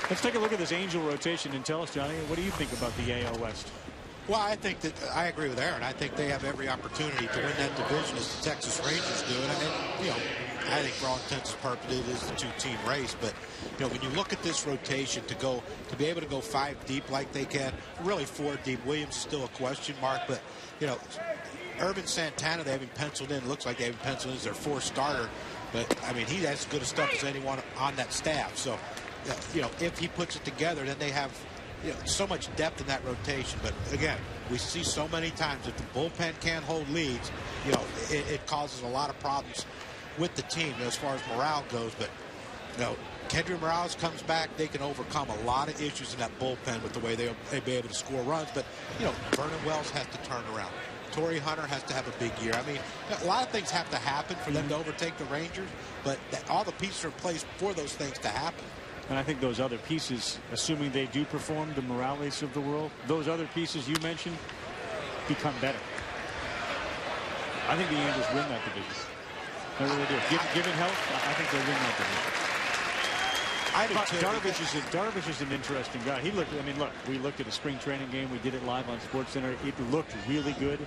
Let's take a look at this Angel rotation and tell us, Johnny, what do you think about the AL West? Well, I think that I agree with Aaron. I think they have every opportunity to win that division as the Texas Rangers do. And, you know, I think for all intents and purposes it is a two-team race. But, you know, when you look at this rotation to be able to go 5 deep like they can, really 4 deep. Williams is still a question mark. But, you know, Urban Santana, they have him penciled in. Looks like they have him penciled in as their 4th starter. But, I mean, he has as good a stuff as anyone on that staff. So, you know, if he puts it together, then they have, you know, so much depth in that rotation. But again, we see so many times if the bullpen can't hold leads, you know, it causes a lot of problems with the team, you know, as far as morale goes. But, you know, Kendrys Morales comes back, they can overcome a lot of issues in that bullpen with the way they'll be able to score runs. But, you know, Vernon Wells has to turn around. Torrey Hunter has to have a big year. I mean, a lot of things have to happen for them to overtake the Rangers, but all the pieces are in place for those things to happen. And I think those other pieces, assuming they do perform, the Morales of the world, those other pieces you mentioned become better. I think the Angels win that division. They really do. Given health, I think they win that division. Darvish is an interesting guy. He looked. I mean, look, we looked at a spring training game. We did it live on SportsCenter. It looked really good.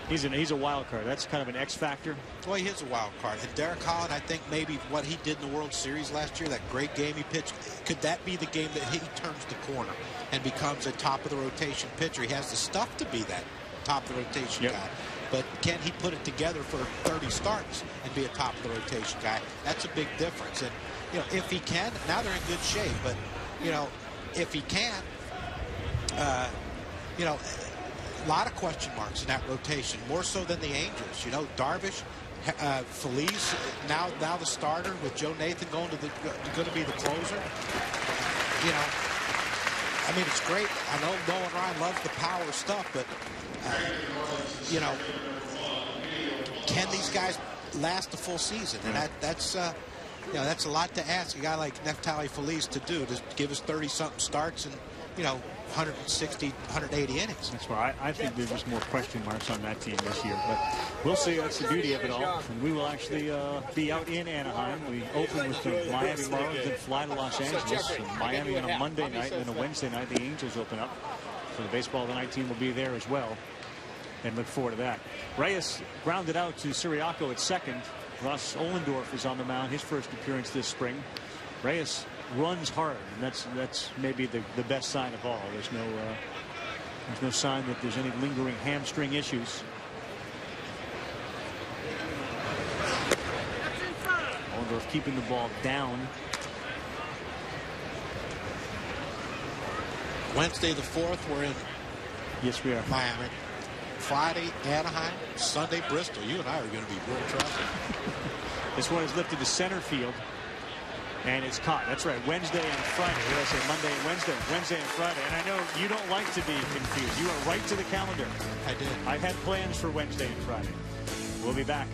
He's a wild card. That's kind of an X factor. Well, he is a wild card. And Derek Holland, I think maybe what he did in the World Series last year, that great game he pitched, could that be the game that he turns the corner and becomes a top of the rotation pitcher? He has the stuff to be that top of the rotation guy. But can he put it together for 30 starts and be a top of the rotation guy? That's a big difference. And, you know, if he can, now they're in good shape. But, you know, if he can, you know, a lot of question marks in that rotation, more so than the Angels. You know, Darvish, Feliz, now the starter with Joe Nathan going to be the closer. You know, I mean, it's great. I know Nolan Ryan loves the power stuff, but you know, can these guys last the full season? And that's you know, that's a lot to ask a guy like Neftali Feliz to do, to give us 30-something starts and, you know, 160, 180 innings. That's why I think there's just more question marks on that team this year. But we'll see. That's the beauty of it all. And we will actually be out in Anaheim. We open with the Miami Marlins and fly to Los Angeles. And Miami on a Monday night and then a Wednesday night. The Angels open up. So the Baseball Tonight team will be there as well. and look forward to that. Reyes grounded out to Siriaco at second. Russ Ohlendorf is on the mound, his first appearance this spring. Reyes runs hard, and that's maybe the best sign of all. There's no sign that there's any lingering hamstring issues. Ohlendorf keeping the ball down. Wednesday the 4th, we're in. Yes, we are. Miami. Friday, Anaheim. Sunday, Bristol. You and I are going to be real trouble. This one is lifted to center field, and it's caught. That's right. Wednesday and Friday. What did I say? Monday and Wednesday. Wednesday and Friday. And I know you don't like to be confused. You went right to the calendar. I did. I had plans for Wednesday and Friday. We'll be back.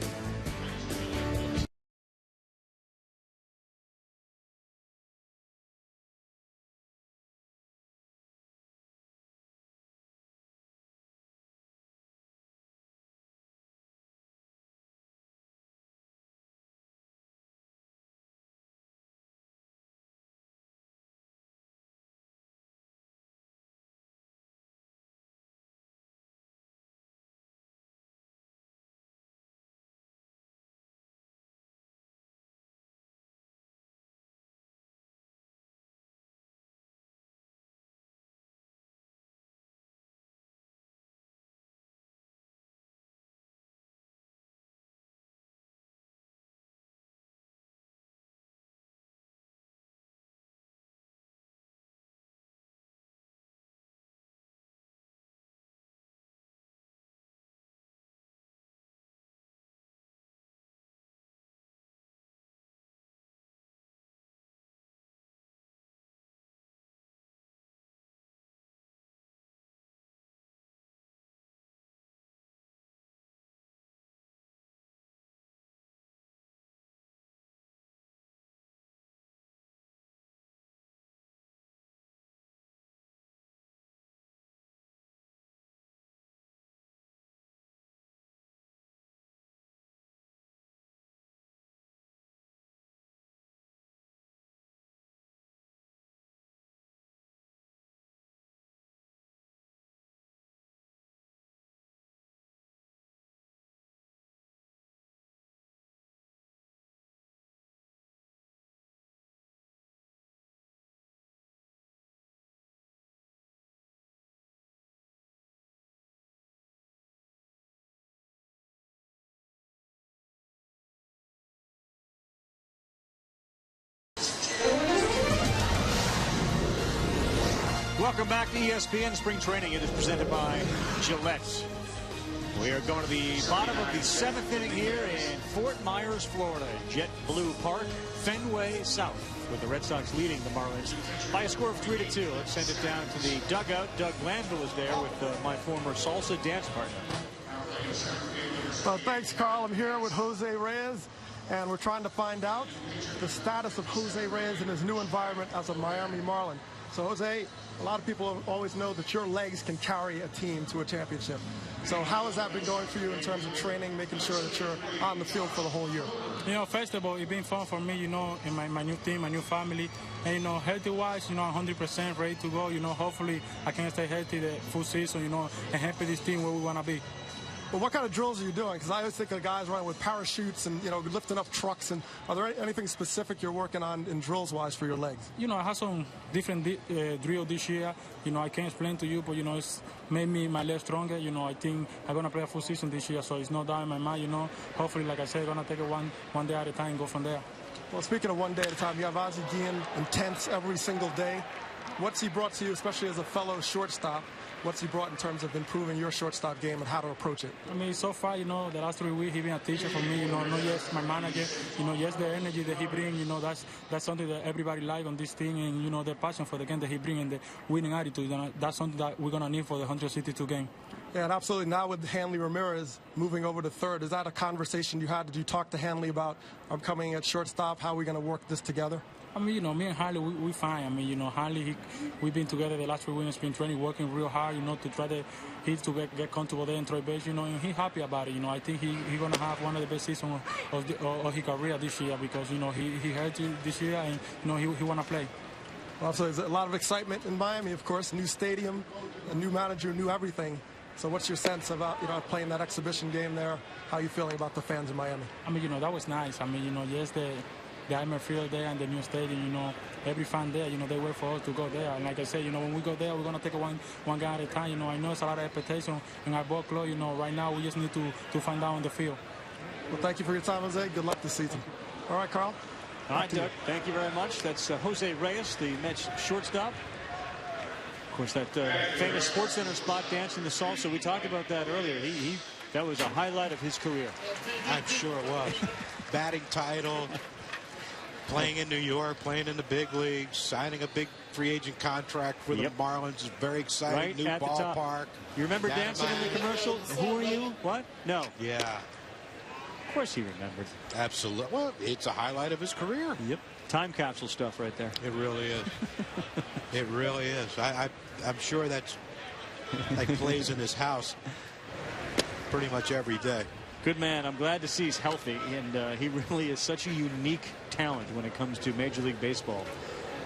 Welcome back to ESPN Spring Training. It is presented by Gillette. We are going to the bottom of the 7th inning here in Fort Myers, Florida. Jet Blue Park, Fenway South, with the Red Sox leading the Marlins by a score of 3-2. Let's send it down to the dugout. Doug Glanville is there with my former salsa dance partner. Well, thanks, Carl. I'm here with Jose Reyes, and we're trying to find out the status of Jose Reyes in his new environment as a Miami Marlin. So, Jose, a lot of people always know that your legs can carry a team to a championship. So how has that been going for you in terms of training, making sure that you're on the field for the whole year? You know, first of all, it's been fun for me, you know, in my new team, my new family. And, you know, healthy-wise, you know, 100% ready to go. You know, hopefully I can stay healthy the full season, you know, and help this team where we want to be. Well, what kind of drills are you doing? Because I always think of guys running with parachutes and, you know, lifting up trucks. And are there anything specific you're working on in drills-wise for your legs? You know, I have some different drill this year. You know, I can't explain to you, but, you know, it's made me my legs stronger. You know, I think I'm going to play a full season this year, so it's no doubt in my mind, you know. Hopefully, like I said, I'm going to take it one day at a time and go from there. Well, speaking of one day at a time, you have Ozzie Guillen intense every single day. What's he brought to you, especially as a fellow shortstop? What's he brought in terms of improving your shortstop game and how to approach it? I mean, so far, you know, the last 3 weeks, he's been a teacher for me, you know, not just my manager, you know, yes, the energy that he brings, you know, that's something that everybody likes on this team, and, you know, the passion for the game that he brings and the winning attitude, you know, that's something that we're going to need for the 162 game. Yeah, and absolutely. Now with Hanley Ramirez moving over to third, is that a conversation you had? Did you talk to Hanley about coming at shortstop? How are we going to work this together? I mean, you know, me and Harley, we fine. I mean, you know, Harley, we've been together the last 3 weeks, been training, working real hard, you know, to try to get comfortable there in third base, you know, and he's happy about it. You know, I think he's going to have one of the best seasons of his career this year because, you know, he hurt this year and, you know, he want to play. Well, so there's a lot of excitement in Miami, of course, new stadium, a new manager, new everything. So what's your sense about, playing that exhibition game there? How are you feeling about the fans in Miami? I mean, that was nice. I mean, yes, the Diamond Field there and the new stadium, every fan there, they wait for us to go there. And like I said, when we go there, we're going to take it one guy at a time. I know it's a lot of expectation in our ball club. Right now we just need to find out on the field. Well, thank you for your time, Jose. Good luck this season. All right, Carl. All right, Doug. Thank you very much. That's Jose Reyes, the Mets shortstop. Of course, that famous Sports Center spot dancing the salsa, we talked about that earlier. That was a highlight of his career. I'm sure it was. Batting title, playing in New York, playing in the big leagues, signing a big free agent contract for the Marlins. Is very exciting. Right new at ballpark. The top. You remember dancing in the commercial? Who are you? What? No. Yeah. Of course he remembered. Absolutely. Well, it's a highlight of his career. Yep. Time capsule stuff right there. It really is. It really is. I'm sure that's like plays in his house pretty much every day. Good man. I'm glad to see he's healthy, and he really is such a unique talent when it comes to Major League Baseball.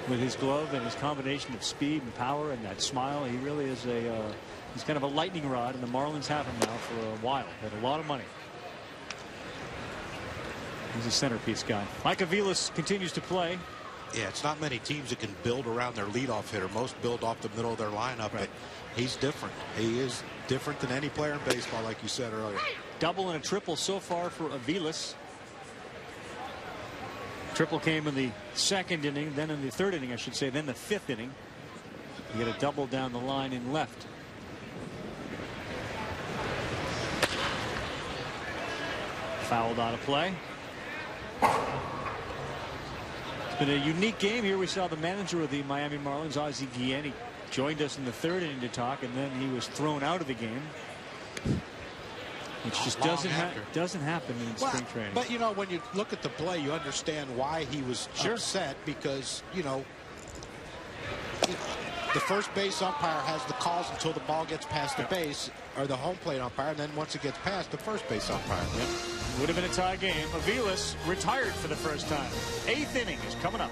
With his glove and his combination of speed and power and that smile, he really is he's kind of a lightning rod, and the Marlins have him now for a while at a lot of money. He's a centerpiece guy. Mike Aviles continues to play. Yeah, it's not many teams that can build around their leadoff hitter. Most build off the middle of their lineup, but he's different. He is different than any player in baseball, like you said earlier. Double and a triple so far for Aviles. Triple came in the second inning, then in the third inning, I should say, then the fifth inning. You get a double down the line in left. Fouled out of play. It's been a unique game here. We saw the manager of the Miami Marlins, Ozzie Guillen. He joined us in the third inning to talk, and then he was thrown out of the game. Which just doesn't happen in spring training. But when you look at the play, you understand why he was upset, because the first base umpire has the calls until the ball gets past the base, or the home plate umpire, and then once it gets past the first base umpire. Yep. Would have been a tie game. Aviles retired for the first time. Eighth inning is coming up.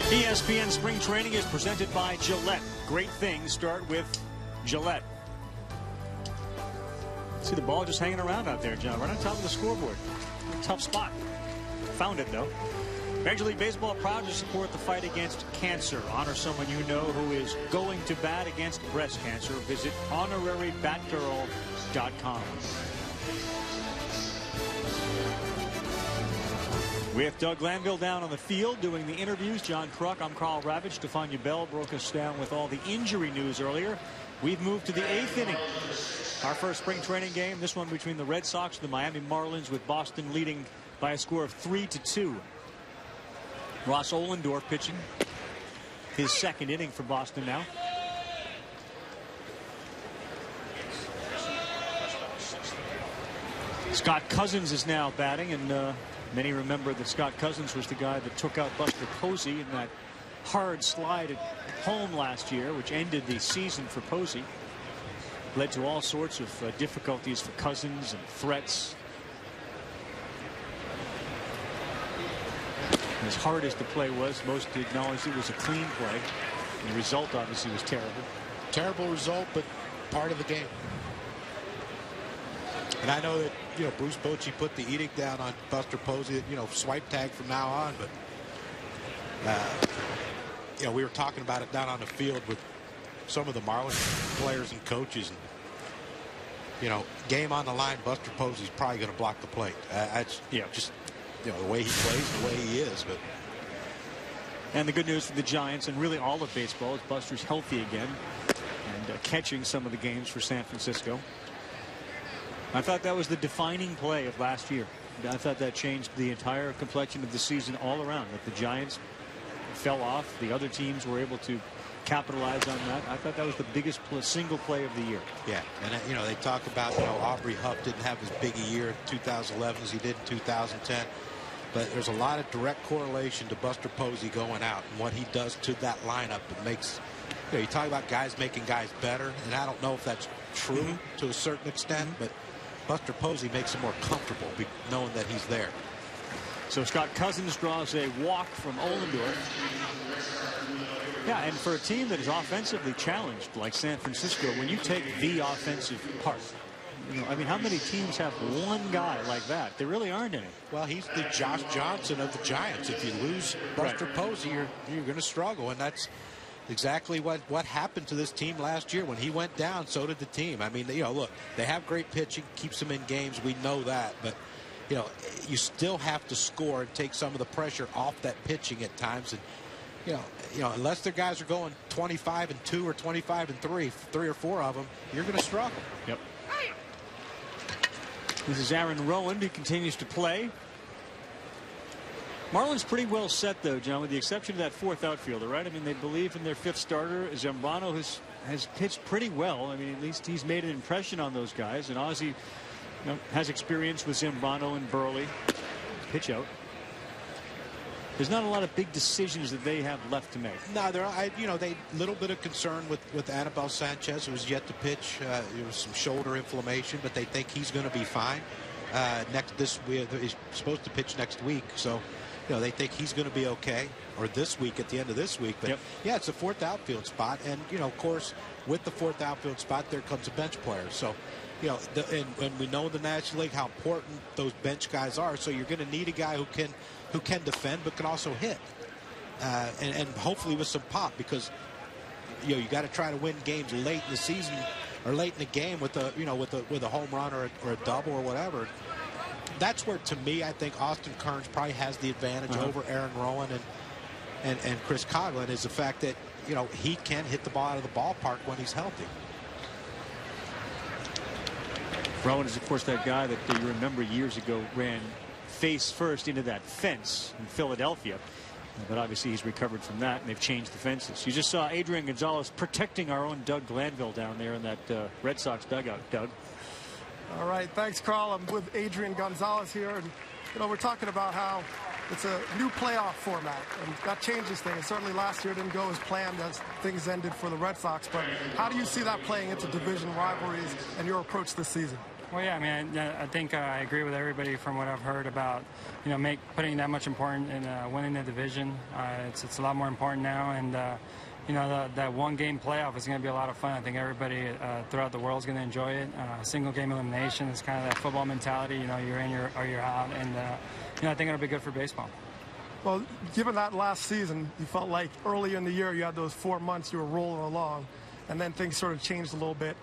ESPN Spring Training is presented by Gillette. Great things start with Gillette. See the ball just hanging around out there, John, right on top of the scoreboard. Tough spot. Found it, though. Major League Baseball proud to support the fight against cancer. Honor someone you know who is going to bat against breast cancer. Visit honorarybatgirl.com. With Doug Glanville down on the field doing the interviews, John Kruk, I'm Carl Ravitch. Stefania Bell broke us down with all the injury news earlier. We've moved to the 8th inning. Our first spring training game, this one between the Red Sox and the Miami Marlins, with Boston leading by a score of 3-2. Ross Ohlendorf pitching his second inning for Boston now. Scott Cousins is now batting, and many remember that Scott Cousins was the guy that took out Buster Posey in that hard slide at home last year, which ended the season for Posey. Led to all sorts of difficulties for Cousins and threats. As hard as the play was, most acknowledged it was a clean play. And the result obviously was terrible. Terrible result, but part of the game. And I know that, Bruce Bochy put the edict down on Buster Posey, swipe tag from now on, but we were talking about it down on the field with some of the Marlins players and coaches, and game on the line, Buster Posey's probably going to block the plate. That's just the way he plays, the way he is. But and the good news for the Giants and really all of baseball is Buster's healthy again and catching some of the games for San Francisco. I thought that was the defining play of last year. I thought that changed the entire complexion of the season all around. That the Giants fell off, the other teams were able to capitalize on that. I thought that was the biggest single play of the year. Yeah, and they talk about Aubrey Huff didn't have as big a year in 2011 as he did in 2010, but there's a lot of direct correlation to Buster Posey going out and what he does to that lineup. It makes you talk about guys making guys better, and I don't know if that's true to a certain extent, but Buster Posey makes him more comfortable knowing that he's there. So Scott Cousins draws a walk from Ohlendorf. Yeah, and for a team that is offensively challenged like San Francisco, when you take the offensive part, I mean, how many teams have one guy like that? There really aren't any. Well, he's the Josh Johnson of the Giants. If you lose Buster Posey, you're going to struggle, and that's exactly what happened to this team last year. When he went down, so did the team. I mean, look, they have great pitching, keeps them in games. We know that, but you still have to score and take some of the pressure off that pitching at times. And unless their guys are going 25-2 or 25-3, 3 or 4 of them, you're going to struggle. Yep. This is Aaron Rowand, who continues to play. Marlins pretty well set, though, John, with the exception of that 4th outfielder, right? I mean, they believe in their 5th starter. Zambrano has pitched pretty well. I mean, at least he's made an impression on those guys. And Ozzie has experience with Zambrano and Burley. Pitch out. There's not a lot of big decisions that they have left to make. No, they little bit of concern with Anibal Sanchez, who's yet to pitch. There was some shoulder inflammation, but they think he's going to be fine. He's supposed to pitch next week, so they think he's going to be okay, or this week at the end of this week. But yeah, it's a 4th outfield spot, and of course, with the 4th outfield spot, there comes a bench player. So and we know in the National League how important those bench guys are. So you're going to need a guy who can defend but can also hit, and hopefully with some pop, because you got to try to win games late in the season or late in the game with a home run or a double or whatever. That's where, to me, I think Austin Kearns probably has the advantage over Aaron Rowand and Chris Coghlan, is the fact that he can hit the ball out of the ballpark when he's healthy. Rowand is, of course, that guy that you remember years ago ran face first into that fence in Philadelphia. But obviously he's recovered from that, and they've changed the fences. You just saw Adrian Gonzalez protecting our own Doug Glanville down there in that Red Sox dugout. Doug. All right, thanks, Carl. I'm with Adrian Gonzalez here, and we're talking about how it's a new playoff format, and that changes things. Certainly last year didn't go as planned as things ended for the Red Sox, but how do you see that playing into division rivalries and your approach this season? Well, yeah, I mean, I think I agree with everybody from what I've heard about, putting that much important in winning the division. It's a lot more important now, and that one-game playoff is going to be a lot of fun. I think everybody throughout the world is going to enjoy it. Single-game elimination is kind of that football mentality. You're in or you're out, and I think it'll be good for baseball. Well, given that last season, you felt like early in the year you had those 4 months you were rolling along, and then things sort of changed a little bit.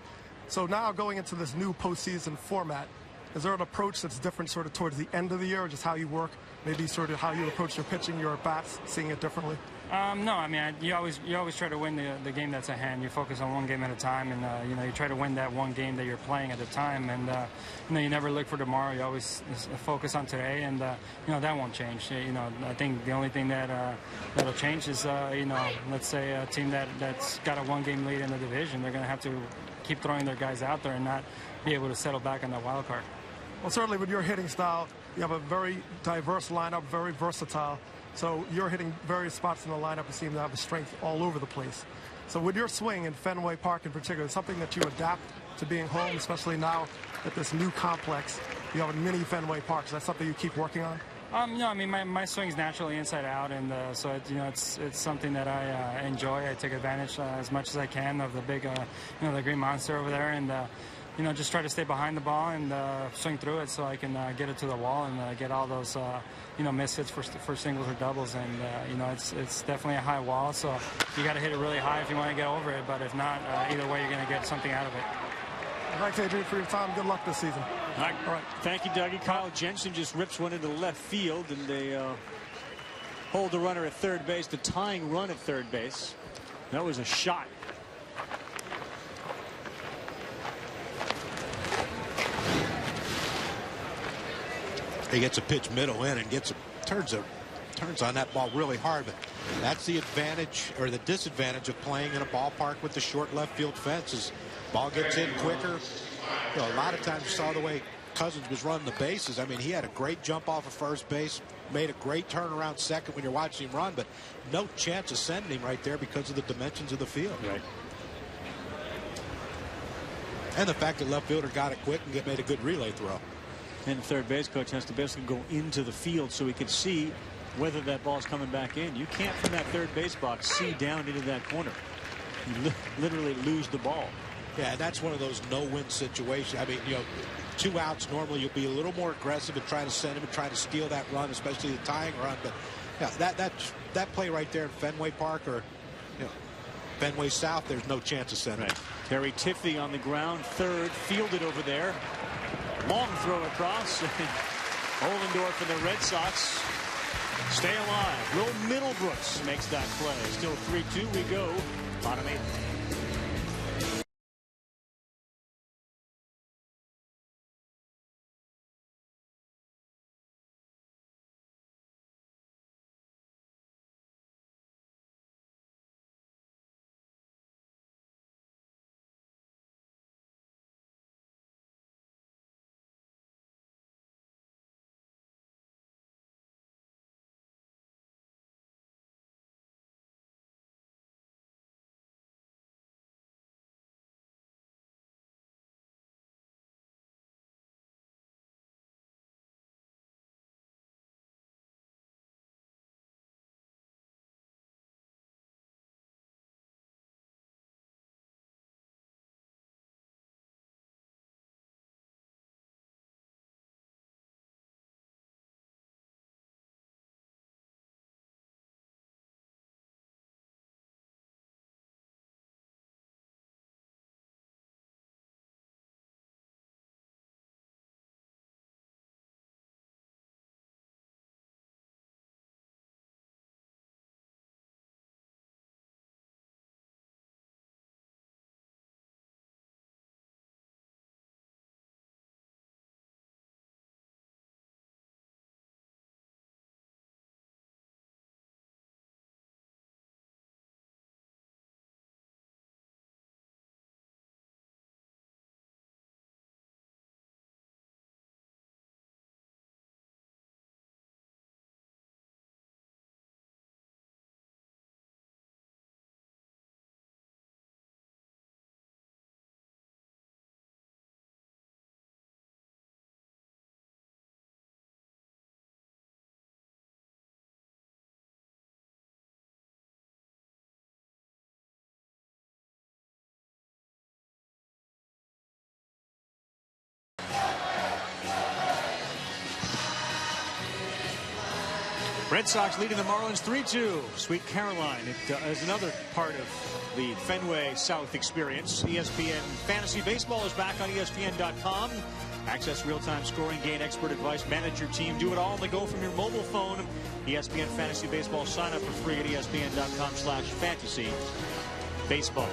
So now going into this new postseason format, Is there an approach that's different sort of towards the end of the year, or just how you work, maybe sort of how you approach your pitching, your at-bats, seeing it differently? No, I mean, you always try to win the game that's at hand. You focus on one game at a time, and you try to win that one game that you're playing at a time. And you never look for tomorrow. You always focus on today, and that won't change. I think the only thing that'll change is let's say a team that's got a one-game lead in the division, they're going to have to keep throwing their guys out there and not be able to settle back on that wild card. Well, certainly with your hitting style, you have a very diverse lineup, very versatile. So you're hitting various spots in the lineup and seem to have a strength all over the place. So with your swing in Fenway Park in particular, something that you adapt to being home, especially now at this new complex, you have a mini Fenway Park. Is that something you keep working on? No, I mean, my swing's naturally inside out, and so it's something that I enjoy. I take advantage as much as I can of the big, the green monster over there, and just try to stay behind the ball and swing through it so I can get it to the wall and get all those missed hits for singles or doubles. And it's definitely a high wall, so you got to hit it really high if you want to get over it. But if not, either way, you're going to get something out of it. Thanks, Adrian, for your time. Good luck this season. All right. Thank you, Dougie. Kyle Jensen just rips one into left field, and they hold the runner at third base, the tying run at third base. That was a shot. He gets a pitch middle in and turns on that ball really hard, but that's the advantage or the disadvantage of playing in a ballpark with the short left field fence. Is ball gets in quicker. A lot of times you saw the way Cousins was running the bases. I mean, he had a great jump off of first base, made a great turnaround second when you're watching him run, but no chance of sending him right there because of the dimensions of the field. Right. And the fact that left fielder got it quick and made a good relay throw. And the third base coach has to basically go into the field so he can see whether that ball's coming back in. You can't, from that third base box, see down into that corner. You literally lose the ball. Yeah, and that's one of those no-win situations. I mean, 2 outs, normally you'll be a little more aggressive and try to send him and try to steal that run, especially the tying run. But yeah, that play right there in Fenway Park or Fenway South, there's no chance of sending. Right. Terry Tiffey on the ground, third, fielded over there. Long throw across. Ollendorf and the Red Sox stay alive. Will Middlebrooks makes that play. Still 3-2. We go bottom 8. Red Sox leading the Marlins 3-2. Sweet Caroline. It is another part of the Fenway South experience. ESPN Fantasy Baseball is back on ESPN.com. Access real-time scoring, gain expert advice, manage your team, do it all on the go from your mobile phone. ESPN Fantasy Baseball. Sign up for free at ESPN.com/fantasy baseball.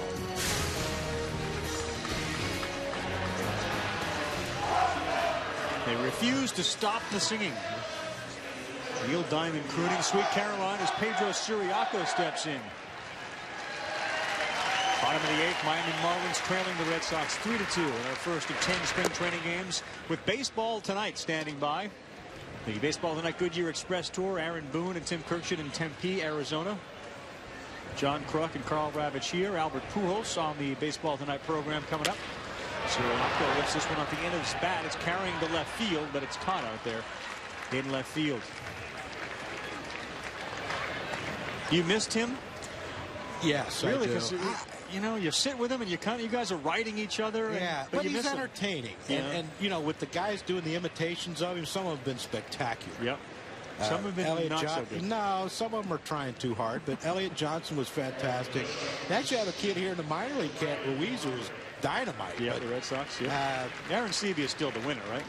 They refuse to stop the singing. Neil Diamond crooning Sweet Caroline as Pedro Siriaco steps in. Bottom of the 8th, Miami Marlins trailing the Red Sox 3-2 in our first of 10 spring training games, with baseball tonight standing by. The Baseball Tonight Goodyear Express Tour, Aaron Boone and Tim Kirkshin in Tempe, Arizona. John Kruk and Carl Ravitch here. Albert Pujols on the Baseball Tonight program coming up. Siriaco lifts this one off the end of his bat. It's carrying to left field, but it's caught out there in left field. You missed him? Yes, really, I do. You know, you sit with him and you guys are riding each other. Yeah, but he's entertaining. And, you know, with the guys doing the imitations of him, some of them have been spectacular. Yep. Some have been not so good. No, some of them are trying too hard, but Elliot Johnson was fantastic. They actually have a kid here in the minor league camp, Reyes, who's dynamite. Yeah, the Red Sox. Yeah. Aaron Sebia is still the winner, right?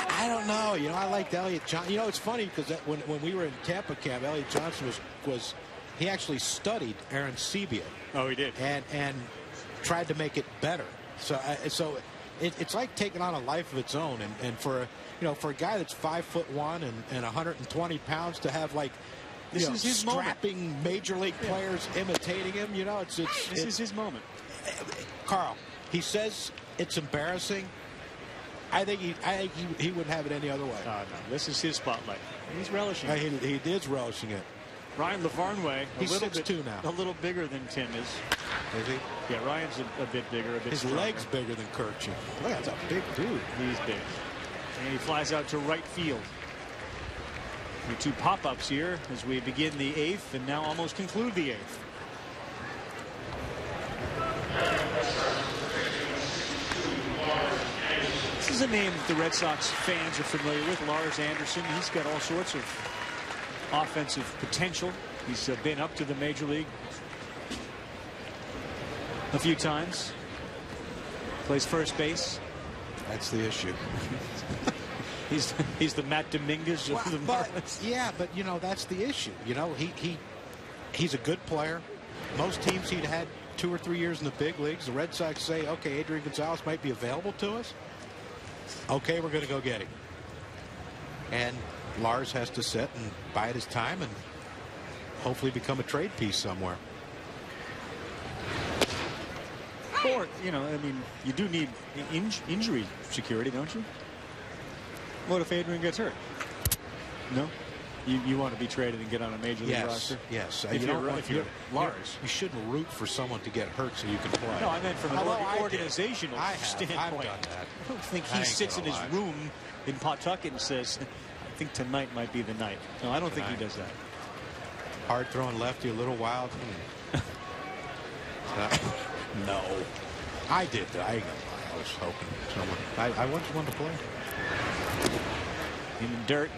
I don't know. You know, I liked Elliot Johnson. You know, it's funny because when we were in Tampa camp, Elliot Johnson was he actually studied Aaron Sebia. Oh, he did. And tried to make it better. So it's like taking on a life of its own. And for for a guy that's 5'1" and 120 pounds to have like this is his strapping moment. Major league players imitating him, you know, this is his moment. Carl, he says it's embarrassing. I think he wouldn't have it any other way. No, this is his spotlight. He's relishing it. He is relishing it. Ryan LaVarnway, he's 6'2" now. A little bigger than Tim is. Is he? Yeah, Ryan's a bit bigger, a bit His stronger. leg's bigger than Kirkshin. Look, that's a big dude. He's big. And he flies out to right field. The two pop-ups here as we begin the 8th and now almost conclude the 8th. This is a name that the Red Sox fans are familiar with, Lars Anderson. He's got all sorts of offensive potential. He's been up to the major league a few times. Plays first base. That's the issue. He's the Matt Dominguez of the Marlins. Yeah, but you know, that's the issue. You know, he's a good player. Most teams he'd had 2 or 3 years in the big leagues. The Red Sox say, okay, Adrian Gonzalez might be available to us. Okay, we're going to go get him. And Lars has to sit and bide his time and hopefully become a trade piece somewhere. Or, you know, I mean, you do need injury security, don't you? What if Adrian gets hurt? No? You want to be traded and get on a major league roster? Yes. If you're Lars. You shouldn't root for someone to get hurt so you can play. No, I meant from an organizational standpoint. I've done that. I don't think he sits in his room in Pawtucket and says, I think tonight might be the night. No, I don't think he does that. Hard throwing lefty, a little wild. No. I did. I was hoping someone. I wanted one to play. In the dirt.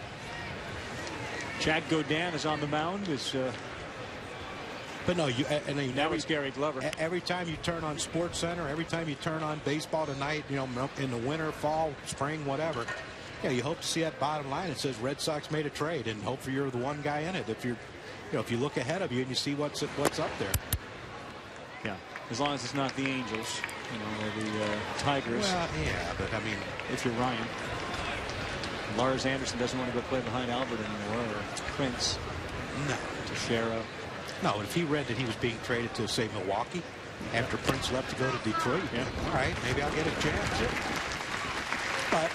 Chad Godin is on the mound. But no, now it's Gary Glover. Every time you turn on Sports Center, every time you turn on baseball tonight, you know, in the winter, fall, spring, whatever, yeah, you hope to see that bottom line. It says Red Sox made a trade, and hopefully you're the one guy in it. If you look ahead of you and you see what's up there. Yeah, as long as it's not the Angels, you know, or the Tigers. Well, yeah, but I mean, if you're Ryan. Lars Anderson doesn't want to go play behind Albert anymore, or Prince. No. Teixeira. No, if he read that he was being traded to, say, Milwaukee after Prince left to go to Detroit, all right, maybe I'll get a chance. Yeah. But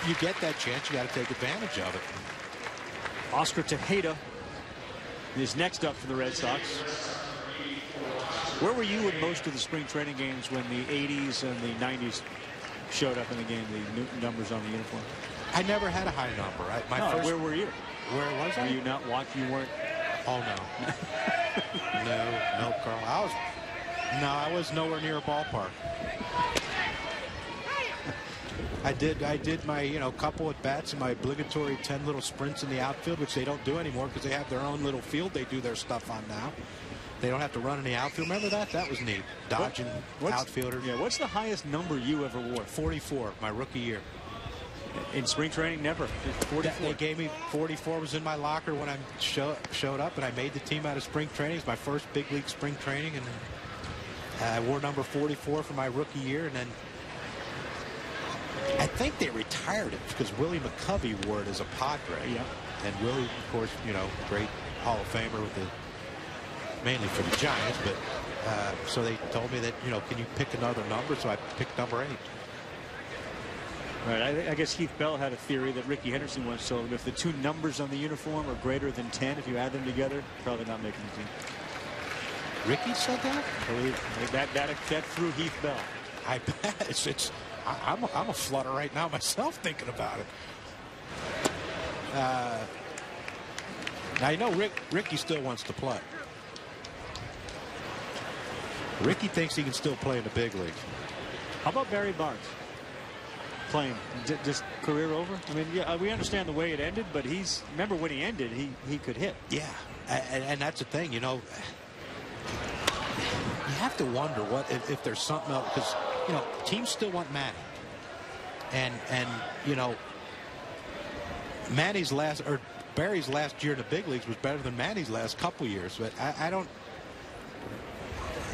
you get that chance, you got to take advantage of it. Oscar Tejeda is next up for the Red Sox. Where were you in most of the spring training games when the 80s and the 90s showed up in the game, the numbers on the uniform? I never had a high number. Where were you? Where was I? Were you not watching? You weren't? Oh, no. No, Carl. I was nowhere near a ballpark. I did my, couple at bats and my obligatory 10 little sprints in the outfield, which they don't do anymore because they have their own little field they do their stuff on now. They don't have to run in the outfield. Remember that? That was neat. Dodging outfielders. Yeah. What's the highest number you ever wore? 44, my rookie year. In spring training, never. 44. They gave me 44. Was in my locker when I showed up, and I made the team out of spring training. It's my first big league spring training, and I wore number 44 for my rookie year, and then I think they retired it because Willie McCovey wore it as a Padre. Yeah. And Willie, of course, you know, great Hall of Famer with mainly for the Giants, but so they told me that, you know, can you pick another number? So I picked number 8. Right. I guess Heath Bell had a theory that Ricky Henderson once told him if the 2 numbers on the uniform are greater than 10, if you add them together, probably not making the team. Ricky said that? That threw Heath Bell. I bet. I'm a flutter right now myself thinking about it. Now, you know, Ricky still wants to play. Ricky thinks he can still play in the big leagues. How about Barry Bonds? Playing just career over? I mean, yeah, we understand the way it ended, but remember when he ended, he could hit. Yeah, and that's the thing, you know. You have to wonder what if there's something else, because, you know, teams still want Manny, and you know, Barry's last year in the big leagues was better than Manny's last couple years, but I don't,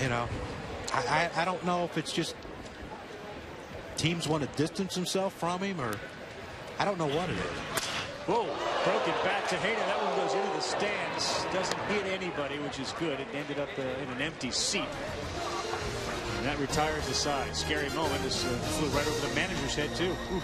you know, I don't know if it's just teams want to distance themselves from him, or I don't know what it is. Whoa, broken back to Hayden. That one goes into the stands. Doesn't hit anybody, which is good. It ended up in an empty seat. And that retires the side. Scary moment. This flew right over the manager's head, too. Oof.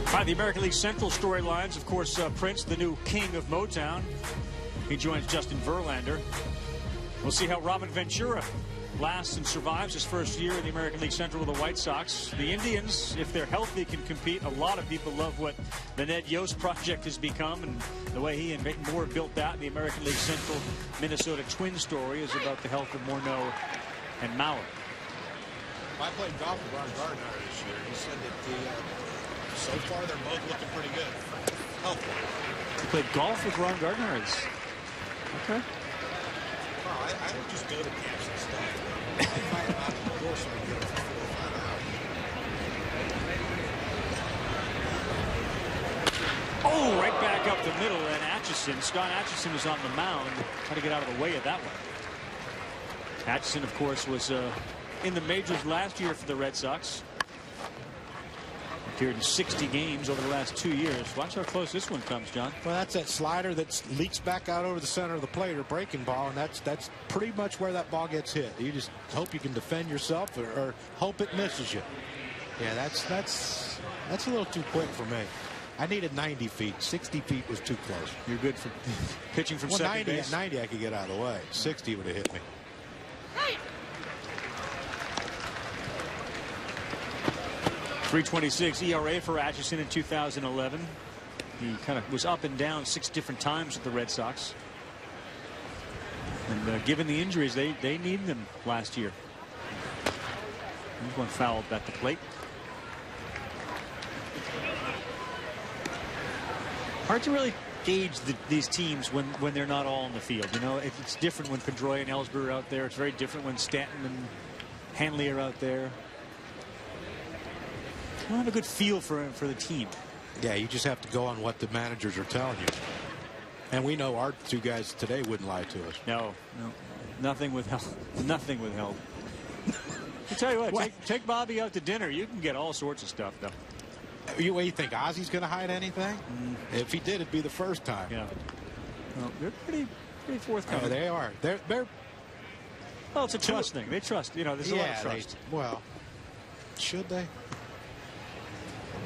All right, the American League Central storylines. Of course, Prince, the new king of Motown. He joins Justin Verlander. We'll see how Robin Ventura lasts and survives his first year in the American League Central with the White Sox. The Indians, if they're healthy, can compete. A lot of people love what the Ned Yost project has become, and the way he and Moore built that. The American League Central Minnesota Twins story is about the health of Morneau and Mauer. I played golf with Ron Gardner this year. He said that so far they're both looking pretty good health-wise. You played golf with Ron Gardner? Okay. Well, I don't just go to camps and stuff. I find them out the door so we get them for 4 or 5 hours. Oh, right back up the middle, and Atchison, Scott Atchison was on the mound. How to get out of the way of that one. Atchison, of course, was in the majors last year for the Red Sox. appeared in 60 games over the last 2 years. Watch how close this one comes, John. Well, that's that slider that leaks back out over the center of the plate, or breaking ball, and that's pretty much where that ball gets hit. You just hope you can defend yourself, or hope it misses you. Yeah, that's a little too quick for me. I needed 90 feet. 60 feet was too close. You're good for pitching from second 90, base. 90 I could get out of the way. 60 would have hit me. .326 ERA for Atchison in 2011. He kind of was up and down 6 different times with the Red Sox. And given the injuries, they needed him last year. He's one foul at the plate. Hard to really gauge these teams when they're not all on the field. You know, it's different when Pedroia and Ellsbury are out there. It's very different when Stanton and Hanley are out there. You don't have a good feel for the team. Yeah, you just have to go on what the managers are telling you. And we know our 2 guys today wouldn't lie to us. No, nothing withheld. Nothing withheld. I tell you what, take Bobby out to dinner. You can get all sorts of stuff, though. What do you think? Ozzie's going to hide anything? If he did, it'd be the first time. Yeah. Well, they're pretty forthcoming. Oh, they are. They're. Well, it's a trust thing. They trust. You know, there's a lot of trust. Well, should they?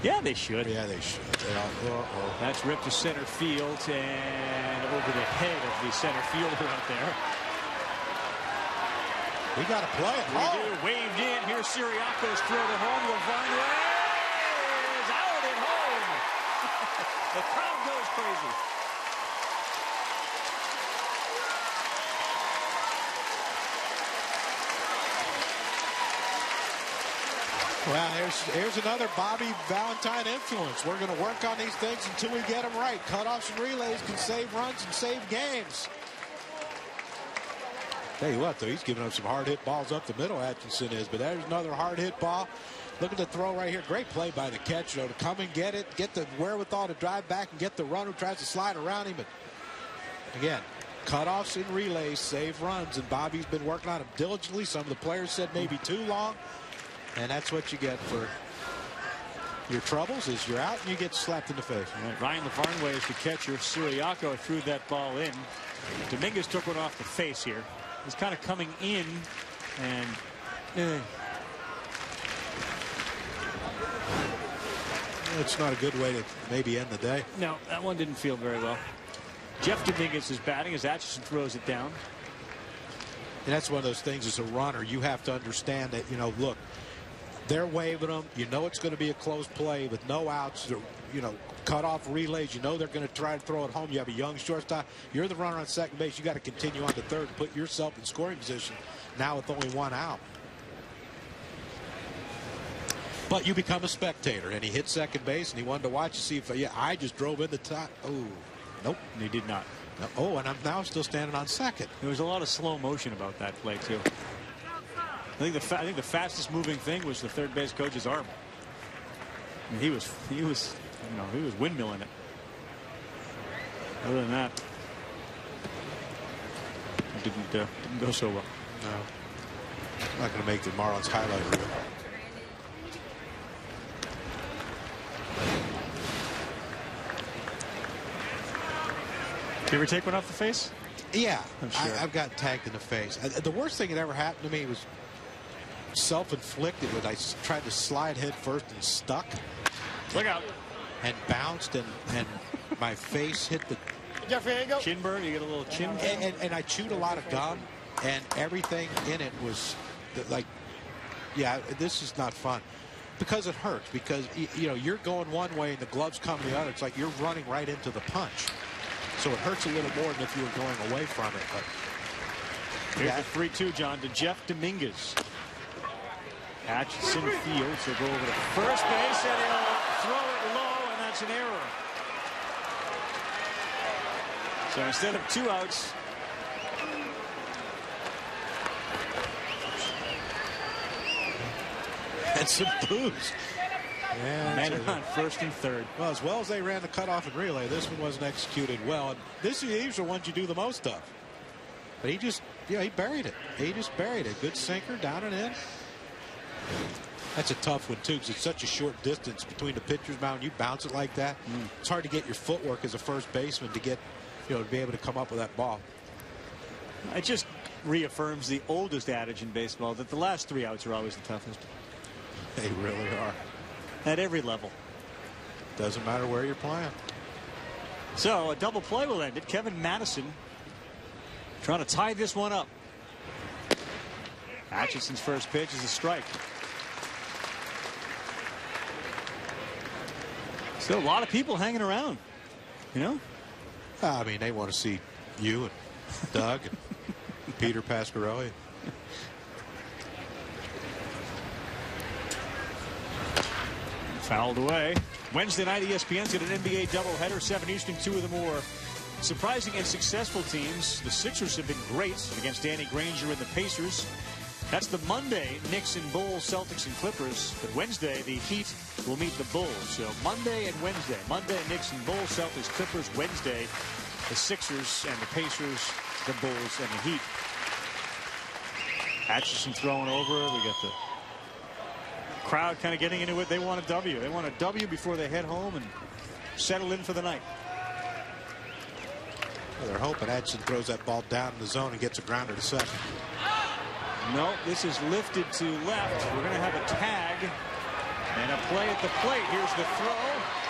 Yeah, they should. Yeah, they should. That's ripped to center field and over the head of the center fielder out there. We got to play it. We do. Waved in. Here's Siriaco's throw to home. Lavine is out at home. The crowd goes crazy. Well, here's another Bobby Valentine influence. We're going to work on these things until we get them right. Cutoffs and relays can save runs and save games. Tell you what, though, he's giving up some hard hit balls up the middle, Atchison is, but there's another hard hit ball. Look at the throw right here. Great play by the catcher, though, to come and get it, get the wherewithal to drive back and get the runner who tries to slide around him. But again, cutoffs and relays save runs, and Bobby's been working on them diligently. Some of the players said maybe too long. And that's what you get for your troubles, is you're out and you get slapped in the face. Right. Ryan Fenway is the catcher. Siriaco threw that ball in. Dominguez took one off the face here. He's kind of coming in, and it's not a good way to maybe end the day. No, that one didn't feel very well. Jeff Dominguez is batting as Atchison throws it down. And that's one of those things as a runner, you have to understand that, you know, look, they're waving them. You know it's going to be a close play with no outs, or, you know, cut off relays. You know they're going to try to throw it home. You have a young shortstop. You're the runner on second base. You got to continue on to third and put yourself in scoring position now with only 1 out. But you become a spectator, and he hit second base, and he wanted to watch to see if, I just drove in the top. Oh, nope. And he did not. No. Oh, and I'm now still standing on second. There was a lot of slow motion about that play, too. I think the fastest moving thing was the third base coach's arm. And he was windmilling it. Other than that, it didn't go so well. No. I'm not going to make the Marlins highlight reel. Did you ever take one off the face? Yeah, I'm sure. I've gotten tagged in the face. The worst thing that ever happened to me was self-inflicted when I tried to slide head first and stuck. Look out. And bounced, and my face hit the chin burn. You get a little chin burn. And I chewed a lot of gum, and everything in it was like, yeah, this is not fun. Because it hurts. Because, you know, you're going one way and the gloves come the other. It's like you're running right into the punch. So it hurts a little more than if you were going away from it. But here's the 3-2, John, to Jeff Dominguez. Atchison fields. He'll go over to first base, and he'll throw it low, and that's an error. So instead of 2 outs, and some booze. Yeah, man on first and third. Well as they ran the cutoff and relay, this one wasn't executed well. And these are the ones you do the most of. But he just, he buried it. He just buried it. Good sinker down and in. That's a tough one, too, because it's such a short distance between the pitcher's mound. You bounce it like that. It's hard to get your footwork as a first baseman to get, to be able to come up with that ball. It just reaffirms the oldest adage in baseball that the last 3 outs are always the toughest. They really are. At every level. Doesn't matter where you're playing. So a double play will end it. Kevin Madison trying to tie this one up. Atchison's first pitch is a strike. Still a lot of people hanging around, I mean, they want to see you and Doug and Peter Pasquarelli. Fouled away. Wednesday night, ESPN's got an NBA doubleheader, 7 Eastern, 2 of the more surprising and successful teams. The Sixers have been great against Danny Granger and the Pacers. That's the Monday, Knicks and Bulls, Celtics and Clippers. But Wednesday, the Heat will meet the Bulls. So Monday and Wednesday. Monday, Knicks and Bulls, Celtics, Clippers. Wednesday, the Sixers and the Pacers, the Bulls and the Heat. Atchison throwing over. We got the crowd kind of getting into it. They want a W. They want a W before they head home and settle in for the night. Well, they're hoping Atchison throws that ball down in the zone and gets a grounder to second. No, this is lifted to left. We're going to have a tag and a play at the plate. Here's the throw.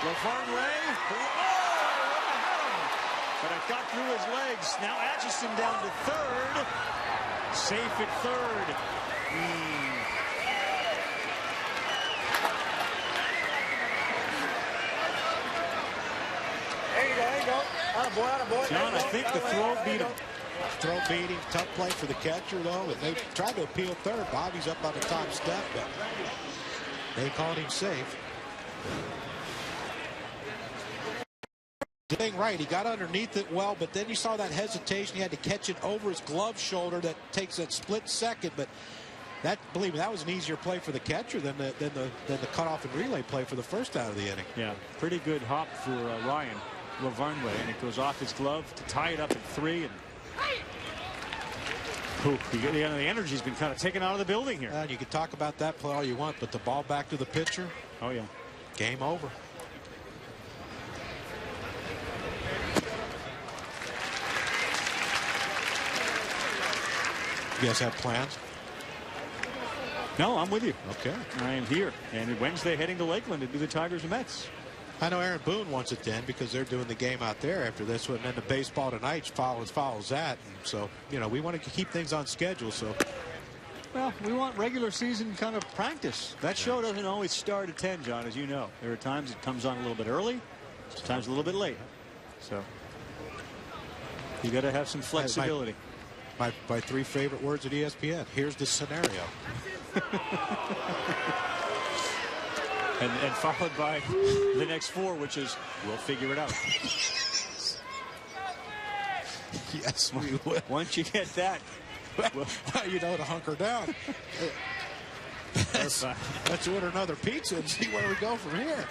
LaFarnway. But it got through his legs. Now Atchison down to third. Safe at third. There you go. Attaboy. John, I think the throw beat him. Throw beat him. Tough play for the catcher, though. And they tried to appeal third. Bobby's up on the top step, but they called him safe. Thing right, he got underneath it well, but then you saw that hesitation. He had to catch it over his glove shoulder. That takes that split second, but that, believe me, that was an easier play for the catcher than the cutoff and relay play for the first out of the inning. Yeah, pretty good hop for Ryan LaVarnway, and it goes off his glove to tie it up at 3. And the energy's been kind of taken out of the building here. You can talk about that play all you want, but the ball back to the pitcher. Oh yeah, game over. You guys have plans? No, I'm with you. Okay. I am here. And Wednesday heading to Lakeland to do the Tigers and Mets. I know Aaron Boone wants it to end because they're doing the game out there after this one. And then the baseball tonight follows that. And so, we want to keep things on schedule. So, well, we want regular season kind of practice. That show doesn't always start at 10, John, as you know. There are times it comes on a little bit early, sometimes a little bit late. So, you got to have some flexibility. My 3 favorite words at ESPN. Here's the scenario. and followed by the next 4, which is we'll figure it out. Yes, we will. Once you get that, well, you know to hunker down. Let's order another pizza and see where we go from here.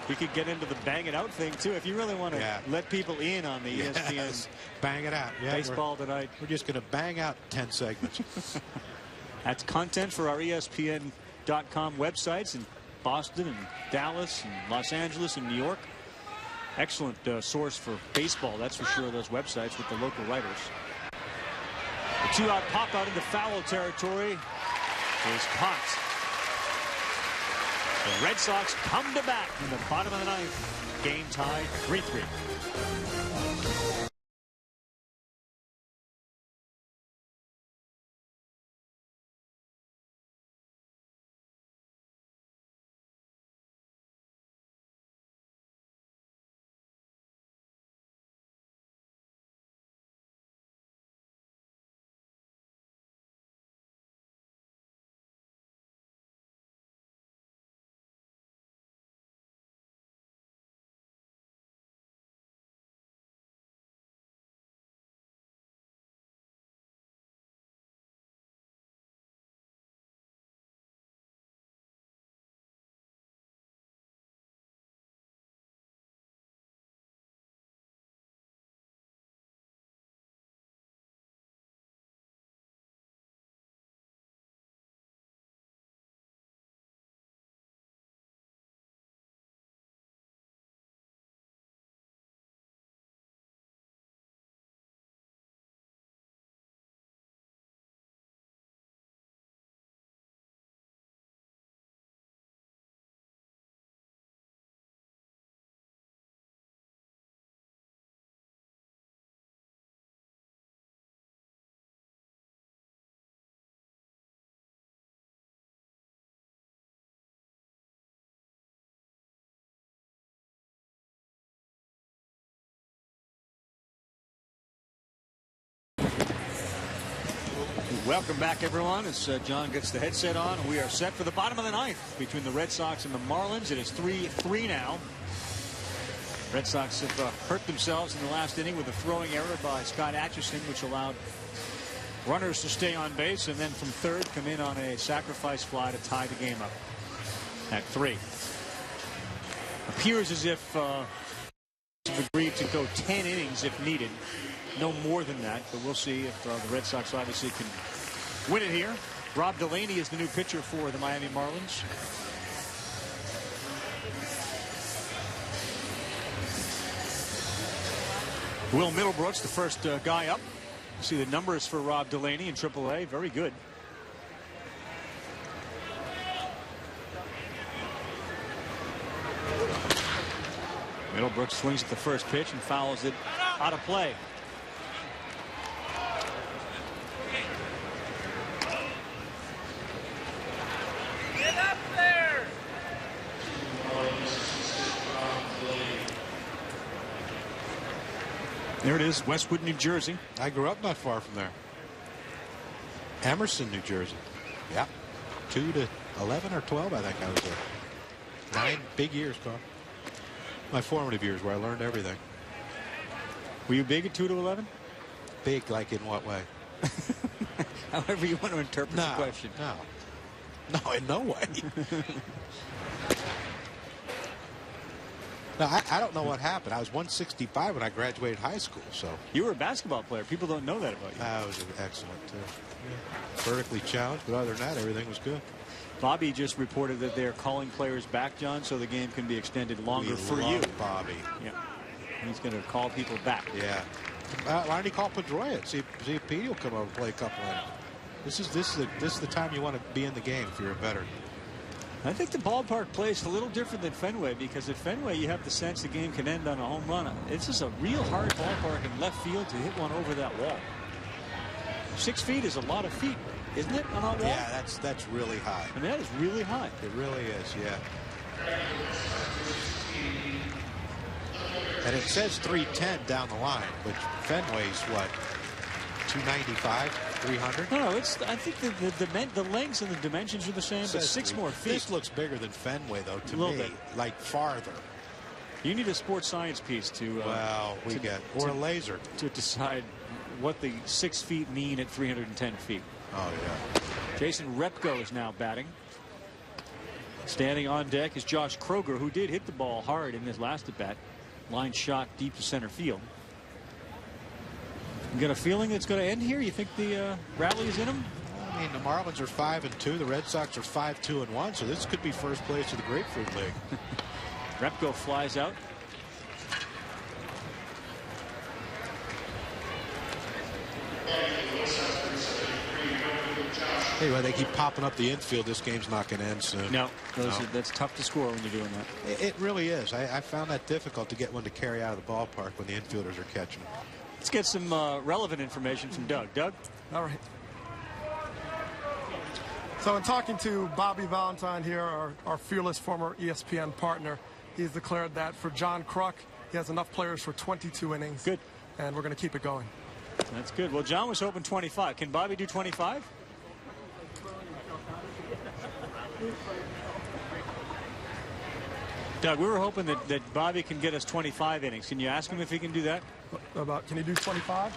We could get into the bang it out thing too if you really want to let people in on the ESPN bang it out. Baseball tonight. We're just going to bang out 10 segments. That's content for our ESPN.com websites in Boston and Dallas and Los Angeles and New York. Excellent source for baseball, that's for sure, those websites with the local writers. The 2-out pop out into foul territory is caught. The Red Sox come to bat in the bottom of the 9th. Game tied 3-3. Welcome back, everyone, as John gets the headset on. We are set for the bottom of the ninth between the Red Sox and the Marlins. It is 3-3 now. Red Sox have hurt themselves in the last inning with a throwing error by Scott Atchison, which allowed runners to stay on base, and then from third come in on a sacrifice fly to tie the game up at 3. Appears as if they've agreed to go 10 innings if needed. No more than that, but we'll see if the Red Sox obviously can win it here. Rob Delaney is the new pitcher for the Miami Marlins. Will Middlebrooks, the first guy up. See the numbers for Rob Delaney in AAA. Very good. Middlebrooks swings at the first pitch and fouls it out of play. Get up there! There it is, Westwood, New Jersey. I grew up not far from there. Emerson, New Jersey. Yeah. 2 to 11 or 12, I think I was there. 9 big years, Carl. My formative years where I learned everything. Were you big at 2 to 11? Big, like in what way? However you want to interpret the question. No, in no way. No, I don't know what happened. I was 165 when I graduated high school. So you were a basketball player. People don't know that about you. I was excellent too. Yeah. Vertically challenged, but other than that, everything was good. Bobby just reported that they're calling players back, John, so the game can be extended longer for you. Bobby. Yeah, he's going to call people back. Yeah. Why don't he call Pedroia? See if Petey will come over and play a couple innings. This is the time you want to be in the game if you're a veteran. I think the ballpark plays a little different than Fenway, because at Fenway you have the sense the game can end on a home run. It's just a real hard ballpark in left field to hit one over that wall. 6 feet is a lot of feet, isn't it, on that wall? Yeah, that's really high. I mean, that is really high. It really is, yeah. And it says 310 down the line, which Fenway's what, 295, 300? No, it's. I think the lengths and the dimensions are the same, but 6 more feet. This looks bigger than Fenway, though, to me. Bit. Like farther. You need a sports science piece to. Well, or a laser to decide what the 6 feet mean at 310 feet. Oh yeah. Jason Repko is now batting. Standing on deck is Josh Kroger, who did hit the ball hard in his last at bat. Line shot deep to center field. You got a feeling it's going to end here? You think the rally is in them? I mean, the Marlins are 5-2. The Red Sox are 5-2-1. So this could be first place of the Grapefruit League. Repko flies out. Anyway, they keep popping up the infield. This game's not going to end soon. No, that's tough to score when you're doing that. It really is. I found that difficult to get one to carry out of the ballpark when the infielders are catching them. Let's get some relevant information from Doug. Doug? All right. So in talking to Bobby Valentine here, our fearless former ESPN partner, he's declared that for John Kruk, he has enough players for 22 innings. Good. And we're going to keep it going. That's good. Well, John was hoping 25. Can Bobby do 25? Doug, we were hoping that Bobby can get us 25 innings. Can you ask him if he can do that? Can he do 25?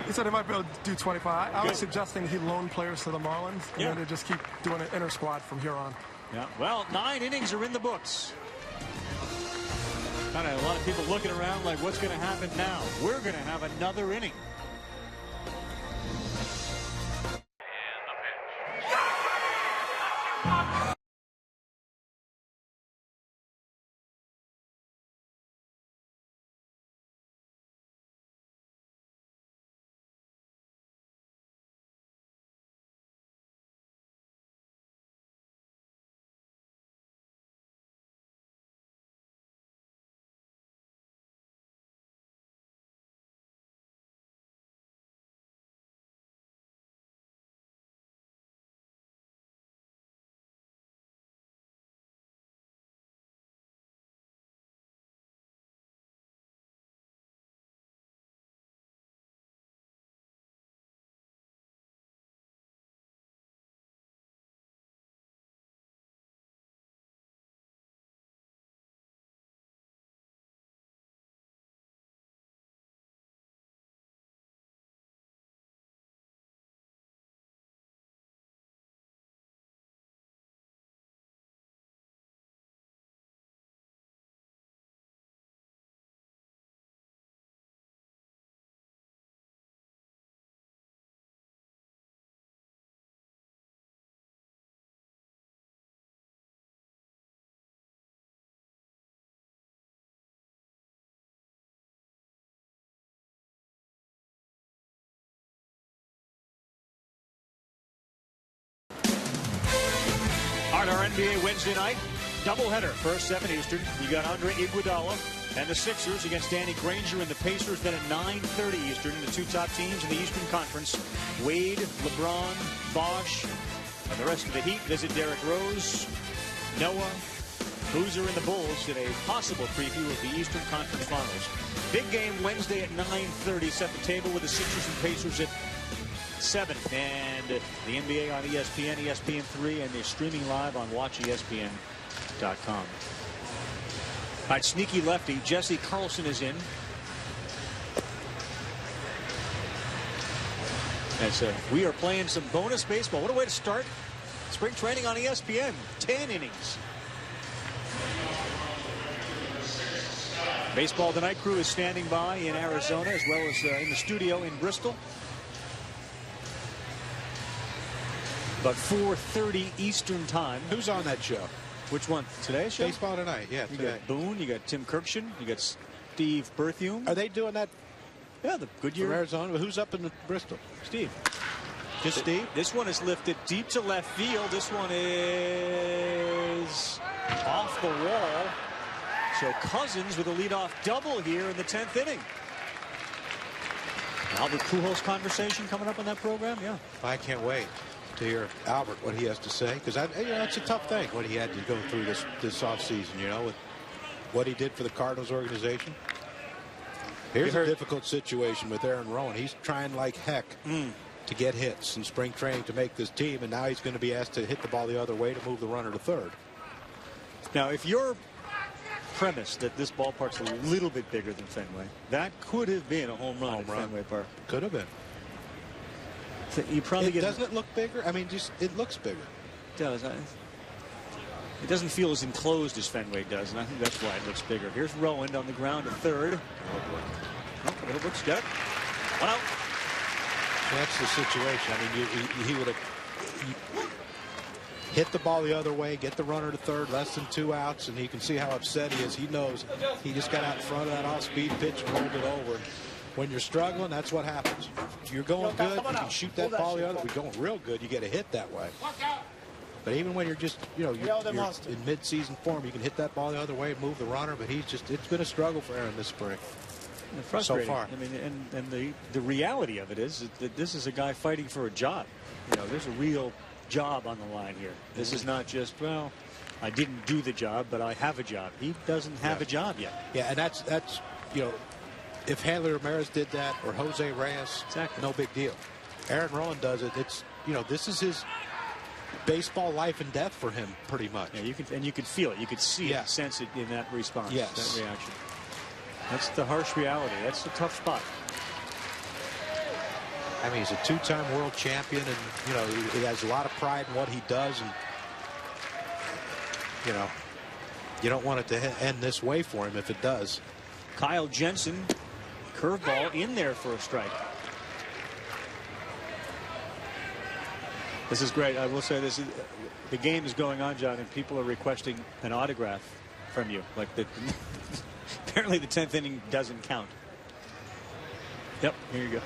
He said he might be able to do 25. I was suggesting he loan players to the Marlins and then to just keep doing an inter squad from here on. Yeah. Well, 9 innings are in the books. Kind of a lot of people looking around like, what's going to happen now? We're going to have another inning. NBA Wednesday night doubleheader. First 7 Eastern. You got Andre Iguodala and the Sixers against Danny Granger and the Pacers. Then at 9:30 Eastern, the 2 top teams in the Eastern Conference, Wade, LeBron, Bosch, and the rest of the Heat visit Derrick Rose, Noah, Boozer, and the Bulls in a possible preview of the Eastern Conference Finals. Big game Wednesday at 9:30. Set the table with the Sixers and Pacers at 7. And the NBA on ESPN, ESPN3, and they're streaming live on WatchESPN.com. All right, sneaky lefty Jesse Carlson is in. And so we are playing some bonus baseball. What a way to start spring training on ESPN. 10 innings. Baseball Tonight crew is standing by in Arizona as well as in the studio in Bristol. About 4:30 Eastern time. Who's on that show? Which one? Today's show? Baseball Tonight, yeah. You got Boone, you got Tim Kirkshin, you got Steve Berthium. Are they doing that? Yeah, the Goodyear. From Arizona. Who's up in Bristol? Steve. Just Steve? This one is lifted deep to left field. This one is off the wall. So Cousins with a leadoff double here in the 10th inning. Albert Pujols conversation coming up on that program. Yeah. I can't wait to hear Albert, what he has to say, because it's a tough thing what he had to go through this offseason, with what he did for the Cardinals organization. Here's a difficult situation with Aaron Rowan. He's trying like heck to get hits in spring training to make this team, and now he's going to be asked to hit the ball the other way to move the runner to third. Now, if your premise that this ballpark's a little bit bigger than Fenway, that could have been a home run at Fenway Park. Could have been. So you probably doesn't it look bigger? I mean, just it looks bigger. It does. It doesn't feel as enclosed as Fenway does, and I think that's why it looks bigger. Here's Rowan on the ground at third. Looks good. 1 out. That's the situation. I mean, he would have hit the ball the other way, get the runner to third, less than 2 outs, and you can see how upset he is. He knows he just got out in front of that off-speed pitch and rolled it over. When you're struggling, that's what happens. If you're going good, you can shoot that ball the other way. If you're going real good, you get a hit that way. But even when you're just, you're in mid-season form, you can hit that ball the other way, move the runner. But it's been a struggle for Aaron this spring. So far. I mean, and the reality of it is that this is a guy fighting for a job. There's a real job on the line here. This is not just, well, I didn't do the job, but I have a job. He doesn't have a job yet. Yeah, and that's if Hanley Ramirez did that or Jose Reyes, no big deal. Aaron Rowan does it. It's this is his baseball life and death for him, pretty much. Yeah, you can feel it. You could see it, sense it in that response. Yes. That reaction. That's the harsh reality. That's the tough spot. I mean, he's a 2-time world champion, and he has a lot of pride in what he does, and you don't want it to end this way for him if it does. Kyle Jensen, curveball in there for a strike. This is great. I will say this: the game is going on, John, and people are requesting an autograph from you. Like apparently the 10th inning doesn't count. Yep, here you go.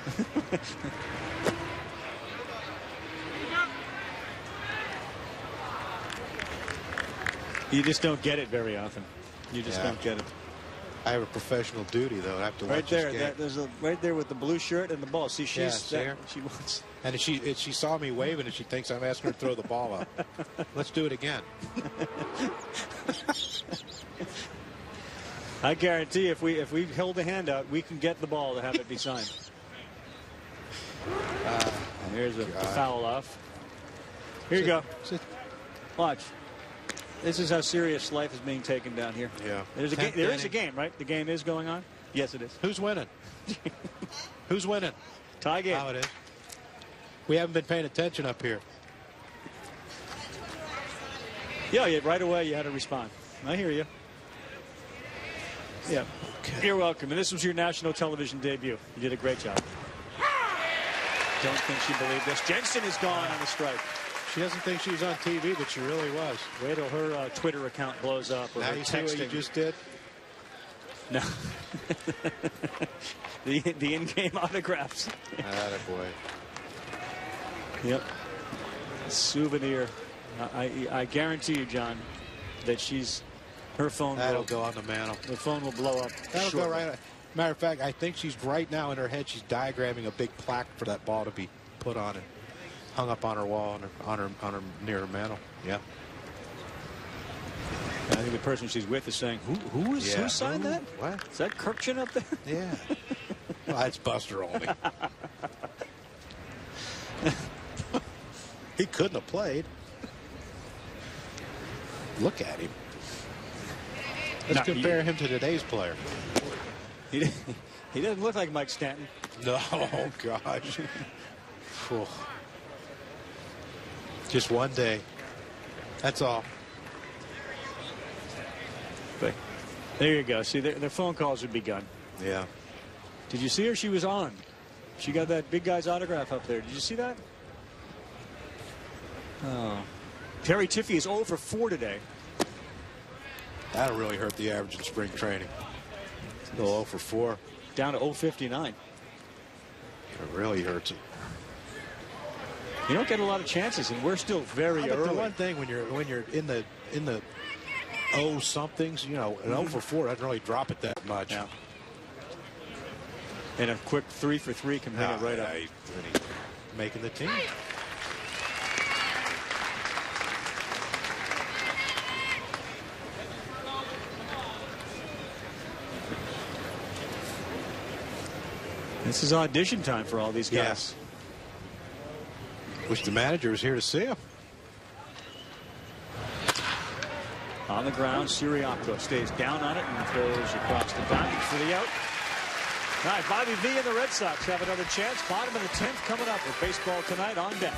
You just don't get it very often. You just don't get it. I have a professional duty, though. I have to watch there. this game. There's right there with the blue shirt and the ball. See, she wants. And she saw me waving, and she thinks I'm asking her to throw the ball up. Let's do it again. I guarantee if we held a hand out, we can get the ball to have it be signed. Here's a foul off. Here you go. Watch. This is how serious life is being taken down here. Yeah. There is a game, right? The game is going on? Yes, it is. Who's winning? Who's winning? Tie game. Oh, it is. We haven't been paying attention up here. Yeah, right away you had to respond. I hear you. Yeah. Okay. You're welcome. And this was your national television debut. You did a great job. Don't think she believed this. Jensen is gone on the strike. She doesn't think she's on TV, but she really was. Wait till her Twitter account blows up. Or now you see what you just did? No. the in-game autographs. Attaboy. Yep. Souvenir. I guarantee you, John, that her phone that'll go on the mantle. The phone will blow up. That'll go right. Matter of fact, I think she's right now in her head. She's diagramming a big plaque for that ball to be put on and hung up on her wall on her near her mantle. Yeah. I think the person she's with is saying, who signed that? What? Is that Kirkchin up there? Yeah. Well, that's Buster Olney. He couldn't have played. Look at him. Let's compare him to today's player. He doesn't look like Mike Stanton. No, gosh. Just one day. That's all. But there you go. See, their phone calls have begun. Yeah. Did you see her? She was on. She got that big guy's autograph up there. Did you see that? Oh. Terry Tiffy is 0 for 4 today. That'll really hurt the average in spring training. Go 0 for 4. Down to 0.59. It really hurts it. You don't get a lot of chances, and we're still very early. The one thing when you're in the 0 somethings, you know, an 0 for 4 doesn't really drop it that much. Yeah. And a quick 3 for 3 can bring it right up. He's making the team. This is audition time for all these guys. Yes. Wish the manager was here to see him. On the ground, Siriaco stays down on it and throws across the diamond for the out. All right, Bobby V and the Red Sox have another chance. Bottom of the 10th coming up with baseball tonight on deck.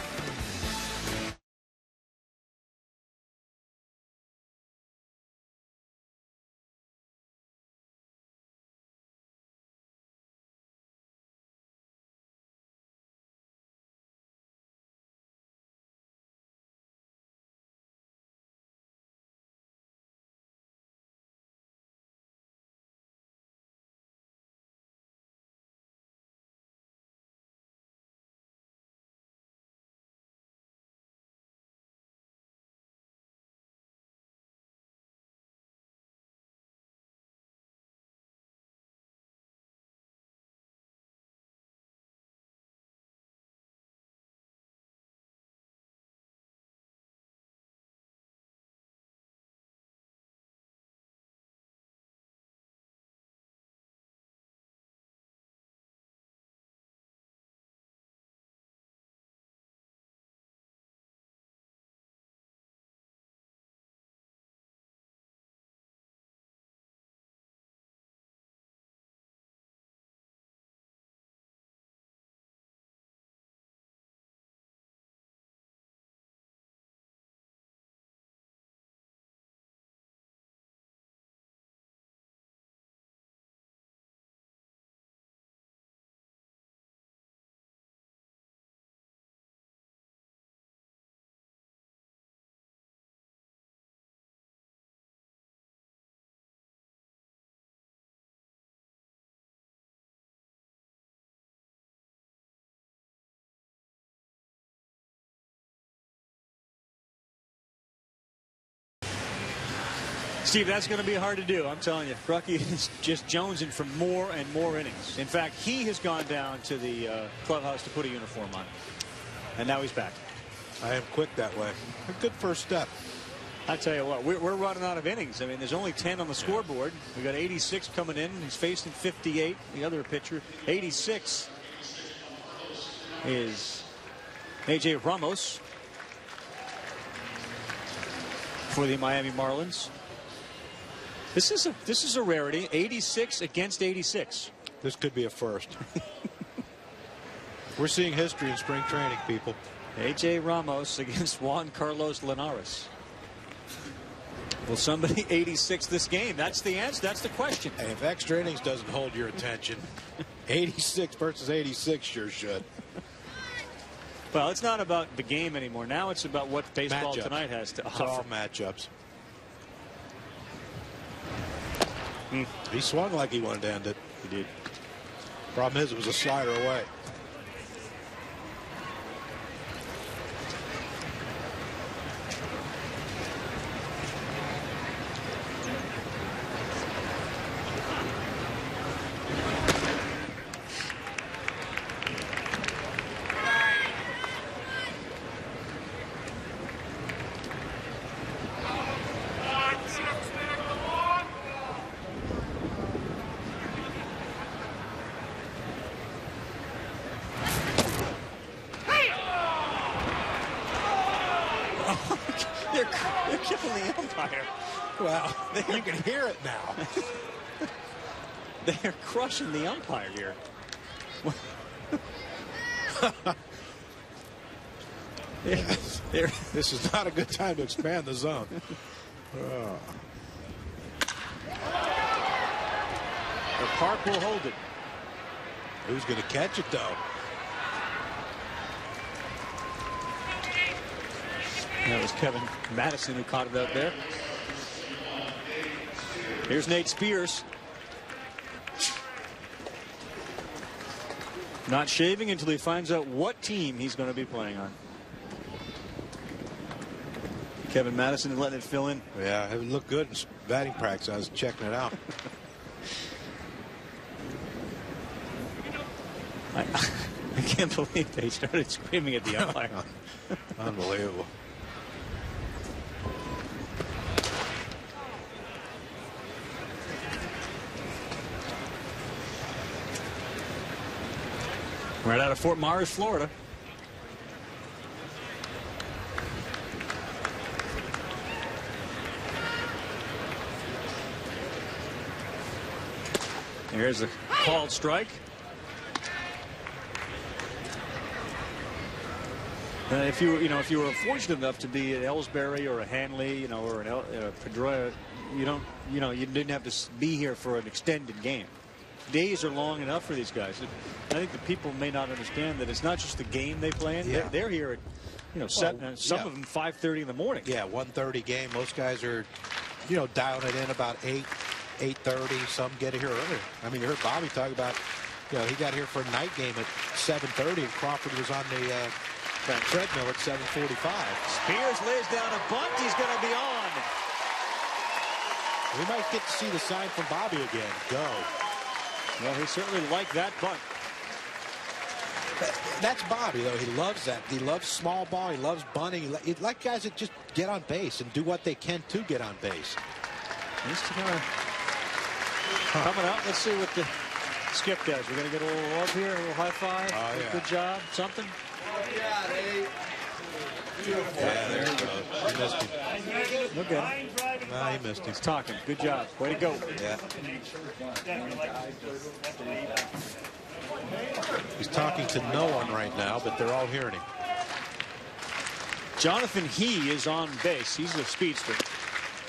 Steve, that's going to be hard to do. I'm telling you, Brucky is just jonesing for more and more innings. In fact, he has gone down to the clubhouse to put a uniform on. And now he's back. I am quick that way. A good first step. I tell you what, we're running out of innings. I mean, there's only 10 on the scoreboard. We got 86 coming in. He's facing 58. The other pitcher, 86, is AJ Ramos for the Miami Marlins. This is a rarity. 86 against 86. This could be a first. We're seeing history in spring training, people. AJ Ramos against Juan Carlos Linares. Will somebody 86 this game? That's the answer. That's the question. Hey, if extra innings doesn't hold your attention, 86 versus 86 sure should. Well, it's not about the game anymore. Now it's about what baseball matchups. Tonight has to offer. offer. All matchups. He swung like he wanted to end it. He did. Problem is, it was a slider away. umpire. Well, you can hear it now. They're crushing the umpire here. This is not a good time to expand the zone. The park will hold it. Who's going to catch it, though? That was Kevin Madison who caught it out there. Here's Nate Spears. Not shaving until he finds out what team he's going to be playing on. Kevin Madison letting it fill in. Yeah, it looked good in batting practice. I was checking it out. I can't believe they started screaming at the umpire. Unbelievable. Right out of Fort Myers, Florida. There's a called strike. If you were fortunate enough to be at Ellsbury or a Hanley, or a Pedroia, you didn't have to be here for an extended game. Days are long enough for these guys. I think the people may not understand that it's not just the game they play in. Yeah. They're here at some of them 5:30 in the morning. Yeah, 1:30 game. Most guys are dialing it in about 8:30. Some get here earlier. I mean, you heard Bobby talk about he got here for a night game at 7:30 and Crawford was on the treadmill at 7:45. Spears lays down a bunt. He's going to be on. We might get to see the sign from Bobby again. Go. Well, he certainly liked that bunt. That's Bobby, though. He loves that. He loves small ball. He loves bunting. He like guys that just get on base and do what they can to get on base. He's coming out. Let's see what the Skip does. We're going to get a little love here, a little high five. Oh, yeah. Good job. Something. Yeah, there he goes. He missed him. Look at him. Nah, he missed him. He's talking. Good job. Way to go. Yeah. He's talking to no one right now, but they're all hearing him. Jonathan He is on base. He's a speedster.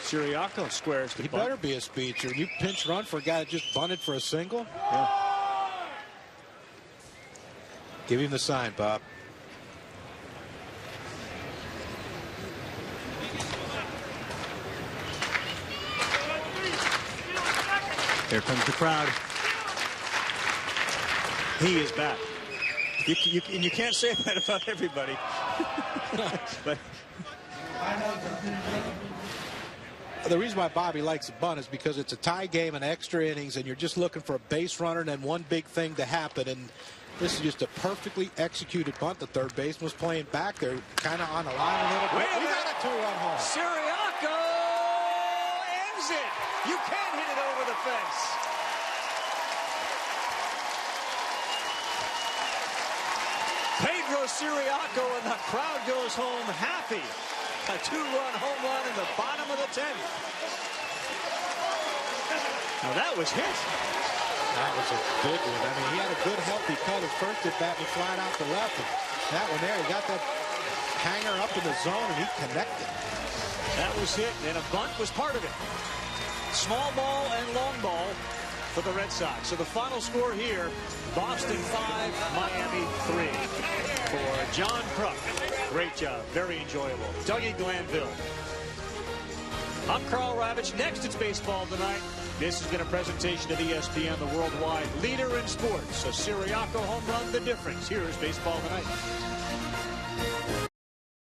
Siriaco squares the He bunt. better be a speedster. You pinch run for a guy that just bunted for a single? Yeah. Give him the sign, Bob. Here comes the crowd. He is back. And you can't say that about everybody. But the reason why Bobby likes a bunt is because it's a tie game and extra innings, and you're just looking for a base runner and then one big thing to happen. And this is just a perfectly executed bunt. The third baseman was playing back there, kind of on the line a little bit. Wait a We minute. got a two-run home. Siriaco ends it. You can't hit it over the fence. Pedro Siriaco, and the crowd goes home happy. A two-run home run in the bottom of the 10th. Now that was hit. That was a big one. I mean, he had a good healthy cut. His first at bat was flying out to left. And that one there, he got that hanger up in the zone, and he connected. That was hit, and a bunt was part of it. Small ball and long ball for the Red Sox. So the final score here, Boston 5, Miami 3. For John Kruk, great job, very enjoyable. Dougie Glanville. I'm Carl Ravitch. Next, it's Baseball Tonight. This has been a presentation of ESPN, the worldwide leader in sports. A Siriaco home run, the difference. Here's Baseball Tonight.